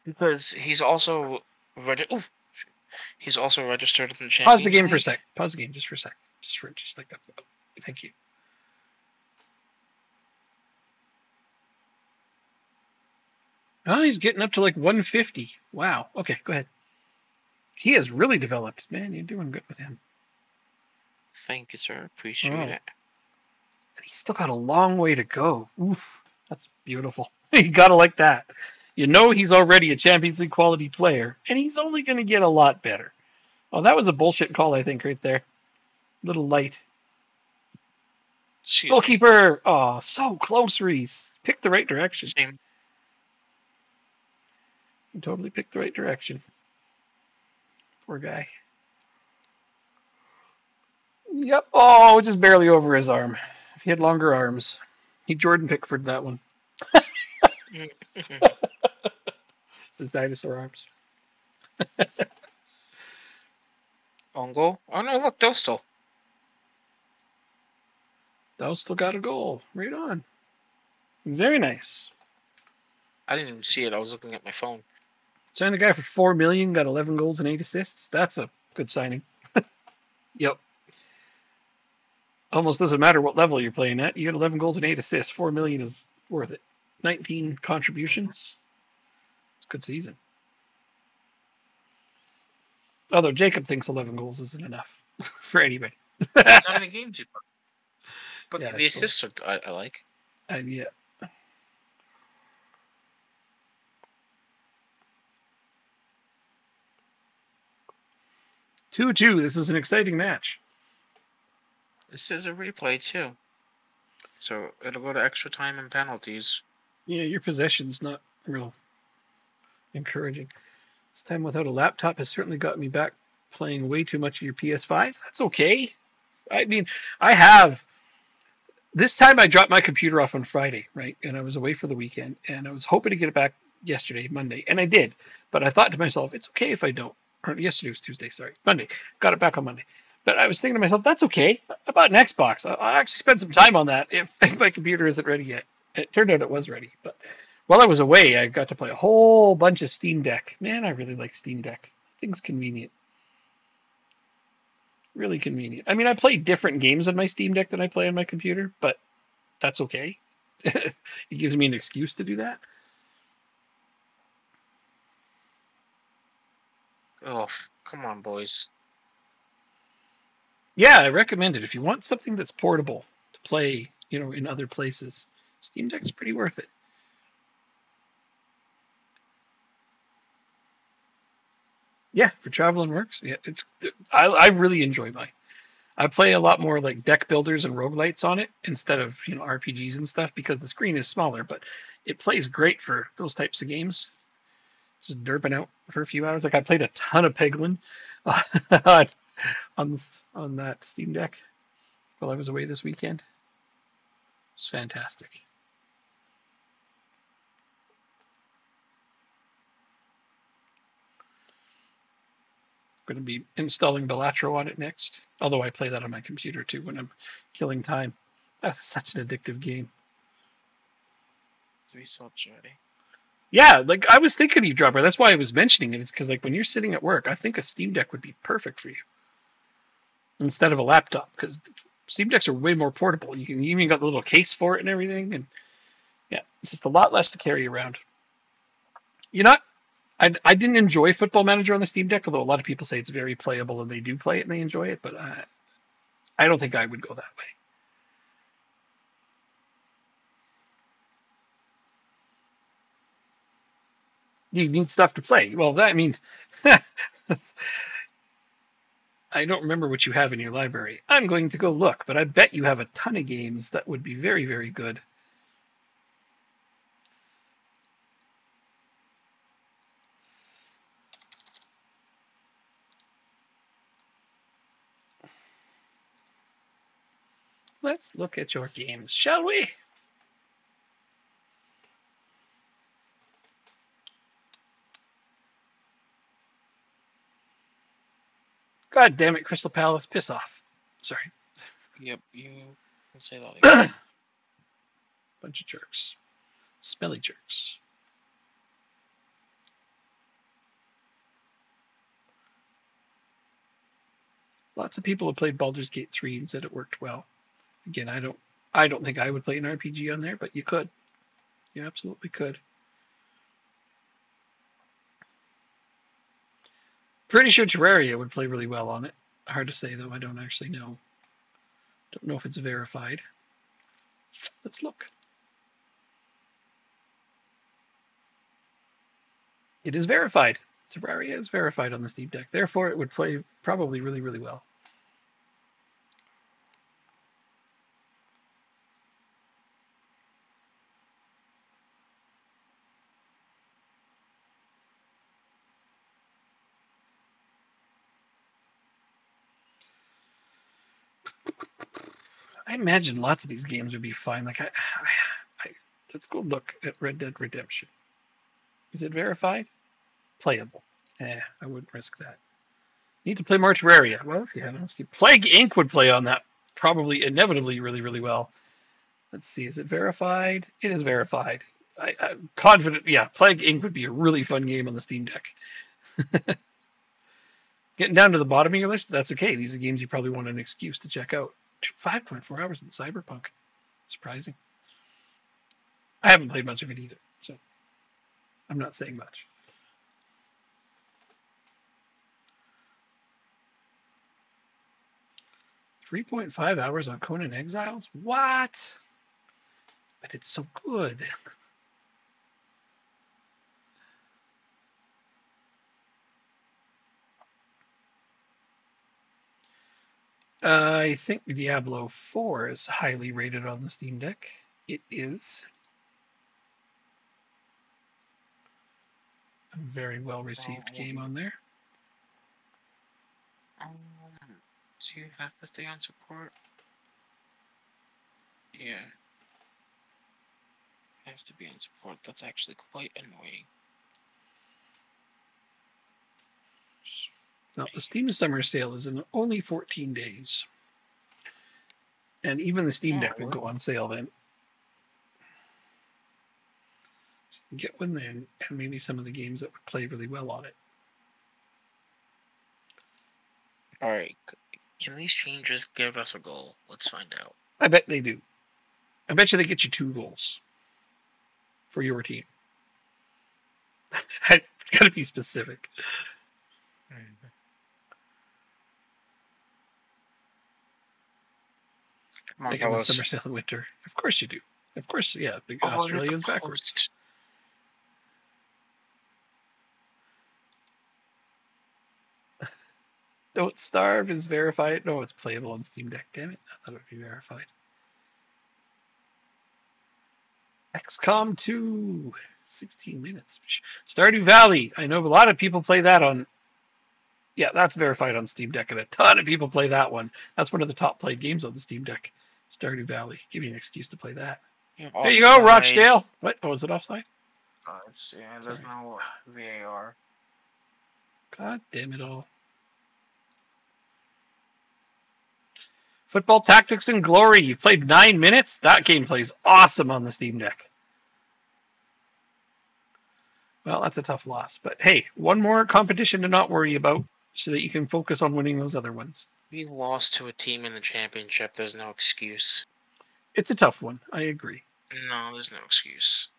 Because he's also registered in the Champions League. Pause the game for a sec. Pause the game just for a sec. Just like that. Thank you. Oh, he's getting up to like 150. Wow. Okay, go ahead. He has really developed. Man, you're doing good with him. Thank you, sir. Appreciate it. And he's still got a long way to go. Oof. That's beautiful. You gotta like that. He's already a Champions League quality player, and he's only going to get a lot better. Oh, that was a bullshit call, I think, right there. Little light. Goalkeeper! Oh, so close, Reese. Picked the right direction. Same. You totally picked the right direction. Poor guy. Yep. Oh, just barely over his arm. If he had longer arms. He Jordan Pickford that one. His dinosaur arms. On goal? Oh no, look, Dostal. Dostal got a goal. Right on. Very nice. I didn't even see it. I was looking at my phone. Signed the guy for $4 million, got 11 goals and 8 assists. That's a good signing. Yep. Almost doesn't matter what level you're playing at. You get 11 goals and 8 assists. $4 million is worth it. 19 contributions. It's a good season. Although Jacob thinks 11 goals isn't enough for anybody. It's not in the games you put. But yeah, the assists I like. Yeah. 2-2. This is an exciting match. This is a replay too, so it'll go to extra time and penalties. Yeah, your possession's not real encouraging. This time without a laptop has certainly got me back playing way too much of your PS5. That's okay. I mean, I have. This time I dropped my computer off on Friday, right? And I was away for the weekend, and I was hoping to get it back yesterday, Monday, and I did. But I thought to myself, it's okay if I don't. Or yesterday was Tuesday, sorry. Monday. Got it back on Monday. But I was thinking to myself, that's okay. I bought an Xbox. I'll actually spend some time on that if my computer isn't ready yet. It turned out it was ready. But while I was away, I got to play a whole bunch of Steam Deck. Man, I really like Steam Deck. Thing's convenient. Really convenient. I mean, I play different games on my Steam Deck than I play on my computer, but that's okay. It gives me an excuse to do that. Oh, come on, boys. Yeah, I recommend it. If you want something that's portable to play, in other places, Steam Deck's pretty worth it. Yeah, for travel and works. Yeah, I really enjoy mine. I play a lot more like deck builders and roguelites on it instead of RPGs and stuff because the screen is smaller, but it plays great for those types of games. Just derping out for a few hours. Like I played a ton of Peglin on that Steam Deck while I was away this weekend. It's fantastic. Going to be installing Balatro on it next. Although I play that on my computer too when I'm killing time. That's such an addictive game. 3 subs already. Yeah, like I was thinking of you, Dropper. That's why I was mentioning it. Is because like when you're sitting at work, I think a Steam Deck would be perfect for you instead of a laptop because Steam Decks are way more portable. You even got the little case for it and everything, and yeah, it's just a lot less to carry around. I didn't enjoy Football Manager on the Steam Deck, although a lot of people say it's very playable and they do play it and they enjoy it, but I don't think I would go that way. You need stuff to play. Well, I mean, I don't remember what you have in your library. I'm going to go look, but I bet you have a ton of games that would be very, very good. Let's look at your games, shall we? God damn it, Crystal Palace, piss off. Sorry. Yep, you can say that again. Bunch of jerks. Smelly jerks. Lots of people have played Baldur's Gate 3 and said it worked well. Again, I don't think I would play an RPG on there, but you could. You absolutely could. Pretty sure Terraria would play really well on it. Hard to say though, I don't actually know. Don't know if it's verified. Let's look. It is verified. Terraria is verified on the Steam Deck. Therefore, it would play probably really, really well. I imagine lots of these games would be fine. Like, let's go look at Red Dead Redemption. Is it verified? Playable. I wouldn't risk that. Need to play more Terraria. Well, if you haven't, let's see. Plague Inc. would play on that probably inevitably really, really well. Let's see. Is it verified? It is verified. I'm confident. Yeah, Plague Inc. would be a really fun game on the Steam Deck. Getting down to the bottom of your list, but that's okay. These are games you probably want an excuse to check out. 5.4 hours in Cyberpunk. Surprising. I haven't played much of it either, so I'm not saying much. 3.5 hours on Conan Exiles? What? But it's so good. I think Diablo 4 is highly rated on the Steam Deck. It is. A very well received game on there. Do you have to stay on support? Yeah. Has to be on support. That's actually quite annoying. Now, the Steam Summer Sale is in only 14 days. And even the Steam Deck will go on sale then. So you can get one then, and maybe some of the games that would play really well on it. Alright, can these changes give us a goal? Let's find out. I bet they do. I bet you they get you 2 goals for your team. I gotta be specific. Like in the summer sale and winter. Of course you do. Of course, yeah. Australia's backwards. Don't Starve is verified. No, it's playable on Steam Deck. Damn it. I thought it would be verified. XCOM 2. 16 minutes. Stardew Valley. I know a lot of people play that on... Yeah, that's verified on Steam Deck, and a ton of people play that one. That's one of the top played games on the Steam Deck. Stardew Valley. Give me an excuse to play that. There you go, Rochdale. What? Oh, is it offside? Yeah, there's no VAR. God damn it all. Football Tactics and Glory. You've played 9 minutes? That game plays awesome on the Steam Deck. Well, that's a tough loss. But hey, one more competition to not worry about so that you can focus on winning those other ones. We lost to a team in the championship. There's no excuse. It's a tough one. I agree. No, there's no excuse.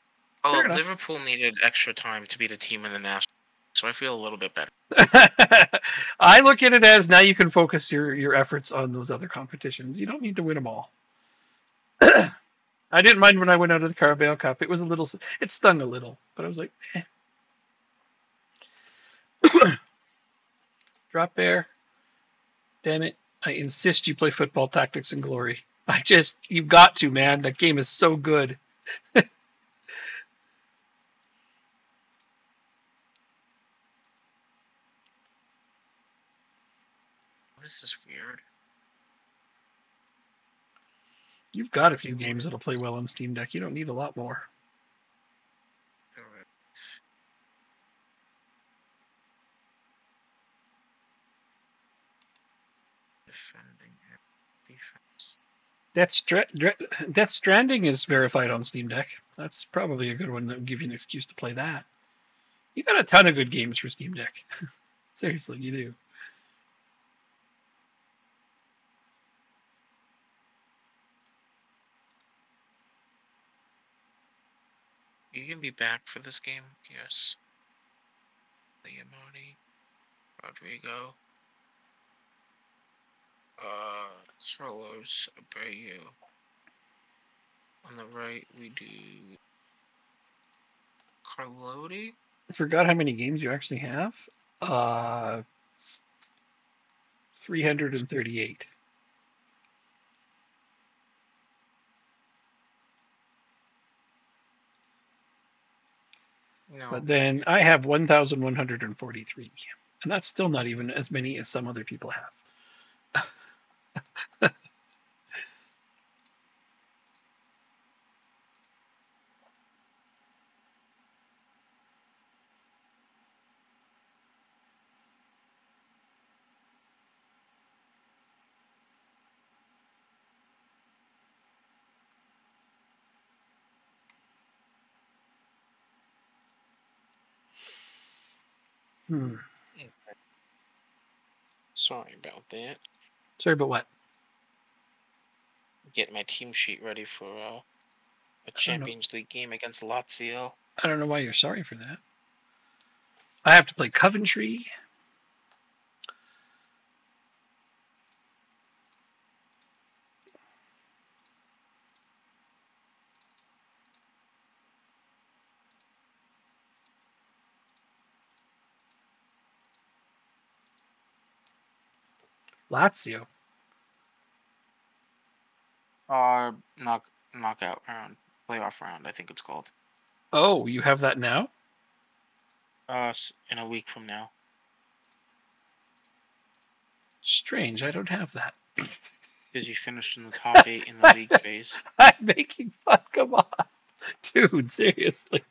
Although Liverpool needed extra time to beat a team in the national, so I feel a little bit better. I look at it as now you can focus your efforts on those other competitions. You don't need to win them all. I didn't mind when I went out of the Carabao Cup. It was it stung a little, but I was like, eh. Drop bear. Damn it. I insist you play Football Tactics and Glory. You've got to, man. That game is so good. This is weird. You've got a few games that'll play well on Steam Deck. You don't need a lot more. Defending defense. Death Stranding is verified on Steam Deck. That's probably a good one that will give you an excuse to play that. You got a ton of good games for Steam Deck. Seriously, you do. You can be back for this game? Yes. Leomoni. Rodrigo. Carlos Abreu. On the right, we do Carlotti. I forgot how many games you actually have. 338. No. But then I have 1,143. And that's still not even as many as some other people have. Sorry about that. Sorry about what? Getting my team sheet ready for a Champions League game against Lazio. I don't know why you're sorry for that. I have to play Coventry. Lazio. Knockout round, playoff round, I think it's called. Oh, you have that now? In a week from now. Strange, I don't have that. Because you finished in the top 8 in the league phase. I'm making fun. Come on, dude. Seriously,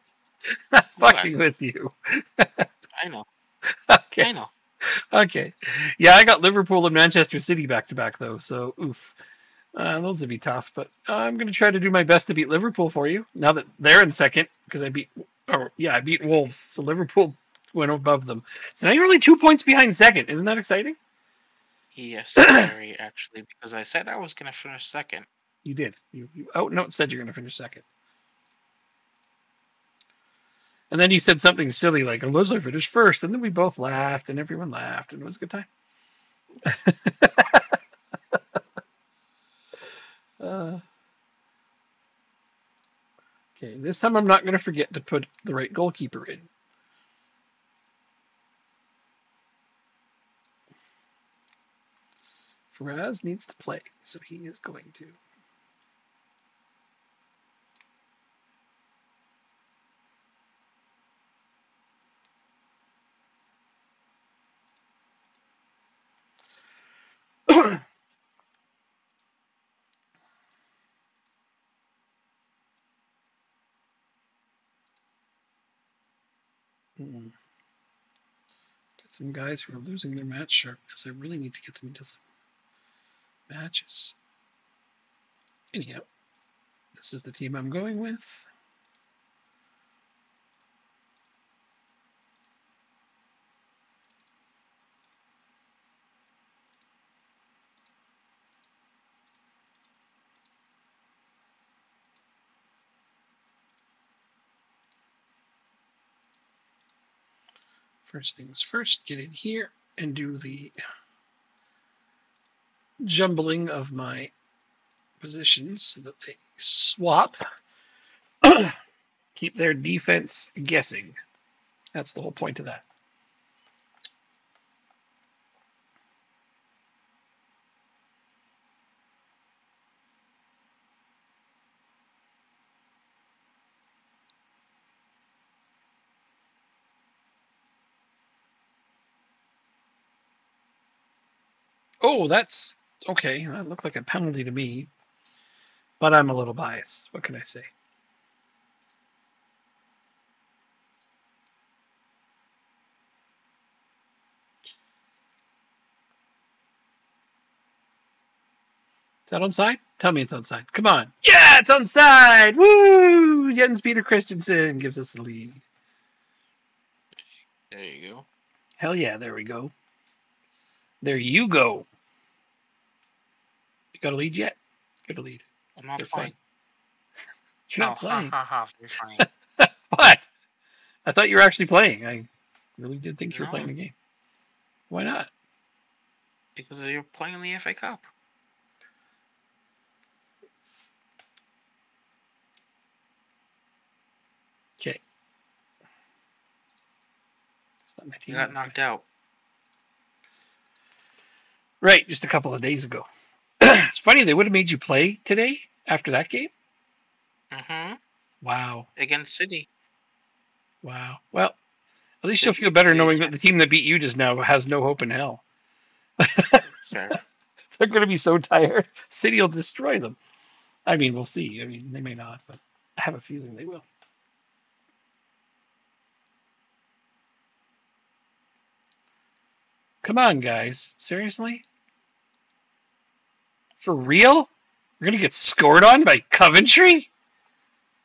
I'm fucking with you. I know. Okay. I know. Okay. Yeah, I got Liverpool and Manchester City back to back though, so oof. Those would be tough, but I'm going to try to do my best to beat Liverpool for you. Now that they're in second, because I beat Wolves, so Liverpool went above them. So now you're only 2 points behind second. Isn't that exciting? Yes, very actually, because I said I was going to finish second. You did. You out and out said you're going to finish second. And then you said something silly like, unless I finish first. And then we both laughed, and everyone laughed, and it was a good time. Okay, this time I'm not going to forget to put the right goalkeeper in. Faraz needs to play, so he is going to. Got some guys who are losing their match sharpness. I really need to get them into some matches. Anyhow, this is the team I'm going with. First things first, get in here and do the jumbling of my positions so that they swap. Keep their defense guessing. That's the whole point of that. Oh, that's okay. That looked like a penalty to me, but I'm a little biased. What can I say? Is that onside? Tell me it's onside. Come on. Yeah, it's onside. Woo! Jens Peter Christensen gives us the lead. There you go. Hell yeah, there we go. There you go. You got a lead yet? Get a lead. I'm not They're playing. fun. You're not playing. Ha ha ha, you're funny. What? I thought you were actually playing. I really did think you were playing No, the game. Why not? because you're playing in the FA Cup. Okay. It's not my team. You got knocked out. Right, just a couple of days ago. It's funny, they would have made you play today after that game. Mm-hmm. Wow. Against City. Wow. Well, at least you'll feel better knowing that the team that beat you just now has no hope in hell. Fair. They're going to be so tired. City will destroy them. I mean, we'll see. I mean, they may not, but I have a feeling they will. Come on, guys. Seriously? For real? We're going to get scored on by Coventry?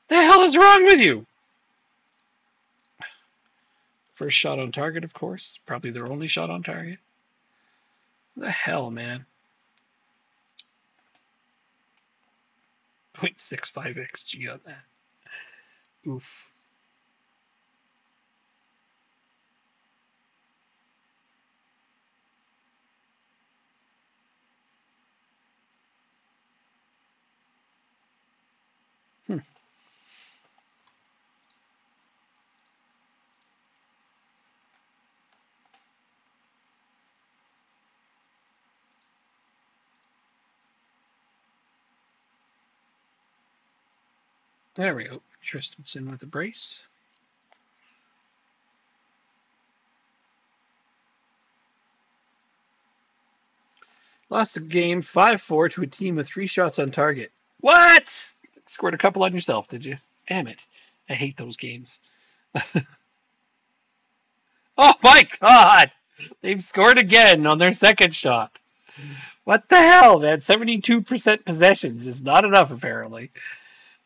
The hell is wrong with you? First shot on target, of course. Probably their only shot on target. The hell, man. 0.65 XG on that. Oof. There we go. Christensen with a brace. Lost the game 5-4 to a team with 3 shots on target. What? Scored a couple on yourself, did you? Damn it. I hate those games. Oh my god! They've scored again on their second shot. What the hell, man? 72% possessions is not enough, apparently.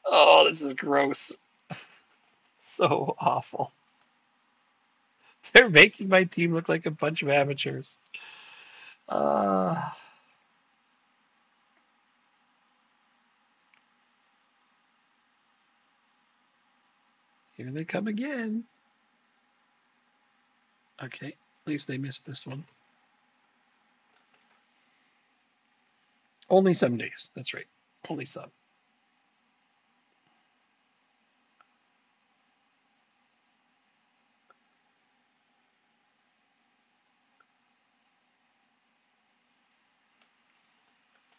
Oh, this is gross. So awful. They're making my team look like a bunch of amateurs. Here they come again. Okay, at least they missed this one. Only some days. That's right. Only some.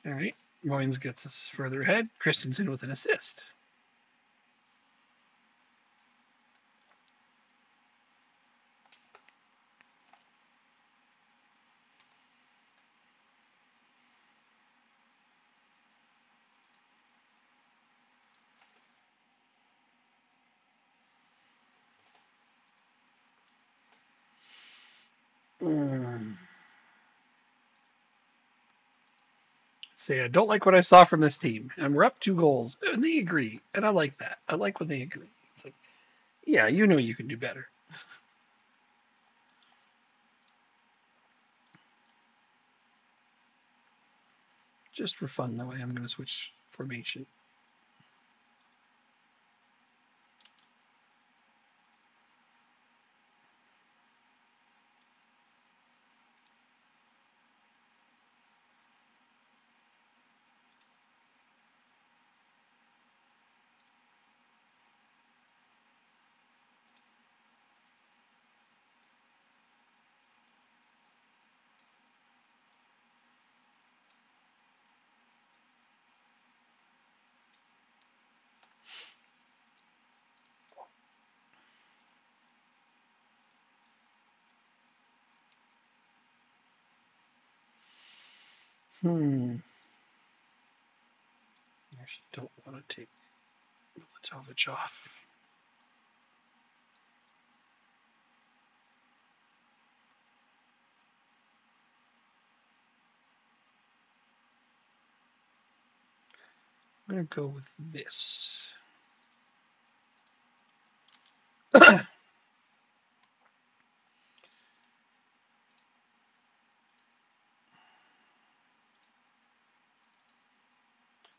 All right. Moynes gets us further ahead. Christensen with an assist. Say, I don't like what I saw from this team, and we're up 2 goals, and they agree, and I like that. I like when they agree. It's like, yeah, you know you can do better. Just for fun, though, I am going to switch formation. I actually don't want to take Milatovic off. I'm going to go with this.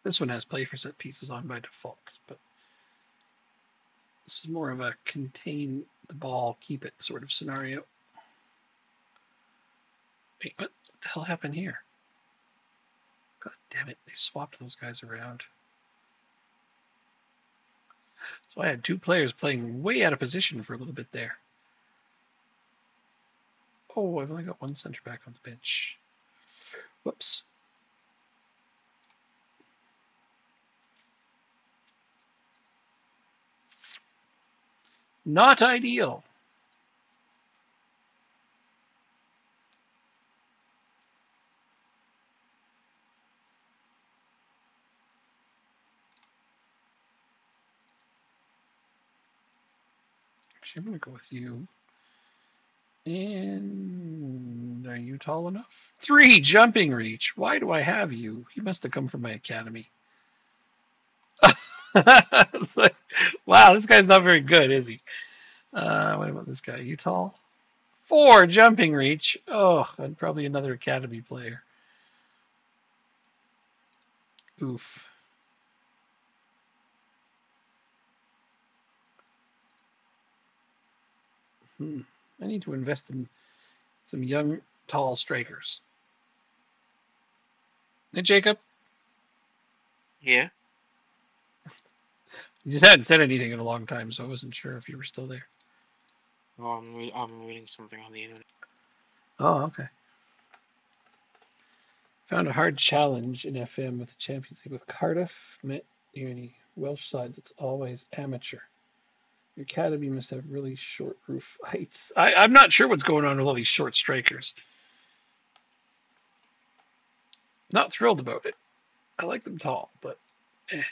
This one has play for set pieces on by default, but this is more of a contain the ball, keep it sort of scenario. Wait, what the hell happened here? God damn it, they swapped those guys around. So I had 2 players playing way out of position for a little bit there. Oh, I've only got 1 center back on the bench. Whoops. Not ideal. Actually, I'm going to go with you. And are you tall enough? 3 jumping reach. Why do I have you? He must have come from my academy. Like, wow, this guy's not very good, is he? What about this guy? You tall? 4 jumping reach. Oh, and probably another academy player. Oof. I need to invest in some young, tall strikers. Hey, Jacob? Yeah? You just hadn't said anything in a long time, so I wasn't sure if you were still there. Oh, I'm reading something on the internet. Oh, okay. Found a hard challenge in FM with the Champions League with Cardiff. Met Uni. Welsh side that's always amateur. Your academy must have really short roof heights. I'm not sure what's going on with all these short strikers. Not thrilled about it. I like them tall, but eh.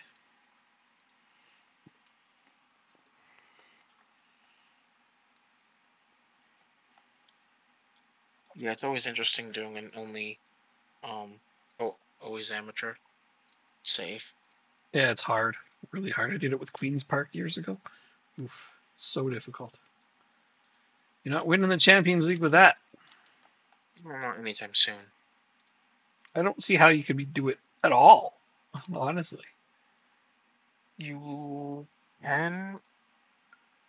Yeah, it's always interesting doing an only, always amateur, safe. Yeah, it's hard. Really hard. I did it with Queen's Park years ago. Oof, so difficult. You're not winning the Champions League with that. Well, not anytime soon. I don't see how you could do it at all, honestly. You can,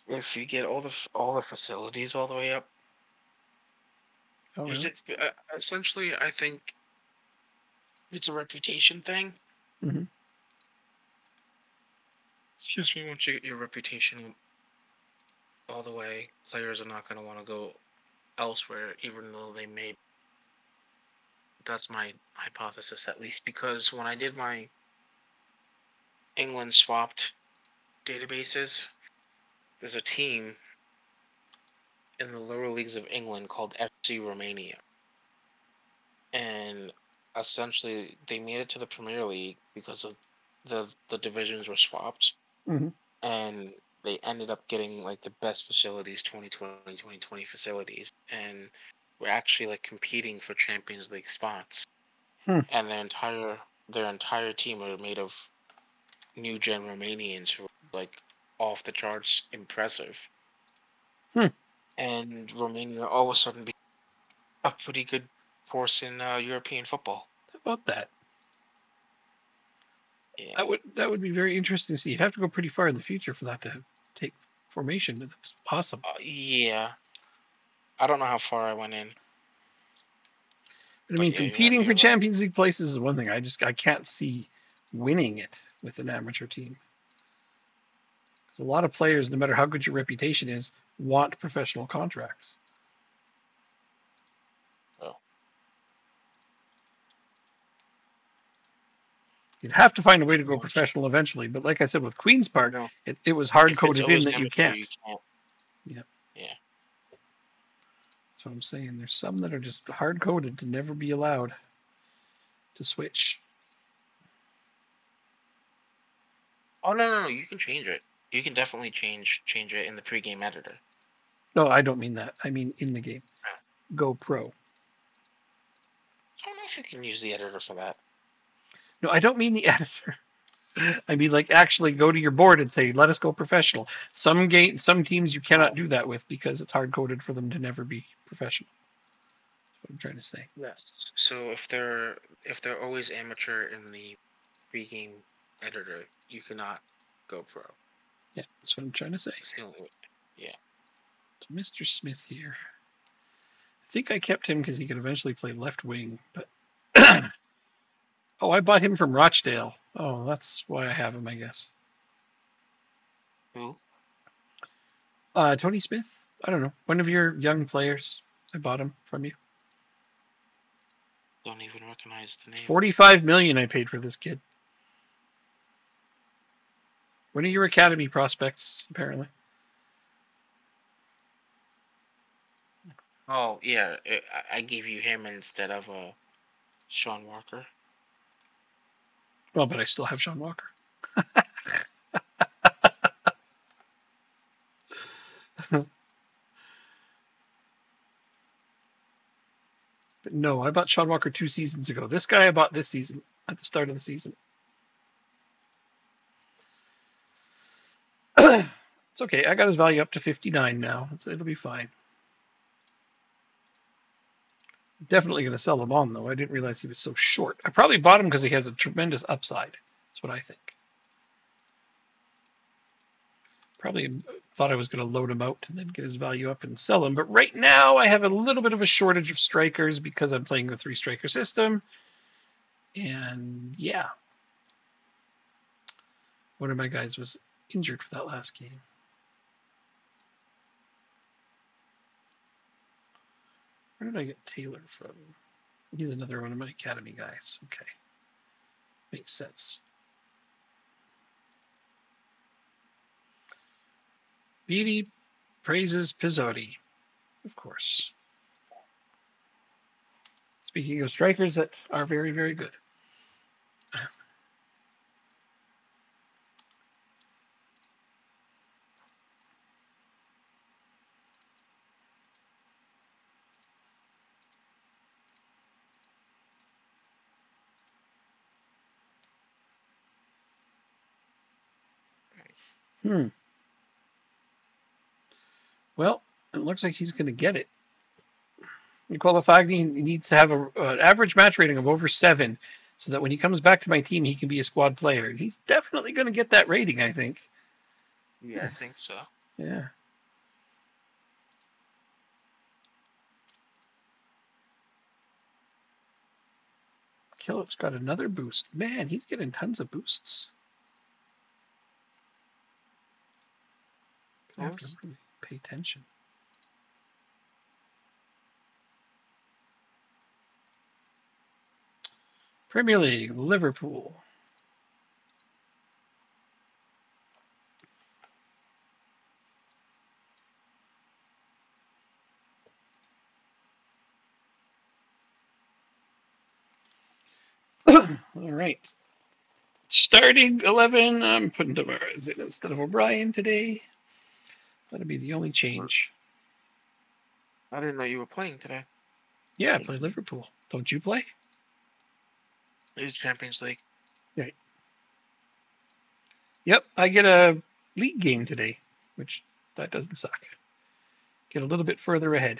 if you get all the facilities all the way up. Oh, You really? just, essentially, I think it's a reputation thing. Mm-hmm. Excuse me. Once you get your reputation all the way, players are not going to want to go elsewhere, even though they may. That's my hypothesis, at least, because when I did my England swapped databases, there's a team in the lower leagues of England called FC Romania, and essentially they made it to the Premier League because of the divisions were swapped, Mm-hmm. and they ended up getting like the best facilities, 2020 facilities, and we're actually like competing for Champions League spots, Hmm. and their entire team are made of new gen Romanians who are like off the charts impressive. Hmm. And Romania all of a sudden became a pretty good force in European football. How about that? Yeah. That would be very interesting to see. You'd have to go pretty far in the future for that to take formation. That's awesome. Yeah. I don't know how far I went in, But I but mean, yeah, competing for you're right. Champions League places is one thing. I can't see winning it with an amateur team. Because a lot of players, no matter how good your reputation is, want professional contracts. Oh, You'd have to find a way to pretty go much. professional eventually. But like I said, with Queen's Park, No, it was hard if it's coded in always that you amateur, can't. you can't. Yeah, Yeah. that's what I'm saying. There's some that are just hard coded to never be allowed to switch. Oh no, you can change it. You can definitely change it in the pregame editor. No, I don't mean that. I mean in the game. Yeah. Go pro. I don't know if you can use the editor for that. No, I don't mean the editor. I mean, like, actually go to your board and say, "Let us go professional." Some teams you cannot Oh, do that with because it's hard coded for them to never be professional. That's what I'm trying to say. yes. So if they're always amateur in the pregame editor, you cannot go pro. Yeah, that's what I'm trying to say. That's the only way. Yeah. So Mr. Smith here. I think I kept him because he could eventually play left wing, but oh, I bought him from Rochdale. Oh, that's why I have him, I guess. Who? Tony Smith. I don't know. One of your young players. I bought him from you. Don't even recognize the name. 45 million I paid for this kid. One of your academy prospects, apparently. Oh yeah, I gave you him instead of Sean Walker. Well, but I still have Sean Walker. But no, I bought Sean Walker 2 seasons ago. This guy I bought this season, at the start of the season. It's okay. I got his value up to 59 now. It'll be fine. Definitely going to sell him on, though. I didn't realize he was so short. I probably bought him because he has a tremendous upside. That's what I think. Probably thought I was going to load him out and then get his value up and sell him. But right now, I have a little bit of a shortage of strikers because I'm playing the 3-striker system. And yeah, one of my guys was injured for that last game. Where did I get Taylor from? He's another one of my academy guys. Okay. Makes sense. Beatty praises Pizzotti, of course. Speaking of strikers that are very, very good. Well, it looks like he's going to get it. Nicola Fagni needs to have an average match rating of over 7 so that when he comes back to my team, he can be a squad player. He's definitely going to get that rating, I think. Yeah, I think so. Yeah. Killick's got another boost. Man, he's getting tons of boosts. I have to really pay attention. Premier League, Liverpool. All right. Starting 11, I'm putting Tavares in instead of O'Brien today. That'll be the only change. I didn't know you were playing today. Yeah, I play Liverpool. Don't you play? It's Champions League. Right. Yep, I get a league game today, which that doesn't suck. Get a little bit further ahead.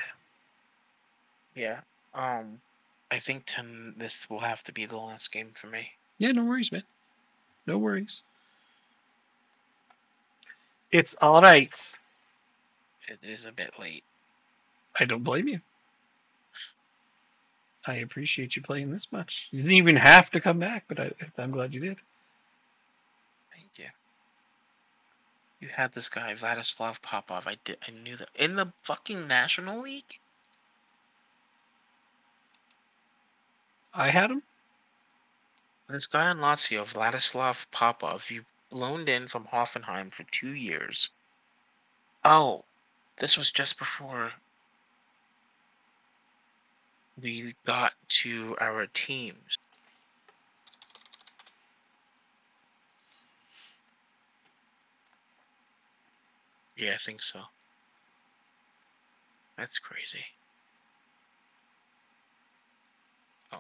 Yeah. I think this will have to be the last game for me. Yeah, no worries, man. No worries. It's all right. It is a bit late. I don't blame you. I appreciate you playing this much. You didn't even have to come back, but I'm glad you did. Thank you. You had this guy, Vladislav Popov. I knew that. In the fucking National League? I had him? This guy in Lazio, Vladislav Popov, you loaned in from Hoffenheim for 2 years. Oh, this was just before we got to our teams. Yeah, I think so. That's crazy. Oh.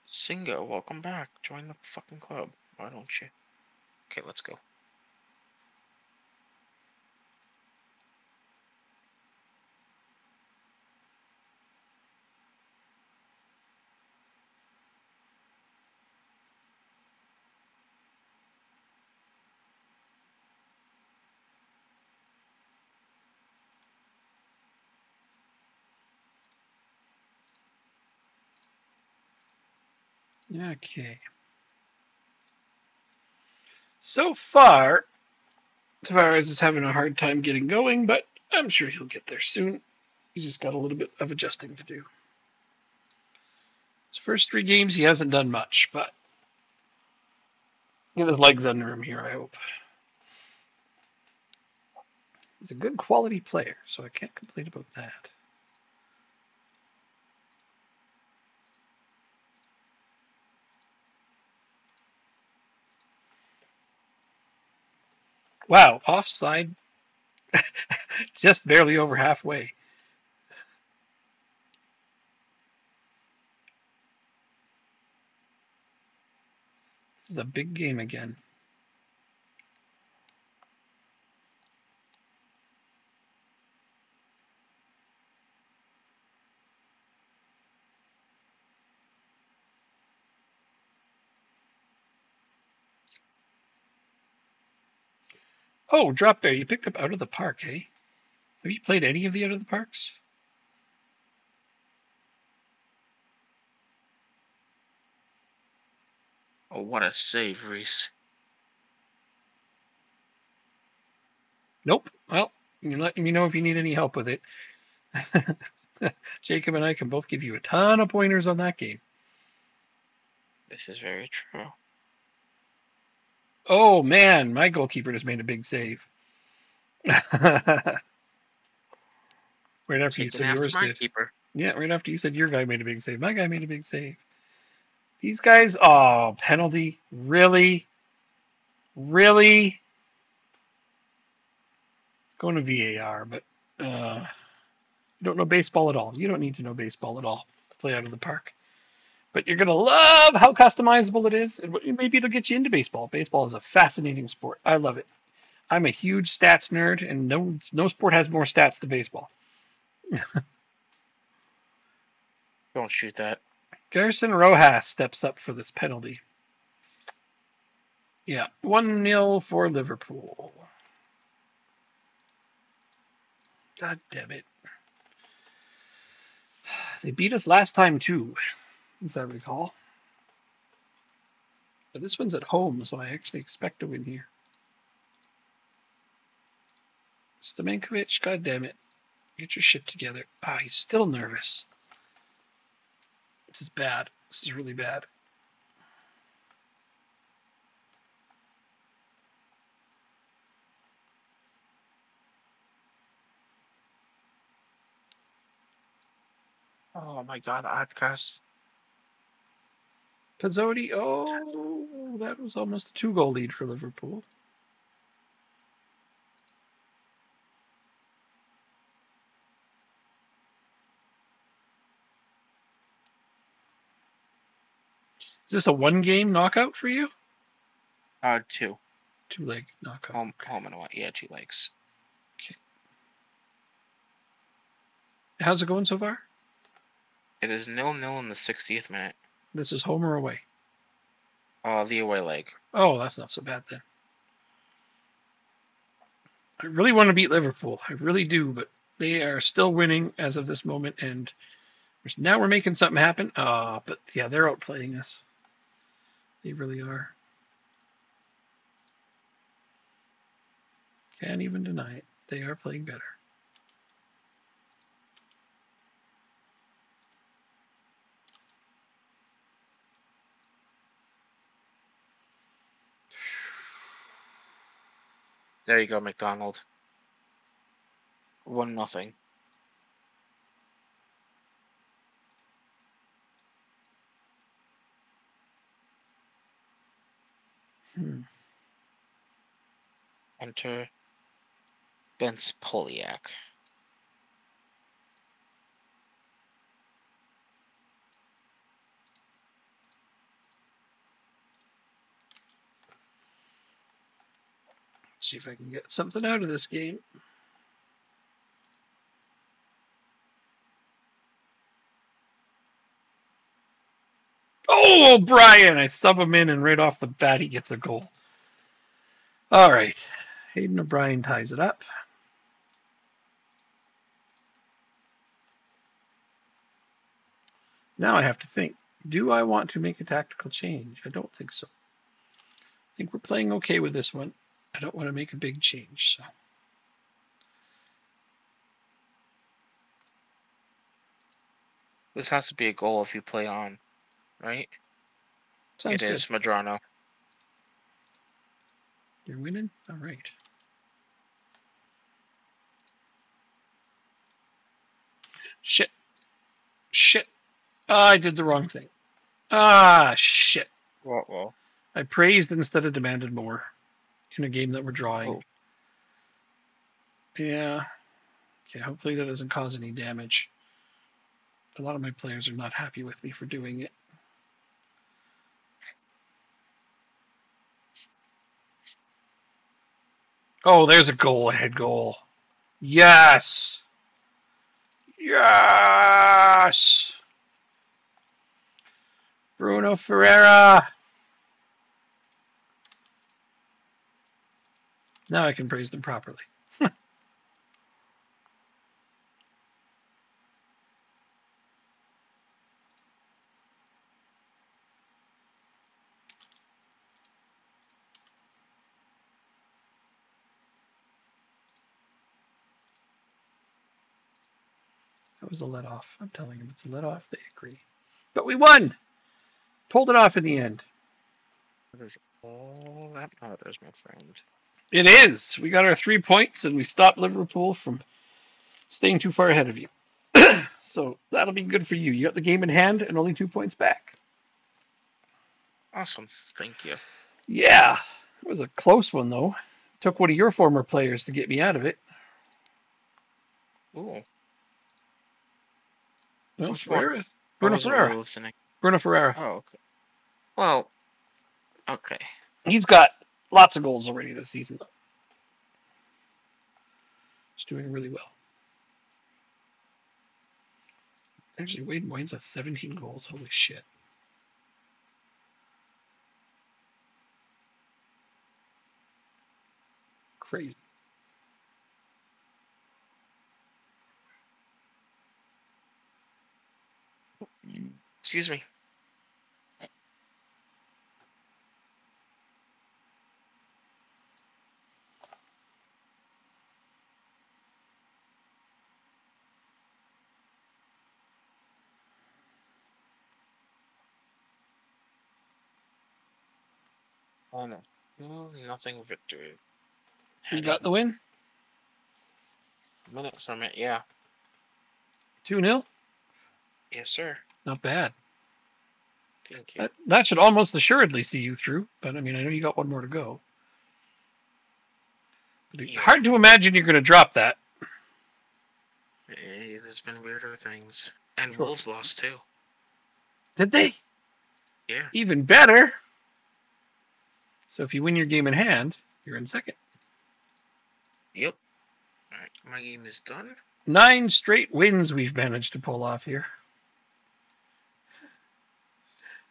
Singo, welcome back. Join the fucking club. Why don't you? Okay, let's go. Okay. So far, Tavares is having a hard time getting going, but I'm sure he'll get there soon. He's just got a little bit of adjusting to do. His first 3 games, he hasn't done much, but get his legs under him here, I hope. He's a good quality player, so I can't complain about that. Wow, offside just barely over halfway. This is a big game again. Oh, drop bear, you picked up Out of the Park, eh? Have you played any of the Out of the Parks? Oh, what a save, Reese. Nope. Well, you let me know if you need any help with it. Jacob and I can both give you a ton of pointers on that game. This is very true. Oh, man, my goalkeeper just made a big save. Right after you Taking said after yours my did. keeper. Yeah, right after you said your guy made a big save. My guy made a big save. These guys, oh, penalty. Really? Really? Going to VAR, but you don't know baseball at all. You don't need to know baseball at all to play out of the park. But you're going to love how customizable it is. And maybe it'll get you into baseball. Baseball is a fascinating sport. I love it. I'm a huge stats nerd, and no sport has more stats than baseball. Don't shoot that. Garrison Rojas steps up for this penalty. Yeah, 1-0 for Liverpool. God damn it. They beat us last time, too, as I recall. But this one's at home, so I actually expect to win here. Stamenkovic, god damn it. Get your shit together. Ah, he's still nervous. This is bad. This is really bad. Oh my god, Oddcast. Pizzotti, oh, that was almost a 2-goal lead for Liverpool. Is this a 1-game knockout for you? 2. 2-leg knockout. Home and away. Yeah, 2 legs. Okay. How's it going so far? It is 0-0 in the 60th minute. This is home or away? The away leg. Oh, that's not so bad then. I really want to beat Liverpool. I really do, but they are still winning as of this moment, and now we're making something happen. But yeah, they're outplaying us. They really are. Can't even deny it. They are playing better. There you go, McDonald. 1-0. Enter Vince Poliak. See if I can get something out of this game. Oh, O'Brien! I sub him in, and right off the bat, he gets a goal. All right. Hayden O'Brien ties it up. Now I have to think, do I want to make a tactical change? I don't think so. I think we're playing okay with this one. I don't want to make a big change. So. This has to be a goal if you play on, right? Sounds it good. is Madrano. You're winning? All right. Shit. Shit. I did the wrong thing. Ah, shit. Well. I praised instead of demanded more in a game that we're drawing. Oh. Yeah. Okay, hopefully that doesn't cause any damage. A lot of my players are not happy with me for doing it. Oh, there's a goal, a head goal. Yes! Yes! Bruno Ferreira! Now I can praise them properly. That was a let off. I'm telling them it's a let off. They agree. But we won! Pulled it off in the end. What is all that matters, my friend? It is. We got our 3 points, and we stopped Liverpool from staying too far ahead of you. So that'll be good for you. You got the game in hand and only 2 points back. Awesome. Thank you. Yeah. It was a close one, though. Took one of your former players to get me out of it. Ooh. No, Which one? Ferreira. I Bruno wasn't really Ferreira. listening. Bruno Ferreira. Oh, okay. Well, okay. He's got lots of goals already this season, though. He's doing really well. Actually, Wade Moynes has 17 goals. Holy shit. Crazy. Excuse me. Oh no. 2-0 victory. You got the win? A minute from it, yeah. 2-0? Yes, sir. Not bad. Thank you. That should almost assuredly see you through, but I mean, I know you got one more to go. But it's hard to imagine you're going to drop that. Hey, there's been weirder things. And Wolves lost too. Did they? Yeah. Even better. So if you win your game in hand, you're in second. Yep. Alright, my game is done. 9 straight wins we've managed to pull off here.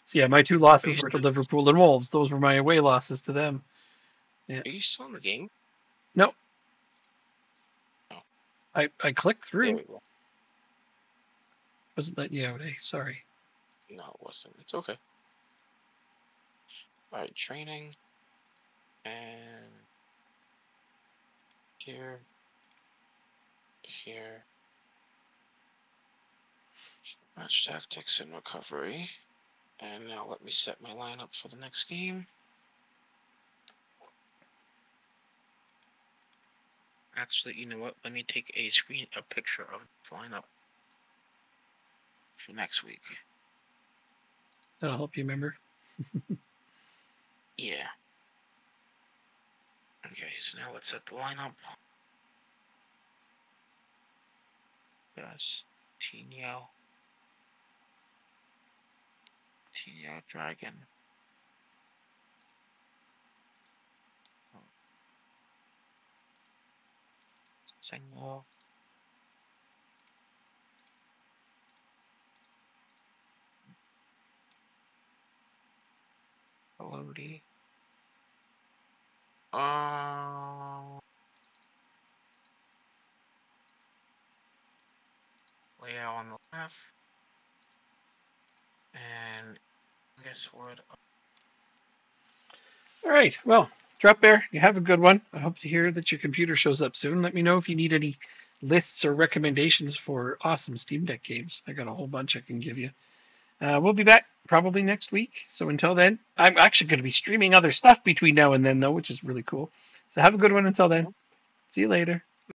So yeah, my 2 losses were to Liverpool and Wolves. Those were my away losses to them. Yeah. Are you still in the game? No. Oh. I clicked through. There we go. Wasn't letting you out, eh? Sorry. No, it wasn't. It's okay. Alright, training. And here. Match tactics and recovery. And now let me set my lineup for the next game. Actually, you know what? Let me take a picture of this lineup for next week. That'll help you remember. Yeah. Okay, so now let's set the lineup. Yes, Tinio, Dragon. Sengo. Lodi. Leo on the left. And guess what? All right. Well, Drop Bear, you have a good one. I hope to hear that your computer shows up soon. Let me know if you need any lists or recommendations for awesome Steam Deck games. I got a whole bunch I can give you. We'll be back probably next week. So until then, I'm actually going to be streaming other stuff between now and then, though, which is really cool. So have a good one until then. See you later.